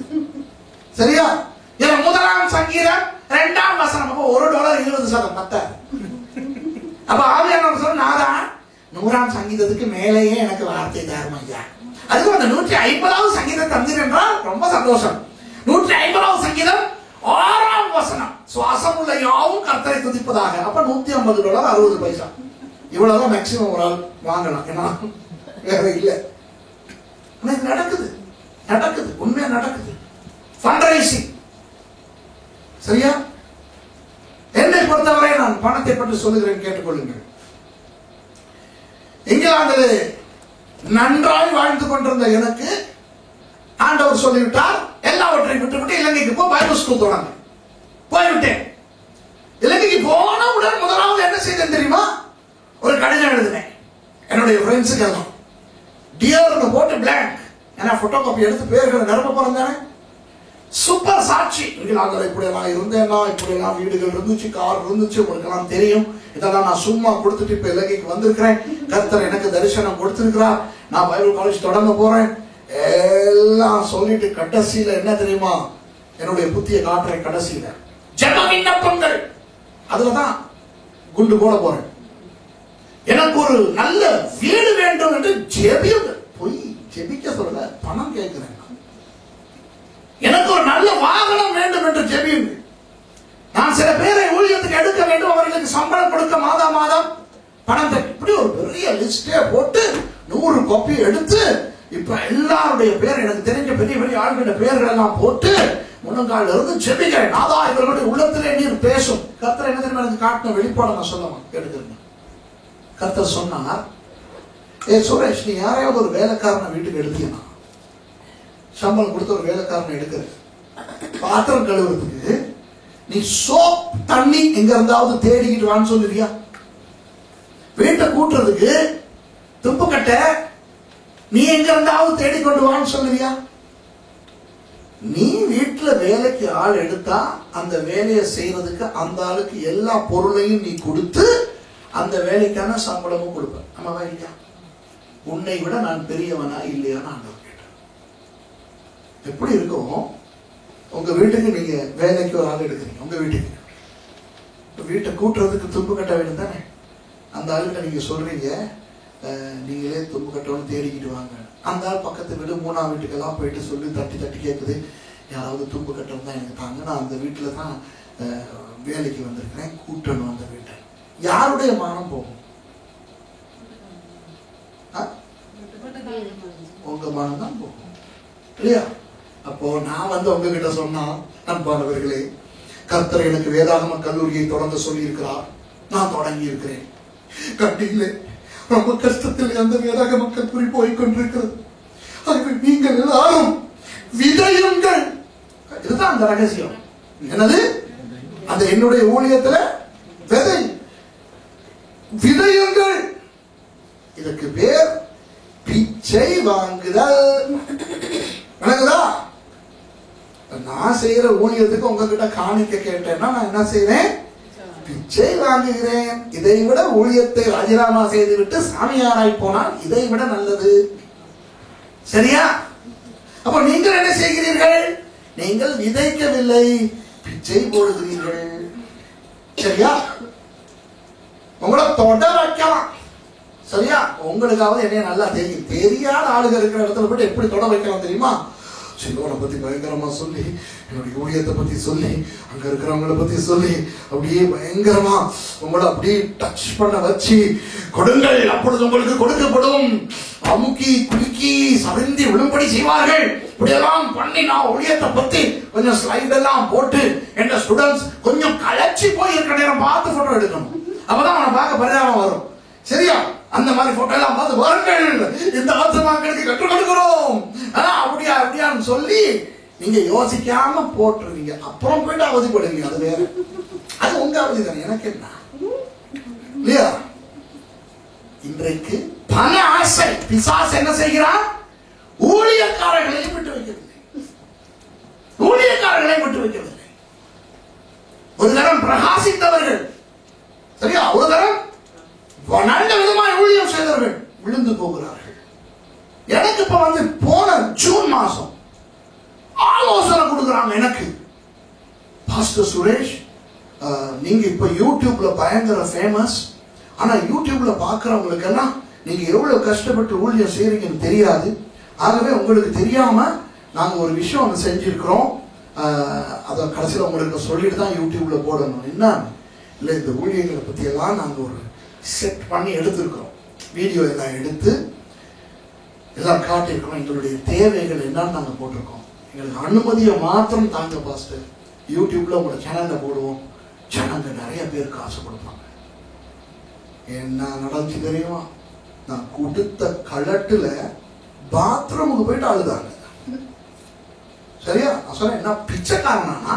சரியா? ஏன்னா 1ஆம் சங்கீதம் 2ஆம் வசனம், அப்போ $1 20% மத்த. அப்ப ஆவியானவர் சொல்ல, நான் 100ஆம் சங்கீதத்துக்கு மேலேயே எனக்கு வார்த்தை தருமையா. அதுக்கு அந்த 150வது சங்கீதம் தந்தீர் என்றால் ரொம்ப சந்தோஷம். 150வது சங்கீதம் 6ஆம் வசனம் சுவாசம் உள்ள யாவும் கர்த்தரை துதிப்பதாக. அப்ப $150 60 பைசா. இவ்வளவுதான் மேக்சிமம் ஒரு ஆள் வாங்கலாம். ஏன்னா வேற இல்லை. இது நடக்குது, நடக்குது, உண்மையா நடக்குது. ஃபண்ட்ரைசிங். சரியா? என்னை பொறுத்தவரை நான் பணத்தை பற்றி சொல்லுகிறேன், கேட்டுக்கொள்ளுங்கள். இங்கிலாந்தில் நன்றாய் வாழ்ந்து கொண்டிருந்த எனக்கு ஆண்டவர் சொல்லிவிட்டார், எல்லாவற்றையும் விட்டுவிட்டு இலங்கைக்கு போ, பைபிள் ஸ்கூல் தொடங்க. போய்விட்டேன். இலங்கைக்கு போன உடன் முதலாவது என்ன செய்தேன் தெரியுமா? ஒரு கடிதம் எழுதினேன் என்னுடைய ஃப்ரெண்ட்ஸுக்கு எல்லாம். டியர்னு போட்டு பிளாங்க். ஏன்னா போட்டோ காப்பி எடுத்து பேர்களை நிரப்ப போறேன். சூப்பர் சாட்சி. இங்கிலாந்துல இப்படி எல்லாம் இருந்தேன்னா, இப்படி எல்லாம் வீடுகள் இருந்துச்சு, கார் இருந்துச்சு, உங்களுக்கு எல்லாம் தெரியும். இதெல்லாம் நான் சும்மா கொடுத்துட்டு இப்ப இலங்கைக்கு வந்திருக்கிறேன். கர்த்தர் எனக்கு தரிசனம் கொடுத்திருக்கிறார். நான் பைபிள் காலேஜ் தொடங்க போறேன் எல்லாம் சொல்லிட்டு கடைசியில என்ன தெரியுமா? என்னுடைய புத்திய காட்டுறேன். கடைசியில ஜெப விண்ணப்பங்கள், அதுலதான் குண்டு போட போறேன். எனக்கு ஒரு நல்ல வீடு வேண்டும் என்று ஜெபியுங்கள். போய் ஜெபிக்க சொல்ல, பணம் கேட்கிறேன். எனக்கு ஒரு நல்ல வாகனம் வேண்டும் என்று ஜெபியுங்கள். நான் சில பேரை ஊழியத்துக்கு எடுக்க வேண்டும், அவர்களுக்கு சம்பளம் கொடுக்க மாதம் மாதம் பணம். இப்படி ஒரு பெரிய லிஸ்டே போட்டு 100 காப்பி எடுத்து இப்ப எல்லாருடைய பேர், எனக்கு தெரிஞ்ச பெரிய பெரிய ஆளுடைய பேர்கள் எல்லாம் போட்டு முன்னங்கால இருந்து ஜெபிக்கிறேன். நாதா, இவர்களுடைய உள்ளத்திலே நீர் பேசும். கர்த்தர் என்ன தெரியுமா எனக்கு காட்டின வெளிப்பாடு நான் சொல்லலாம், கேட்டுக்கிறேன். கர்த்தர் சொன்னார், ஏ சுரேஷ், நீ யாரையாவது ஒரு வேலைக்காரனை வீட்டுக்கு எடுத்தீங்கன்னா, சம்பளம் கொடுத்து ஒரு வேலைக்காரனை எடுக்கிற, பாத்திரம் கழுவுறதுக்கு நீ சோப் தண்ணி எங்க இருந்தாவது தேடிக்கிட்டு வான்னு சொல்லுறியா? வீட்டை கூட்டுறதுக்கு துப்புக்கட்டை நீ எங்க இருந்தாவது தேடிக்கொண்டு வான்னு சொல்லுறியா? நீ வீட்டுல வேலைக்கு ஆள் எடுத்தா அந்த வேலையை செய்யறதுக்கு அந்த ஆளுக்கு எல்லா பொருளையும் நீ கொடுத்து அந்த வேலைக்கான சம்பளமும் கொடுப்ப. ஆமாவா இல்லையா? உன்னை விட நான் பெரியவனா இல்லையான்னு ஆண்டவர் கேட்டார். எப்படி இருக்கும்? உங்க வீட்டுக்கு நீங்க வேலைக்கு ஒரு ஆள் எடுக்கிறீங்க. உங்க வீட்டுக்கு வீட்டை கூட்டுறதுக்கு துப்பு கட்ட வேண்டும் தானே? அந்த ஆளுக்கு நீங்க சொல்றீங்க, நீங்களே துப்பு கட்டணும்னு தேடிக்கிட்டு வாங்க. அந்த ஆள் பக்கத்து வீடு 3ஆம் வீட்டுக்கெல்லாம் போயிட்டு சொல்லி தட்டி தட்டி கேட்குது, யாராவது துப்பு கட்டணும் தான் எனக்கு தாங்க, நான் அந்த வீட்டுல தான் வேலைக்கு வந்திருக்கிறேன், கூட்டணும் அந்த வீட்டை. யாருடைய மானம் போகும்? உங்க மானம் தான் போகும் இல்லையா? அப்போ நான் உங்ககிட்ட சொன்னா, அன்பானவர்களே, கர்த்தர் எனக்கு வேதாகம கல்லூரியை தொடங்க சொல்லி இருக்கிறார். நான் தொடங்கி இருக்கிறேன். கண்டியிலே ரொம்ப கஷ்டத்தில் அந்த வேதாகம கல்லூரி போய்கொண்டிருக்கிறது. ஆகவே நீங்கள் எல்லாரும் விதையுங்கள். இதுதான் அந்த ரகசியம். என்னது? அந்த என்னுடைய ஊழியத்துல விதை விதையுங்கள். இதற்கு பேர் பிச்சை வாங்குதல். விளங்குதா? நான் செய்யற ஊழியத்துக்கு உங்ககிட்ட காணிக்க கேட்டேன்னா நான் என்ன செய்வேன்? பிச்சை வாங்குகிறேன். இதை விட ஊழியத்தை ராஜினாமா செய்துவிட்டு சாமியாராய் போனால் இதை விட நல்லது. சரியா? அப்ப நீங்கள் என்ன செய்கிறீர்கள்? நீங்கள் விதைக்கவில்லை, பிச்சை போடுகிறீர்கள். சரியா? உங்களை தொட வைக்கலாம். சரியா? உங்களுக்காவது என்னைய நல்லா தெரியும். தெரியாத ஆளுங்க இருக்கிற இடத்துல போட்டு எப்படி தொட வைக்கலாம் தெரியுமா? சிலோனை பத்தி பயங்கரமா சொல்லி, என்னுடைய ஊழியத்தை பத்தி சொல்லி, அங்க இருக்கிறவங்களை பத்தி சொல்லி, அப்படியே பயங்கரமா உங்களை அப்படியே டச் பண்ண வச்சு, கொடுங்கள் அப்பொழுது உங்களுக்கு கொடுக்கப்படும், அமுக்கி குலுக்கி சரிந்தி விழும்படி செய்வார்கள். இப்படியெல்லாம் பண்ணி நான் ஊழியத்தை பத்தி கொஞ்சம் ஸ்லைட் எல்லாம் போட்டு என் ஸ்டூடெண்ட்ஸ் கொஞ்சம் களைச்சி போய் இருக்கிற நேரம் பார்த்து போட்டோ எடுக்கணும். அப்பதான் அவனை பார்க்க பரிதாபம் வரும். சரியா? அந்த மாதிரி போட்டோ எல்லாம் பார்த்து வாருங்கள், இந்த ஆத்மாக்களுக்கு கற்றுக் கொடுக்கிறோம் அப்படியா அப்படியான்னு சொல்லி நீங்க யோசிக்காம போட்டுருவீங்க. அப்புறம் போயிட்டு அவதிப்படுவீங்க. அது வேற, அது உங்க அவதி தானே, எனக்கு என்ன இல்லையா? இன்றைக்கு பல ஆசை பிசாசு என்ன செய்கிறான்? ஊழியக்காரர்களையும் விட்டு வைக்கவில்லை. ஊழியக்காரர்களையும் விட்டு வைக்கவில்லை. ஒரு தரம் பிரகாசித்தவர்கள், சரியா, ஒரு தரம் நல்ல விதமாய் ஊழியம் செய்தவர்கள் விழுந்து போகிறார்கள். எனக்கு இப்ப போன ஜூன் மாசம் ஆலோசனை கொடுக்குறாங்க எனக்கு, பாஸ்டர் சுரேஷ், நீங்க இப்ப யூடியூப்ல பயங்கர ஃபேமஸ். ஆனா யூடியூப்ல பாக்குறவங்களுக்கு எல்லாம் நீங்க எவ்வளவு கஷ்டப்பட்டு ஊழியம் செய்றீங்கன்னு தெரியாது. ஆகவே உங்களுக்கு தெரியாம நாங்க ஒரு விஷயம் ஒன்று செஞ்சிருக்கிறோம். அதை கடைசியில் உங்களுக்கு சொல்லிட்டு தான் யூடியூப்ல போடணும். என்ன இல்லை, இந்த ஊழியர்களை பத்தி எல்லாம் நாங்கள் ஒரு செட் பண்ணி எடுத்திருக்கிறோம், வீடியோ எல்லாம் எடுத்து எல்லாம் காட்டியிருக்கிறோம். எங்களுடைய தேவைகள் என்னன்னு நாங்கள் போட்டிருக்கோம். எங்களுக்கு அனுமதியை மாத்திரம் தாங்க பாஸ்டர், யூடியூப்ல உங்களோட சேனல்ல போடுவோம். ஜனங்க நிறைய பேர் காசு கொடுப்பாங்க. என்ன நடந்துச்சு தெரியுமா? நான் கொடுத்த கலட்டுல பாத்ரூமுக்கு போயிட்டு அழுதாங்க. சரியா? நான் சொன்னேன், என்ன பிச்சைக்காரனா?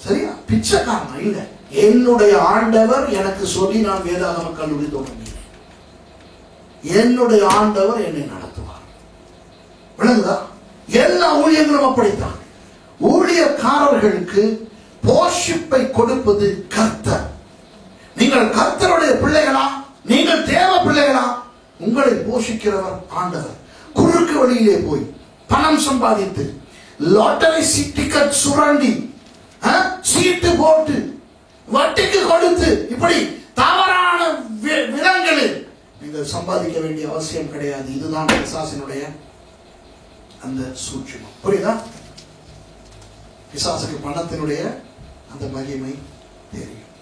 சரியா? பிச்சைக்காரனா இல்ல, என்னுடைய ஆண்டவர் எனக்கு சொல்லி நான் வேதாகம கல்லூரி தொடங்கினேன். என்னுடைய ஆண்டவர் என்னை நடத்துவார். விளங்குதா? எல்லா ஊழியர்களும் அப்படித்தான். ஊழியக்காரர்களுக்கு போஷிப்பை கொடுப்பது கர்த்தர். நீங்கள் கர்த்தருடைய பிள்ளைகளா? நீங்கள் தேவ பிள்ளைகளா? உங்களை போஷிக்கிறவர் ஆண்டவர். குறுக்கு வழியிலே போய் பணம் சம்பாதித்து லாட்டரி டிக்கெட் சுரண்டி சீட்டு போட்டு வட்டிக்கு கொடுத்து இப்படி தவறான விதங்களில் நீங்கள் சம்பாதிக்க வேண்டிய அவசியம் கிடையாது. இதுதான் பிசாசினுடைய அந்த சூட்சுமம். புரியுதா? பிசாசுக்கு பணத்தினுடைய அந்த மகிமை தெரியும்.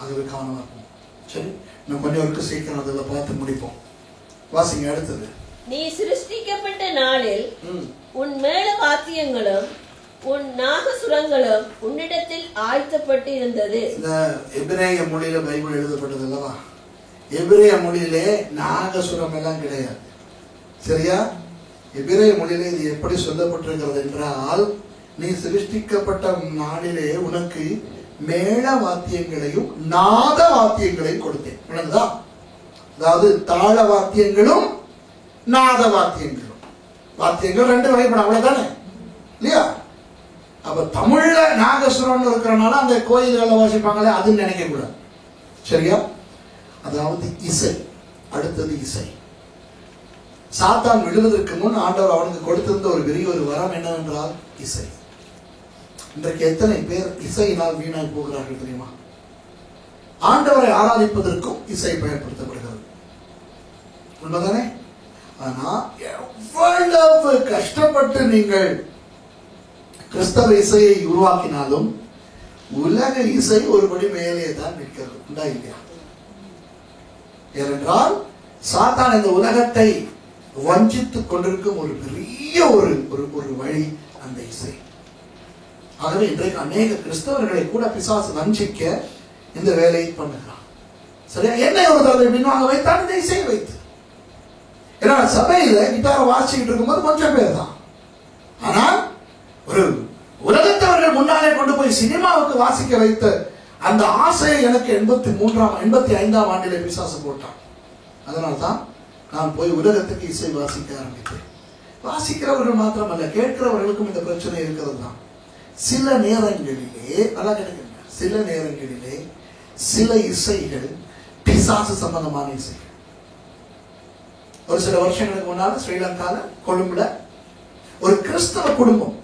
அதுவே கவனமா இருக்கும். சரி, நம்ம கொஞ்சம் சீக்கிரம் அதில் பார்த்து முடிப்போம். வாசிங்க அடுத்தது. நீ சிருஷ்டிக்கப்பட்ட நாளில் உன் மேள வாத்தியங்களும் உன் நாகசுரங்களும் உன்னிடத்தில் ஆயத்தப்பட்டு இருந்தது. இந்த எபிரேய மொழியில பைபிள் எழுதப்பட்டது அல்லவா? எபிரேய மொழியிலே நாகசுரம் எல்லாம் கிடையாது. சரியா? எபிரேய மொழியிலே இது எப்படி சொல்லப்பட்டிருக்கிறது என்றால், நீ சிருஷ்டிக்கப்பட்ட நாளிலே உனக்கு மேள வாத்தியங்களையும் நாத வாத்தியங்களையும் கொடுத்தேன். விளங்குதா? அதாவது தாள வாத்தியங்களும் நாத வாத்தியங்களும். வாத்தியங்கள் ரெண்டு வகைப்படும், அவ்வளவுதானே இல்லையா? அப்ப தமிழ்ல நாகசுரம்னு இருக்கிறனால அந்த கோயில்களை வாசிப்பாங்களே அதுன்னு நினைக்க கூடாது. சரியா? அதாவது இசை. அடுத்தது இசை. சாத்தான் விழுவதற்கு முன் ஆண்டவர் அவனுக்கு கொடுத்திருந்த ஒரு பெரிய ஒரு வரம் என்னவென்றால் இசை. இன்றைக்கு எத்தனை பேர் இசையினால் வீணாய் போகிறார்கள் தெரியுமா? ஆண்டவரை ஆராதிப்பதற்கும் இசை பயன்படுத்தப்படுகிறது. உண்மைதானே? ஆனா எவ்வளவு கஷ்டப்பட்டு நீங்கள் கிறிஸ்தவ இசையை உருவாக்கினாலும் உலக இசை ஒருபடி மேலே தான் நிற்கிறது. உண்டா இல்லையா? ஏனென்றால் சாத்தான் இந்த உலகத்தை வஞ்சித்துக் கொண்டிருக்கும் ஒரு பெரிய ஒரு வழி அந்த இசை. ஆகவே இன்றைக்கு அநேக கிறிஸ்தவர்களை கூட பிசாசு வஞ்சிக்க இந்த வேலையை பண்ணுகிறான். சரியா? என்னை ஒரு தடவை பின்வாங்க வைத்தான் இந்த இசையை வைத்து. ஏன்னா சபையில கிட்டார வாசிக்கிட்டு இருக்கும்போது கொஞ்சம் பேர் தான். ஆனால் ஒரு உலகத்தவர்கள் முன்னாலே கொண்டு போய் சினிமாவுக்கு வாசிக்க வைத்த அந்த ஆசையை எனக்கு 85ஆம் ஆண்டிலே பிசாசு போட்டான். அதனால்தான் நான் போய் உலகத்துக்கு இசை வாசிக்க ஆரம்பித்தேன். வாசிக்கிறவர்கள் மாத்திரமல்ல, கேட்கிறவர்களுக்கும் இந்த பிரச்சனை இருக்கிறது தான். சில நேரங்களிலே நல்லா கேட்குங்க, சில நேரங்களிலே சில இசைகள் பிசாசு சம்பந்தமான இசைகள். ஒரு சில வருஷங்களுக்கு முன்னால ஸ்ரீலங்கால கொழும்புல ஒரு கிறிஸ்தவ குடும்பம்,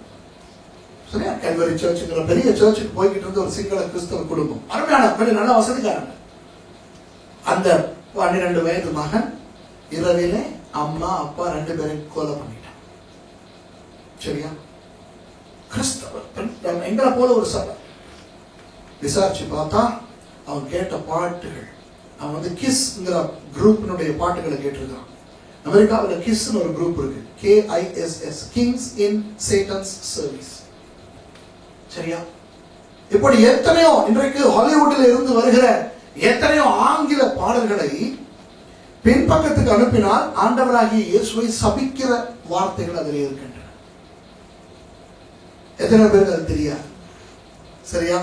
சரியா, கல்வரி சர்ச்சுங்கிற பெரிய சர்ச்சுக்கு போய்கிட்டு இருந்த ஒரு சிங்கள கிறிஸ்தவ குடும்பம், அருமையான பெரிய நல்ல வசதிக்காரங்க. அந்த 12 வயது மகன் இரவிலே அம்மா அப்பா 2 பேரையும் கொலை பண்ணிட்டான். சரியா? கிறிஸ்தவ எங்களை போல ஒரு சபை. விசாரிச்சு பார்த்தா அவன் கேட்ட பாட்டுகள், அவன் வந்து கிஸ்ங்கிற குரூப்பினுடைய பாட்டுகளை கேட்டிருக்கான். அமெரிக்காவில் கிஸ்ன்னு ஒரு குரூப் இருக்கு, KISS, கிங்ஸ் இன் சேட்டன்ஸ் சர்வீஸ். சரியா? இப்படி எத்தனையோ இன்றைக்கு ஹாலிவுட்டில் இருந்து வருகிற எத்தனையோ ஆங்கில பாடல்களை பின்பக்கத்துக்கு அனுப்பினால் ஆண்டவராகிய இயேசுவை சபிக்கிற வார்த்தைகள் அதில் இருக்கின்றன. எத்தனை பேருக்கு அது தெரியாது? சரியா?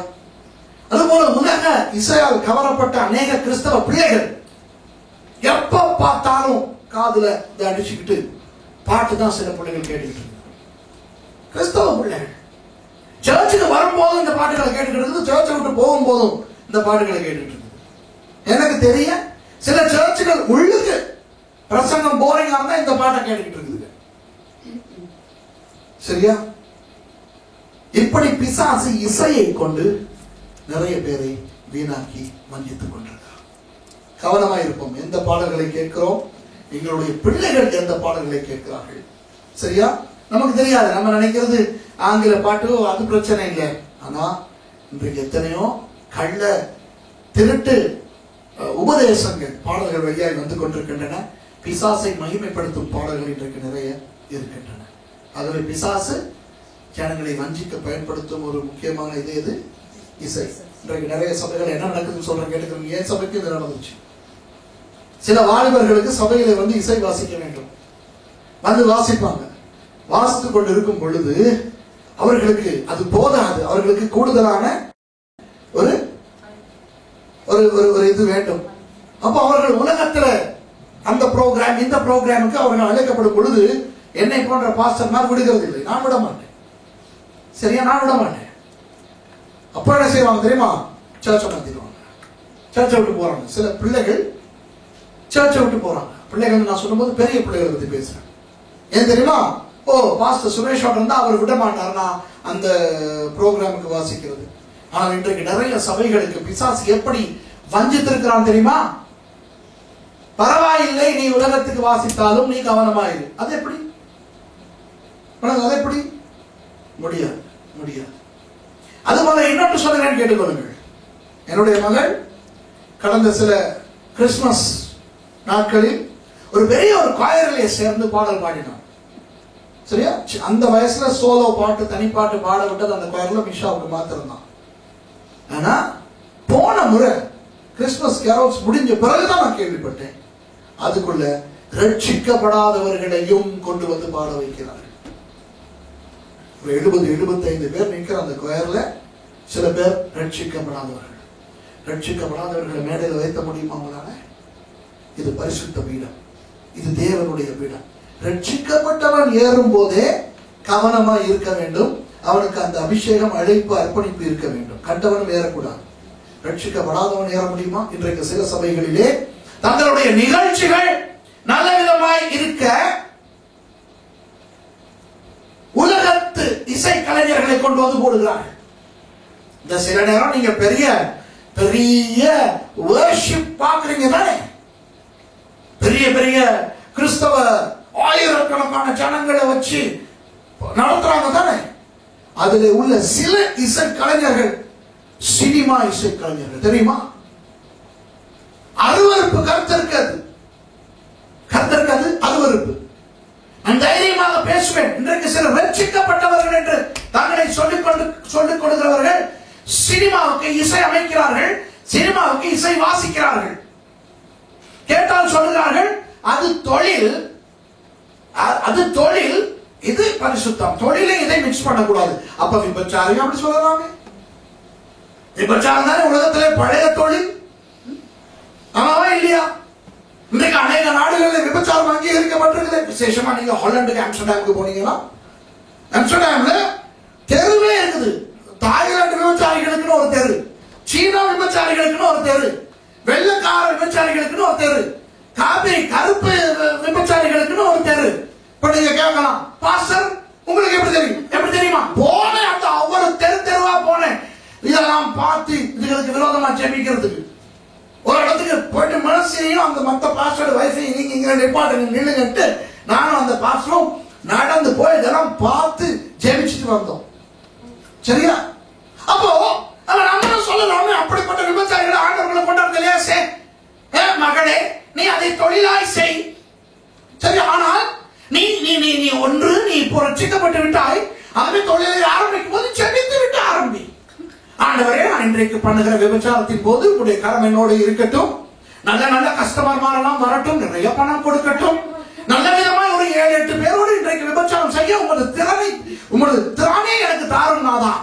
அதுபோல உலக இசையால் கவரப்பட்ட அநேக கிறிஸ்தவ பிள்ளைகள் எப்ப பார்த்தாலும் காதுல அடிச்சுக்கிட்டு பாட்டு தான் சில பிள்ளைகள் கேட்டுக்கிட்டு இருக்கு. கிறிஸ்தவ பிள்ளைகள் சர்ச்சுக்கு வரும்போது இந்த பாட்டுகளை கேட்டுக்கிட்டு இருக்குது, சர்ச்சை விட்டு போகும்போதும் இந்த பாட்டுகளை கேட்டுக்கிட்டு இருக்குது. எனக்கு தெரிய சில சர்ச்சுகள் உள்ளுக்கு பிரசங்கம் போரிங்கா இருந்தா இந்த பாட்டை கேட்டுக்கிட்டு இருக்குது. சரியா? இப்படி பிசாசு இசையை கொண்டு நிறைய பேரை வீணாக்கி வஞ்சித்துக் கொண்டிருக்கிறார். கவனமா இருப்போம். எந்த பாடல்களை கேட்கிறோம், எங்களுடைய பிள்ளைகள் எந்த பாடல்களை கேட்கிறார்கள். சரியா? நமக்கு தெரியாது. நம்ம நினைக்கிறது ஆங்கில பாட்டு அது பிரச்சனை இல்லை. ஆனா இன்றைக்கு எத்தனையோ கள்ள திருட்டு உபதேசங்கள் பாடல்கள் வழியாக வந்து கொண்டிருக்கின்றன. பிசாசை மகிமைப்படுத்தும் பாடல்கள் இன்றைக்கு நிறைய இருக்கின்றன. ஆகவே பிசாசு ஜனங்களை வஞ்சிக்க பயன்படுத்தும் ஒரு முக்கியமான இது இசை. இன்றைக்கு நிறைய சபைகள் என்ன நடக்குதுன்னு சொல்றேன் கேட்டுக்கிறோம். ஏன் சபைக்கு இது நடந்துச்சு? சில வாலிபர்களுக்கு சபையில வந்து இசை வாசிக்க வேண்டும், வந்து வாசிப்பாங்க. வாசித்துக் கொண்டு இருக்கும் பொழுது அவர்களுக்கு அது போதாது. அவர்களுக்கு கூடுதலான ஒரு ஒரு இது வேண்டும். அப்போ அவர்கள் உலகத்துல அந்த ப்ரோக்ராம் இந்த ப்ரோக்ராமுக்கு அவர்கள் அழைக்கப்படும் பொழுது என்னை போன்ற பாஸ்டர்மார் விடுகிறது இல்லை. நான் விட மாட்டேன். சரியா? நான் விட மாட்டேன். அப்ப என்ன செய்வாங்க தெரியுமா? சர்ச்சை மாத்திடுவாங்க, சர்ச்சை விட்டு போறாங்க. சில பிள்ளைகள் சர்ச்சை விட்டு போறாங்க. பிள்ளைகள் நான் சொல்லும்போது பெரிய பிள்ளைகளை பத்தி பேசுறேன். ஏன் தெரியுமா? ஓ, பாஸ்டர் சுரேஷோட இருந்தா அவர் விட மாட்டார்னா அந்த ப்ரோக்ராமுக்கு வாசிக்கிறது. ஆனால் இன்றைக்கு நிறைய சபைகளுக்கு பிசாசு எப்படி வஞ்சித்திருக்கிறான் தெரியுமா? பரவாயில்லை, நீ உலகத்துக்கு வாசித்தாலும் நீ கவனமாயிரு. அது எப்படி? அது எப்படி முடியாது? முடியாது. அதுபோல இன்னொன்று சொல்லுகிறேன், கேட்டுக்கொள்ளுங்கள். என்னுடைய மகள் கடந்த சில கிறிஸ்துமஸ் நாட்களில் ஒரு பெரிய ஒரு குயரிலே சேர்ந்து பாடல் பாடினான். சரியா? அந்த வயசுல சோலோ பாட்டு தனிப்பாட்டு பாட விட்டது அந்த குயர்ல மிஷாவுக்கு மாத்திரம் தான். ஆனா போன முறை கிறிஸ்துமஸ் கேரோல்ஸ் முடிஞ்ச பிறகுதான் நான் கேள்விப்பட்டேன், அதுக்குள்ள ரட்சிக்கப்படாதவர்களையும் கொண்டு வந்து பாட வைக்கிறார்கள். 70-75 பேர் நிற்கிற அந்த குயர்ல சில பேர் ரட்சிக்கப்படாதவர்கள். ரட்சிக்கப்படாதவர்களை மேடையில் வைத்த முடியுமா அவங்களால? இது பரிசுத்த பீடம், இது தேவனுடைய பீடம். ரட்சிக்கப்பட்டவன் ஏறும் போதே கவனமா இருக்க வேண்டும். அவனுக்கு அந்த அபிஷேகம், அழைப்பு, அர்ப்பணிப்பு இருக்க வேண்டும். கண்டவனும் ஏறக்கூடாது. ரட்சிக்கப்படாதவன் ஏற முடியுமா? இன்றைக்கு சில சபைகளிலே தங்களுடைய நிகழ்ச்சிகள் நல்ல விதமாய் இருக்க உலகத்து இசை கலைஞர்களை கொண்டு வந்து போடுகிறார்கள். இந்த சில நேரம் நீங்க பெரிய பெரிய வர்ஷிப் பாக்குறீங்க தானே, பெரிய பெரிய கிறிஸ்தவ ஆயிரக்கணக்கான ஜனங்களை வச்சு நடத்துறாங்க தானே. அதுல உள்ள சில இசை கலைஞர்கள் சினிமா இசை கலைஞர்கள் தெரியுமா? அருவருப்பு. கர்த்தருக்கு அருவருப்பு. நான் தைரியமாக பேசுவேன். இன்றைக்கு சில ரட்சிக்கப்பட்டவர்கள் என்று தங்களை சொல்லிக் கொடுக்கிறவர்கள் சினிமாவுக்கு இசை அமைக்கிறார்கள், சினிமாவுக்கு இசை வாசிக்கிறார்கள். கேட்டால் சொல்லுகிறார்கள் அது தொழில், அது தொழில், இது பரிசுத்தம். தொழிலை இதை மிக்ஸ் பண்ணக்கூடாது. அப்ப விபச்சாரம் அப்படி சொல்லலாமே? விபச்சாரம் தானே உலகத்திலே பழைய தொழில், ஆமாவா இல்லையா? இன்றைக்கு அநேக நாடுகளில் விபச்சாரம் அங்கீகரிக்கப்பட்டிருக்குது. விசேஷமா நீங்க ஹாலண்டுக்கு ஆம்ஸ்டர்டாமுக்கு போனீங்கன்னா ஆம்ஸ்டர்டாம்ல தெருவே இருக்குது. தாய்லாந்து விபச்சாரிகளுக்குன்னு ஒரு தெரு, சீனா விபச்சாரிகளுக்குன்னு ஒரு தெரு, வெள்ளக்கார விபச்சாரிகளுக்குன்னு ஒரு தெரு, காபிரி கருப்பு விபச்சாரிகளுக்குன்னு ஒரு தெரு. இப்ப நீங்க கேட்கலாம், பாஸ்டர் உங்களுக்கு எப்படி தெரியும்? எப்படி தெரியுமா? போனேன், அந்த ஒவ்வொரு தெருவா போனேன். இதெல்லாம் பார்த்து இதுகளுக்கு விரோதமா ஜெபிக்கிறதுக்கு ஒரு இடத்துக்கு போயிட்டு மனசையும் அந்த மத்த பாஸ்டரோட வயசையும் நீங்க இங்க நிப்பாட்டுங்க நில்லுங்கட்டு நானும் அந்த பாஸ்டரும் நடந்து போய் இதெல்லாம் பார்த்து ஜெபிச்சுட்டு வந்தோம். சரியா? அப்போ நம்ம சொல்லலாமே, அப்படிப்பட்ட விபச்சாரிகளை ஆண்டவர்களை கொண்டாடுறது இல்லையா? மகளே, நீ அதை தொழிலாய் செய். சரி, ஆனால் நீ நீ நீ நீ ஒன்று நீ இப்போ ரட்சிக்கப்பட்டு விட்டாய், ஆகவே தொழிலை ஆரம்பிக்கும் போது ஜெபித்து விட்டு ஆரம்பி. ஆண்டவரே, நான் இன்றைக்கு பண்ணுகிற விபச்சாரத்தின் போது உங்களுடைய கரம் என்னோடு இருக்கட்டும், நல்ல நல்ல கஸ்டமர்மாரெல்லாம் வரட்டும், நிறைய பணம் கொடுக்கட்டும், நல்ல விதமாய் ஒரு 7-8 பேரோடு இன்றைக்கு விபச்சாரம் செய்ய உங்களது திறனே எனக்கு தாரும் நாதான்.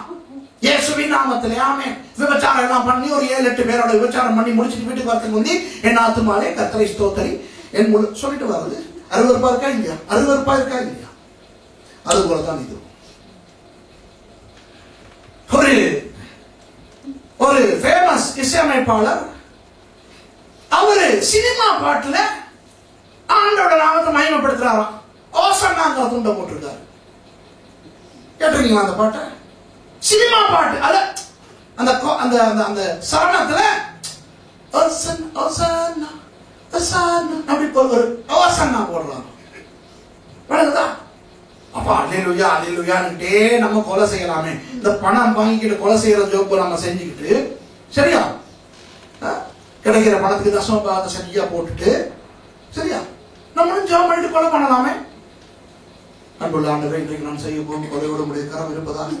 இயேசுவின் நாமத்திலே ஆமென். விபச்சாரம் எல்லாம் பண்ணி ஒரு 7-8 பேரோட விபச்சாரம் பண்ணி முடிச்சுட்டு வீட்டுக்கு வரதுக்கு முந்தி என் ஆத்துமாலே கர்த்தரை ஸ்தோத்திரி என் சொல்லிட்டு வர்றது அருவருப்பா இருக்கா இல்லையா? அருவருப்பா இருக்கா இல்லையா? அது போலதான் இது. ஒரு ஃபேமஸ் இசையமைப்பாளர், அவரு சினிமா பாட்டுல ஆண்டோட நாமத்தை மகிமைப்படுத்துறாராம். ஓசன்னாங்க துண்ட போட்டிருக்காரு. கேட்டிருக்கீங்களா அந்த பாட்டை? சினிமா பாட்டு. அத அந்த அந்த அந்த சரணத்துல அப்படி ஒரு ஓசன்னா போடுறாங்க. அப்ப அல்லேலூயா அல்லேலூயான்னுட்டே நம்ம கொலை செய்யலாமே. இந்த பணம் வாங்கிக்கிட்டு கொலை செய்யற ஜோப்பு நம்ம செஞ்சுக்கிட்டு, சரியா, கிடைக்கிற பணத்துக்கு தசம பாகத்தை சரியா போட்டுட்டு, சரியா, நம்மளும் ஜெபம் பண்ணிட்டு கொலை பண்ணலாமே. அன்புள்ள ஆண்டவரே, இன்றைக்கு நான் செய்ய போகும் கொலையோடு உடைய கரம் இருப்பதால்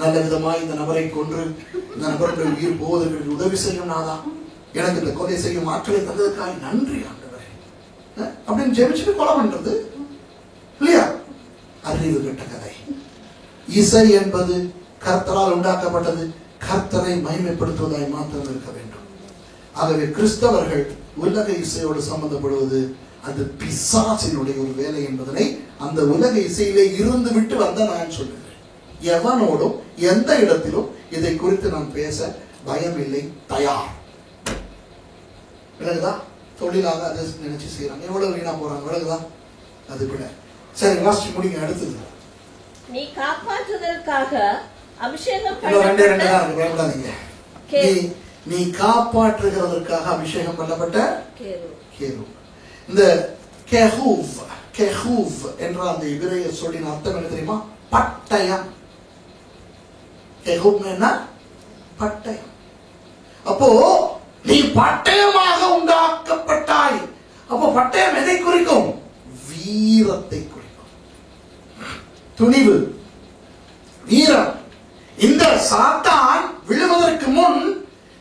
நல்ல விதமாய் இந்த நபரை கொன்று இந்த நபருடைய உயிர் போவதற்கு உதவி செய்யும் நாதா. எனக்கு இந்த கொலை செய்யும் ஆற்றலை தந்ததுக்காக நன்றி ஆண்டவரே அப்படின்னு ஜெபிச்சுட்டு கொலை பண்றது இல்லையா? அறிவு கெட்ட கதை. இசை என்பது கர்த்தரால் உண்டாக்கப்பட்டது, கர்த்தரை மகிமைப்படுத்துவதாய் மாத்திரம் இருக்க வேண்டும். ஆகவே கிறிஸ்தவர்கள் உலக இசையோடு சம்பந்தப்படுவது அது பிசாசினுடைய ஒரு வேலை என்பதனை அந்த உலக இசையிலே இருந்து விட்டு வந்த நான் சொல்லுகிறேன். எவனோடும் எந்த இடத்திலும் இதை குறித்து நான் பேச பயம் இல்லை, தயார். விலகுதா? தொழிலாக அதை நினைச்சு செய்யறாங்க, எவ்வளவு வீணா போறாங்க, விலகுதா? அது கூட சரி, வாசிச்சு முடிங்க. அடுத்தது, நீ காப்பாற்றுவதற்காக அபிஷேகம் நீ காப்பாற்றுகிறதற்காக அபிஷேகம் பண்ணப்பட்ட கேரு. இந்த கெஹூவ் என்ற அந்த இபிரேய சொல்லின் அர்த்தம் என்ன தெரியுமா? பட்டயம். கெஹூவ் என்ன? பட்டயம். அப்போ நீ பட்டயமாக உண்டாக்கப்பட்டாய். அப்போ பட்டயம் எதை குறிக்கும்? வீரத்தை குறிக்கும். துணிவு, வீரம். இந்த சாத்தான் விழுவதற்கு முன்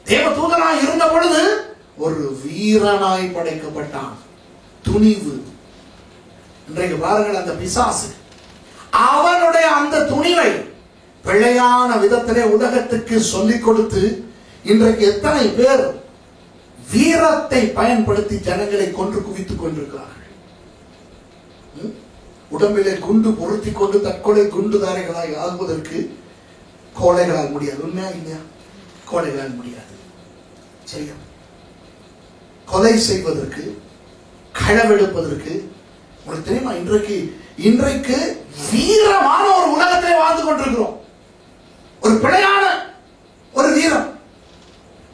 தேவதூதனாய் இருந்த பொழுது ஒரு வீரனாய் படைக்கப்பட்டான். துணிவு. இன்றைக்கு பாருங்கள், அந்த பிசாசு அவனுடைய அந்த துணிவை பிழையான விதத்திலே உலகத்துக்கு சொல்லிக் கொடுத்து இன்றைக்கு எத்தனை பேர் வீரத்தை பயன்படுத்தி ஜனங்களை கொன்று குவித்துக் கொண்டிருக்கிறார்கள். உடம்பிலே குண்டு பொருத்தி கொண்டு தற்கொலை குண்டுதாரிகளாய் ஆகுவதற்கு கோழைகளால் முடியாது. உண்மையா இல்லையா? கோழைகளால் முடியாது. சரியா? கொலை செய்வதற்கு, களவெடுப்பதற்கு உங்களுக்கு தெரியுமா? இன்றைக்கு வீரமான ஒரு உலகத்திலே வாழ்ந்து கொண்டிருக்கிறோம். ஒரு பிழையான ஒரு வீரம்,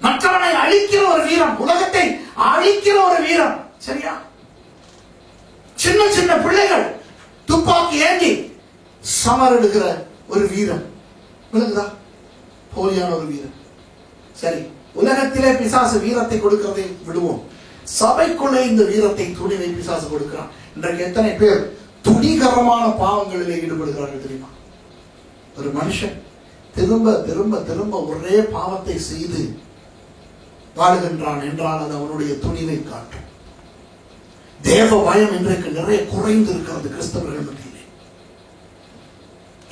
மற்றவனை அழிக்கிற ஒரு வீரம், உலகத்தை அழிக்கிற ஒரு வீரம். சரியா? சின்ன சின்ன பிள்ளைகள் துப்பாக்கி ஏந்தி சமரெடுக்கிற ஒரு வீரம். விளங்குதா? போலியான ஒரு வீரம். சரி, உலகத்திலே பிசாசு வீரத்தை கொடுக்கிறதை விடுவோம். சபைக்குள்ளே இந்த வீரத்தை, துணிவை பிசாசு கொடுக்கிறான். இன்றைக்கு எத்தனை பேர் துணிகரமான பாவங்களிலே ஈடுபடுகிறார்கள் தெரியுமா? ஒரு மனுஷன் திரும்ப திரும்ப திரும்ப ஒரே பாவத்தை செய்து வாழுகின்றான் என்றால் அது அவனுடைய துணிவை காட்டும். தேவ பயம் இன்றைக்கு நிறைய குறைந்து இருக்கிறது கிறிஸ்தவர்கள் மத்தியிலே.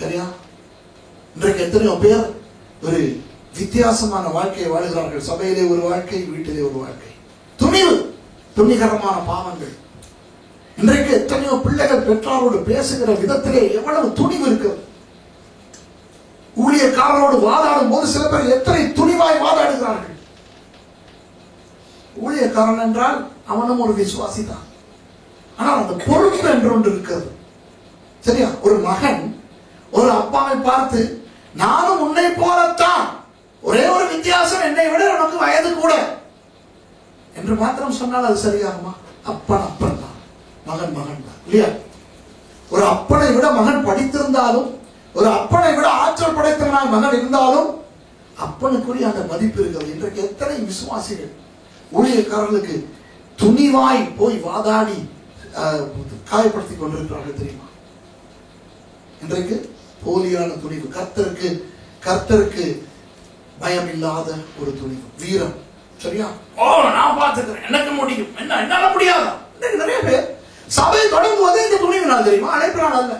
சரியா? இன்றைக்கு எத்தனையோ பேர் ஒரு வித்தியாசமான வாழ்க்கையை வாழுகிறார்கள். சபையிலே ஒரு வாழ்க்கை, வீட்டிலே ஒரு வாழ்க்கை. துணிவு, துணிகரமான பாவங்கள். இன்றைக்கு எத்தனையோ பிள்ளைகள் பெற்றாரோடு பேசுகிற விதத்திலே எவ்வளவு துணிவு இருக்கிறது. ஊழியக்காரரோடு வாதாடும் போது சில பேர் எத்தனை துணிவாய் வாதாடுகிறார்கள். ஊழியக்காரன் என்றால் அவனும் ஒரு விசுவாசி தான். ஆனால் அந்த பொறுப்பு என்று ஒன்று இருக்கிறது. சரியா? ஒரு மகன் ஒரு அப்பாவை பார்த்து, நானும் உன்னை போலத்தான், ஒரே ஒரு வித்தியாசம், என்னை விட உனக்கு வயது கூட என்று மாத்திரம் சொன்னால் அது சரியாகுமா? அப்பன் அப்பன் தான், மகன் மகன் தான், இல்லையா? ஒரு அப்பனை விட மகன் படித்திருந்தாலும், ஒரு அப்பனை விட ஆற்றல் படைத்தவனாய் மகன் இருந்தாலும் அப்பனுக்குரிய அந்த மதிப்பு இருக்கிறது. இன்றைக்கு எத்தனை விசுவாசிகள் ஊழியக்காரர்களுக்கு துணிவாய் போய் வாதாடி காயப்படுத்திக் கொண்டிருக்கிறார்கள் தெரியுமா? இன்றைக்கு போலியான துணிவு, கர்த்தருக்கு பயம் இல்லாத ஒரு துணிவு, வீரம். சரியா? ஓ, நான் பார்த்துக்கிறேன், எனக்கு முடியும், என்னால முடியாதா? இன்றைக்கு நிறைய பேர் சபை தொடங்குவதே இந்த துணிவினால் தெரியுமா? அழைப்பினால் அல்ல.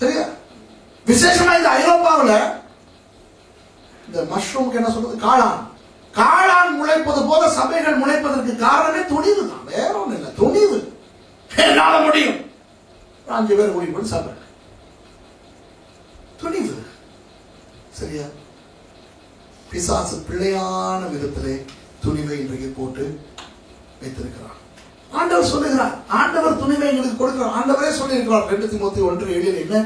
சரியா? விசேஷமா இந்த ஐரோப்பாவில் இந்த மஷ்ரூமுக்கு என்ன சொல்றது, காளான் முளைப்பது போல சபைகள் முளைப்பதற்கு காரணமே துணிவு தான், வேற ஒண்ணு இல்லை. துணிவு, என்னால முடியும், 5 பேர் கூடி சபை, துணிவு. சரியா? பிசாசு பிள்ளையான விதத்திலே துணிவை இன்றைக்கு போட்டு வைத்திருக்கிறார். ஆண்டவர் சொல்லுகிறார், ஆண்டவர் துணிவை எங்களுக்கு கொடுக்கிறார். ஆண்டவரே சொல்லியிருக்கிறார் 2 தீமோத்தேயு 1:7 என்ன?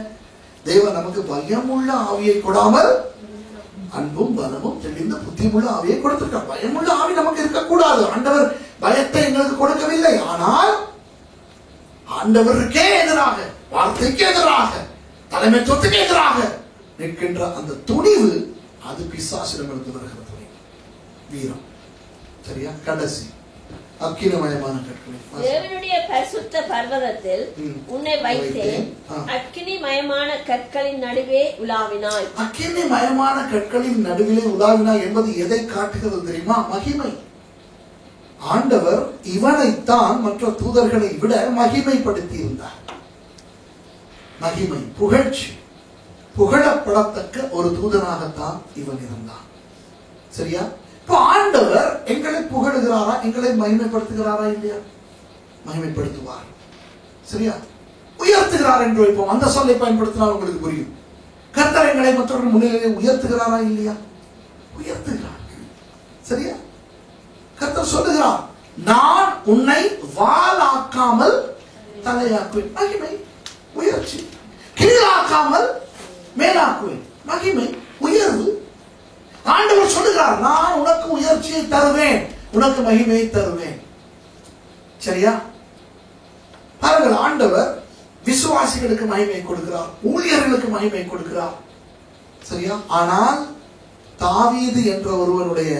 தேவன் நமக்கு பயமுள்ள ஆவியை கொடாமல் அன்பும் பலமும் தெளிந்த புத்தியுள்ள ஆவியை கொடுத்திருக்கிறார். பயமுள்ள ஆவி நமக்கு இருக்கக்கூடாது. ஆண்டவர் பயத்தை எங்களுக்கு கொடுக்கவில்லை. ஆனால் ஆண்டவருக்கே எதிராக வார்த்தைக்கு எதிராக, தலைமைத்துவத்துக்கு எதிராக நிற்கின்ற அந்த துணிவு, அது பிசாசிடமிருந்து வருகிற துணிவு, வீரம். சரியா? கடைசி அக்கினிமயமான கற்களை. தேவனுடைய பரிசுத்த பர்வதத்தில் உன்னை வைத்தேன், அக்கினிமயமான கற்களின் நடுவே உலாவினாய். அக்கினிமயமான கற்களின் நடுவிலே உலாவினாய் என்பது எதை காட்டுகிறது தெரியுமா? மகிமை. ஆண்டவர் இவனைத்தான் மற்ற தூதர்களை விட மகிமைப்படுத்தி இருந்தார். மகிமை, புகழ்ச்சி, புகழப்படத்தக்க ஒரு தூதனாகத்தான் இவன் இருந்தான். சரியா? இப்போ ஆண்டவர் எங்களை புகழுகிறாரா, எங்களை மகிமைப்படுத்துகிறாரா இல்லையா? மகிமைப்படுத்துவார். சரியா? உயர்த்துகிறார் என்று வைப்போம். அந்த சொல்லை பயன்படுத்தினால் உங்களுக்கு புரியும். கர்த்தர் எங்களை மற்றவர்கள் முன்னிலையை உயர்த்துகிறாரா இல்லையா? உயர்த்துகிறார். சரியா? கர்த்தர் சொல்லுகிறார், நான் உன்னை வாளாக்காமல் தலையாக்குவேன். மகிமை, உயர்ச்சி. கீழாக்காமல் மேலாக்குவேன். மகிமை, உயர்வு. ஆண்டவர் சொல்லுகிறார், நான் உனக்கு உயர்ச்சியை தருவேன், உனக்கு மகிமையை தருவேன். சரியா? பாருங்கள், ஆண்டவர் விசுவாசிகளுக்கு மகிமை கொடுக்கிறார், ஊழியர்களுக்கு மகிமை கொடுக்கிறார். சரியா? ஆனால் தாவீது என்ற ஒருவருடைய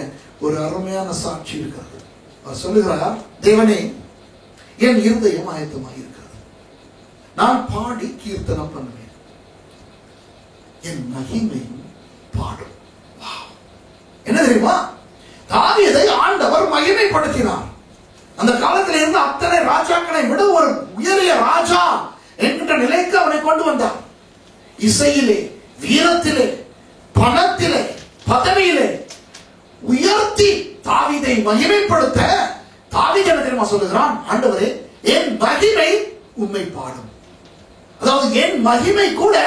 ஒரு அருமையான சாட்சி இருக்கிறது. அவர் சொல்லுகிறார், தேவனே, என் இருதயம் ஆயத்தமாக இருக்கிறது, நான் பாடி கீர்த்தனம் பண்ணுவேன், என் மகிமையும் பாடும். என்ன தெரியுமா? தாவீதை ஆண்டவர் மகிமைப்படுத்தினார். அந்த காலத்தில் இருந்த அத்தனை ராஜாக்களை விட ஒரு உயரிய ராஜா என்கின்ற நிலைக்கு அவனை கொண்டு வந்தார். இசையிலே, வீரத்திலே, பணத்திலே, பதவியிலே உயர்த்தி தாவீதை மகிமைப்படுத்த தாவீது என்ன தெரியுமா சொல்லுகிறான்? ஆண்டவரே, என் மகிமை உம்மை பாடும். அதாவது என் மகிமை கூட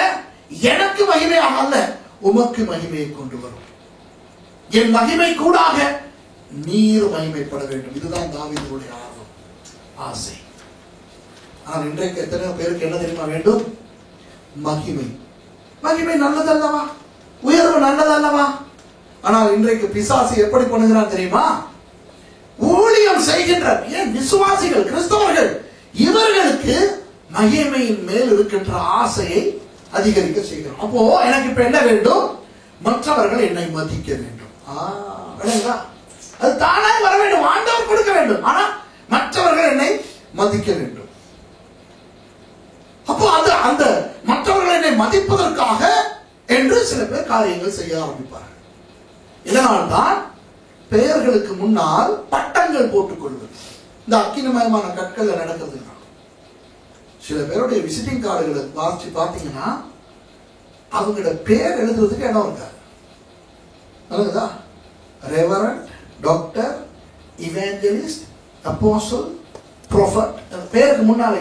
எனக்கு மகிமையாக அல்ல, உமக்கு மகிமையை கொண்டு வரும். என் மகிமை கூடாக நீர் மகிமைப்பட வேண்டும். இதுதான் தாவீதுடைய ஆர்வம், ஆசை. ஆனால் இன்றைக்கு எத்தனை பேருக்கு என்ன தெரியுமா வேண்டும்? மகிமை. மகிமை நல்லதல்லவா? உயர்வு நல்லதல்லவா? ஆனால் இன்றைக்கு பிசாசு எப்படி பண்ணுகிறான் தெரியுமா? ஊழியம் செய்கின்ற ஏன் விசுவாசிகள், கிறிஸ்தவர்கள், இவர்களுக்கு மகிமையின் மேல் இருக்கின்ற ஆசையை அதிகரிக்க செய்கிறோம். அப்போ எனக்கு இப்ப என்ன வேண்டும்? மற்றவர்கள் என்னை மதிக்க வேண்டும். அது தானே வர வேண்டும், ஆண்டவர் கொடுக்க வேண்டும். ஆனா மற்றவர்கள் என்னை மதிக்க வேண்டும். அப்போ அந்த மற்றவர்கள் என்னை மதிப்பதற்காக என்று சில பேர் காரியங்கள் செய்ய ஆரம்பிப்பார்கள். இதனால்தான் பெயர்களுக்கு முன்னால் பட்டங்கள் போட்டுக் கொள்வது இந்த அக்கினிமயமான கற்கள் நடக்கிறது. சில பேருடைய விசிட்டிங் கார்டுகளை வாசிச்சு பார்த்தீங்கன்னா அவங்களோட பேர் எழுதுறதுக்கு இடம் இருக்காது. நல்லதா? ரெவரண்ட், டாக்டர், இவாஞ்சலிஸ்ட், அப்போஸ்டல், ப்ராஃபட், பேருக்கு முன்னாலே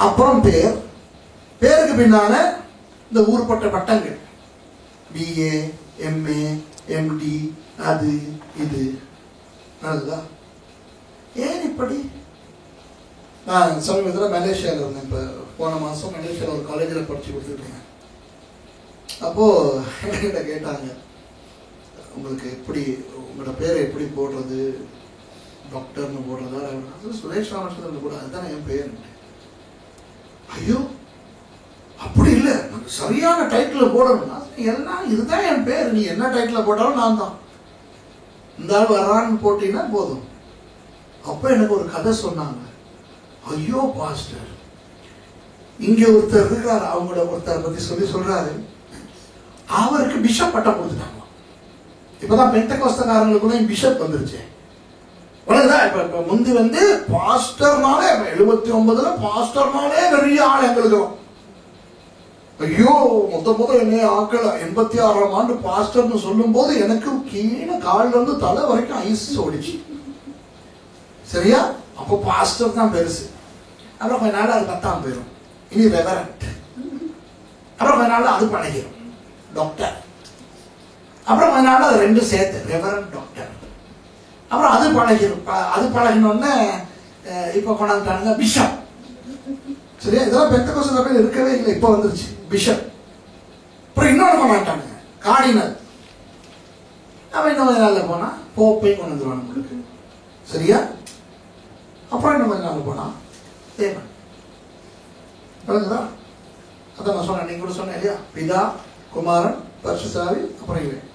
அப்புறம் பேருக்கு பின்னால இந்த ஊர்பட்ட பட்டங்கள், பிஏ, எம்ஏ, எம்டி, அது இது. நல்லதா? ஏன் இப்படி? நான் சமீபத்தில் மலேசியாவில் இருந்தேன். இப்போ போன மாதம் மலேசியாவில் ஒரு காலேஜில் படித்து கொடுத்துட்டு இருந்தேன். அப்போது என்கிட்ட கேட்டாங்க, உங்களுக்கு எப்படி உங்களோட பேரை எப்படி போடுறது, டாக்டர்னு போடுறதா? சுரேஷ் ராமச்சந்திரன் கூட அதுதான் என் பேர். ஐயோ, அப்படி இல்லை, சரியான டைட்டில் போடணும்னா எல்லாம் இதுதான் என் பேர், நீ என்ன டைட்டில் போட்டாலும் நான் தான், இந்த ஆள் வர்றான்னு போட்டீங்கன்னா போதும். அப்போ எனக்கு ஒரு கதை சொன்னாங்க. ஐயோ பாஸ்டர், இங்க ஒருத்தர் இருக்கிறார், அவங்களோட ஒருத்தர் பத்தி சொல்றாரு, அவருக்கு பிஷப் பட்டம் கொடுத்துட்டாங்க. இப்பதான் பெந்தகோஸ்தக்காரங்களுக்குள்ள பிஷப் வந்துருச்சு. இப்ப முந்தி பாஸ்டர்னாலே 79 பாஸ்டர்னாலே பெரிய ஆள் எங்களுக்கு. ஐயோ, மொத்த என்ன ஆக்கள் 86ஆம் ஆண்டு பாஸ்டர்னு சொல்லும் போது எனக்கு கீழே காலில் இருந்து தலை வரைக்கும் ஐஸ் ஓடிச்சு. சரியா? அப்போ பாஸ்டர் தான் பெருசு. அப்புறம் கொஞ்ச நாள் அது 10ஆம் போயிடும், இனி ரெவரண்ட். அப்புறம் கொஞ்ச நாள் அது பழகிடும், டாக்டர். அப்புறம் கொஞ்ச நாள் அது ரெண்டும் சேர்த்து ரெவரண்ட், டாக்டர். அப்புறம் அது பழகிடும். அது பழகினோடனே இப்போ கொண்டாந்துட்டானுங்க பிஷப். சரியா? இதெல்லாம் பெந்தகோஸ்தல சபையில் இருக்கவே இல்லை, இப்போ வந்துருச்சு பிஷப். அப்புறம் இன்னொன்று கொண்டாந்துட்டானுங்க கார்டினல். அவன் இன்னும் கொஞ்ச நாளில் போனா போப்பையும் கொண்டு வந்துருவாங்க உங்களுக்கு. சரியா? அப்புறம் இன்னும் கொஞ்ச நாள் போனா தேவன். விளங்குதா? அதான் நான் சொன்னேன், நீங்க கூட சொன்னேன் இல்லையா, பிதா குமாரன் பரிசுத்தாவி அப்புறம் இவன்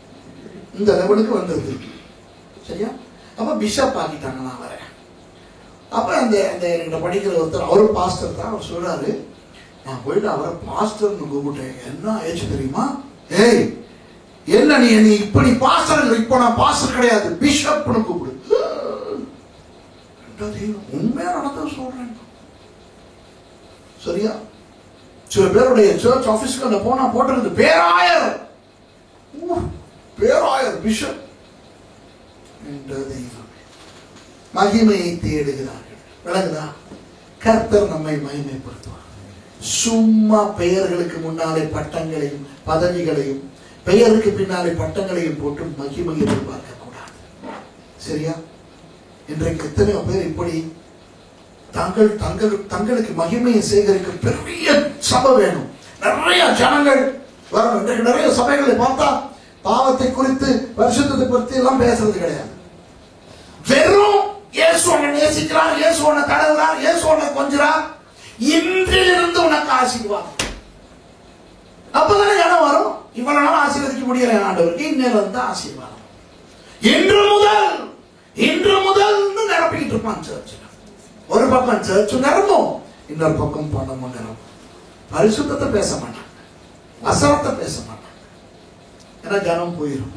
இந்த லெவலுக்கு வந்தது. சரியா? அப்ப பிஷப் ஆக்கிட்டாங்க. நான் வரேன். அப்ப அந்த என்கிட்ட படிக்கிற ஒருத்தர், அவரு பாஸ்டர் தான், அவர் சொல்றாரு, நான் போயிட்டு அவரை பாஸ்டர்னு கூப்பிட்டேன். என்ன ஆயிடுச்சு தெரியுமா? ஏய் என்ன நீ இப்ப நீ பாஸ்டர், இப்ப நான் பாஸ்டர் கிடையாது, பிஷப்னு கூப்பிடு. உண்மையா நடந்தது சொல்றேன். சரியா? சில பேருடைய சர்ச் ஆபீஸ்க்கு அந்த போனா போட்டிருந்து பேராயர், பேராயர் பிஷப் என்ற தெய்வம். மகிமையை தேடுகிறார்கள். விளங்குதா? கர்த்தர் நம்மை மகிமைப்படுத்துவார். சும்மா பெயர்களுக்கு முன்னாலே பட்டங்களையும் பதவிகளையும், பெயருக்கு பின்னாலே பட்டங்களையும் போட்டு மகிமையை எதிர்பார்க்க கூடாது. சரியா? இன்றைக்கு எத்தனையோ பேர் இப்படி தங்களுக்கு மகிமையை சேகரிக்க பெரிய சபை வேணும், நிறைய ஜனங்கள் வரணும். இன்றைக்கு நிறைய சபைகளை பார்த்தா பாவத்தை குறித்து பரிசுத்தத்தை பற்றி எல்லாம் பேசுறது கிடையாது. வெறும் இயேசு உன்னை நேசிக்கிறார், இயேசு உன்னை தடவுறார், இயேசு உன்னை கொஞ்சுறார், இன்றிலிருந்து உனக்கு ஆசீர்வாதம். அப்பதானே இடம் வரும். இவ்வளவு நாள் ஆசீர்வதிக்க முடியல ஆண்டவருக்கு, இன்னும் தான் ஆசீர்வாதம். இன்று முதல் நிரப்பிக்கிட்டு இருப்பான் சர்ச். ஒரு பக்கம் சர்ச் நிரம்பும், இன்னொரு பக்கம் பணமும் நிரம்பும். பரிசுத்தத்தை பேச மாட்டாங்க, வசனத்தை பேச மாட்டாங்க. ஏன்னா ஜனம் போயிடும்.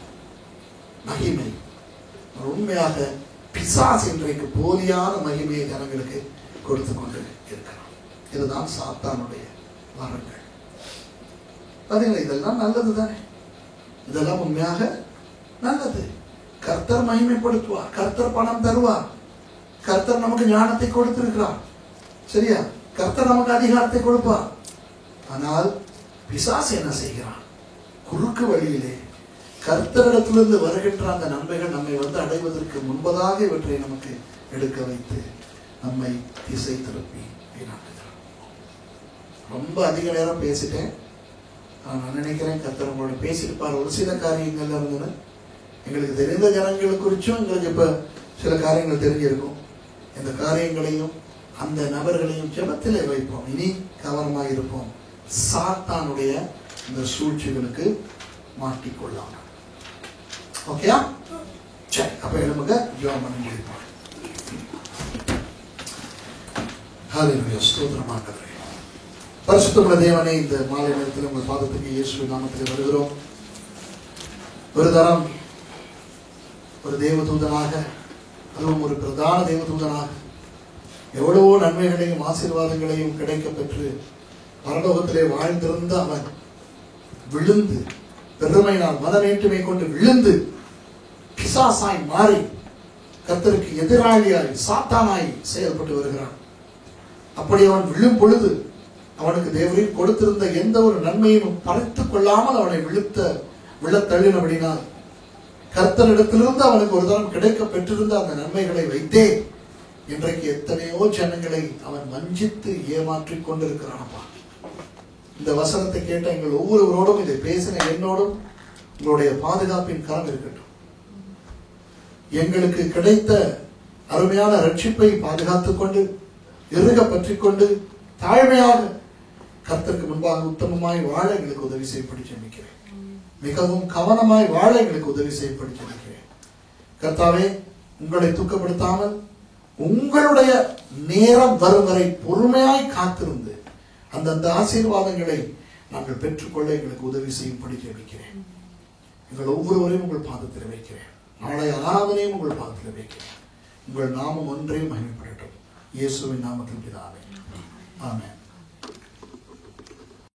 மகிமை உண்மையாக பிசாசு இன்றைக்கு போலியான மகிமையை ஜனங்களுக்கு கொடுத்து கொண்டு இருக்கிறான். இதுதான் சாத்தானுடைய வரங்கள். பாத்தீங்களா? இதெல்லாம் நல்லது தானே, இதெல்லாம் உண்மையாக நல்லது. கர்த்தர் மகிமைப்படுத்துவார், கர்த்தர் பணம் தருவார், கர்த்தர் நமக்கு ஞானத்தை கொடுத்திருக்கிறார். சரியா? கர்த்தர் நமக்கு அதிகாரத்தை கொடுப்பார். ஆனால் பிசாசு என்ன செய்கிறான்? குறுக்கு வழியிலே கர்த்தரிடத்திலிருந்து வருகின்ற அந்த நன்மைகள் நம்மை வந்து அடைவதற்கு முன்பதாக இவற்றை நமக்கு எடுக்க வைத்து நம்மை திசை திருப்பி வீணாக்குகிறான். ரொம்ப அதிக நேரம் பேசிட்டேன். நான் நினைக்கிறேன் கர்த்தர் உங்களோட பேசியிருப்பார். ஒரு சில காரியங்கள்ல இருந்தது எங்களுக்கு தெரிந்த ஜனங்கள் குறிச்சும் எங்களுக்கு இப்ப சில காரியங்கள் தெரிஞ்சிருக்கும். இந்த காரியங்களையும் அந்த நபர்களையும் ஜெபத்திலே வைப்போம். இனி கவனமாக இருப்போம், சாத்தானுடைய இந்த சூழ்ச்சிகளுக்கு மாட்டிக்கொள்ளாம. ஓகேயா? சரி, அப்ப எழுமுக ஜெபம் பண்ணி முடிப்போம். ஹல்லேலூயா, ஸ்தோத்திரம் ஆண்டவரே. பரிசுத்தமுள்ள தேவனே, இந்த மாலை நேரத்தில் உங்கள் பாதத்துக்கு இயேசு நாமத்தில் வருகிறோம். ஒரு தரம் ஒரு தேவதூதனாக, அதுவும் ஒரு பிரதான தேவதூதனாக எவ்வளவோ நன்மைகளையும் ஆசீர்வாதங்களையும் கிடைக்க பெற்று பரலோகத்திலே வாழ்ந்திருந்த அவன் விழுந்து, பெருமையினால் மனவேற்றுமை கொண்டு விழுந்து பிசாசாய் மாறி கர்த்தருக்கு எதிராளியாய் சாத்தானாய் செயல்பட்டு வருகிறான். அப்படி அவன் விழும் பொழுது அவனுக்கு தேவரீர் கொடுத்திருந்த எந்த ஒரு நன்மையும் பறித்துக் கொள்ளாமல் அவனை விழத் தள்ளினபடினால் கர்த்தரிடத்திலிருந்து அவனுக்கு ஒரு தரம் கிடைக்க பெற்றிருந்த அந்த நன்மைகளை வைத்தே இன்றைக்கு எத்தனையோ ஜனங்களை அவன் வஞ்சித்து ஏமாற்றிக் கொண்டிருக்கிறானப்பா. இந்த வசனத்தை கேட்ட எங்கள் ஒவ்வொருவரோடும், இதை பேசின என்னோடும் உங்களுடைய பாதுகாப்பின் கரம் இருக்கட்டும். எங்களுக்கு கிடைத்த அருமையான ரட்சிப்பை பாதுகாத்துக் கொண்டு, இறுக பற்றிக் கொண்டு, தாழ்மையாக கர்த்தருக்கு முன்பாக உத்தமமாய் வாழ எங்களுக்கு உதவி செய்யப்படி ஜெபிக்கிறேன். மிகவும் கவனமாய் வாழ எங்களுக்கு உதவி செய்யப்படி ஜெபிக்கிறேன். கர்த்தாவே, உங்களை துக்கப்படுத்தாமல் உங்களுடைய நேரம் வரும் வரை பொறுமையாய் காத்திருந்து அந்தந்த ஆசீர்வாதங்களை நாங்கள் பெற்றுக்கொள்ள எங்களுக்கு உதவி செய்யும்படி ஜெபிக்கிறேன். எங்கள் ஒவ்வொருவரையும் உங்கள் பாதத்தில் வைக்கிறேன். நாளைய ஆராதனையும் உங்கள் பாதத்தில் வைக்கிறேன். உங்கள் நாமம் ஒன்றையும் மகிமைப்படட்டும். இயேசுவின் நாமத்தில் பிதாவே, ஆமென்.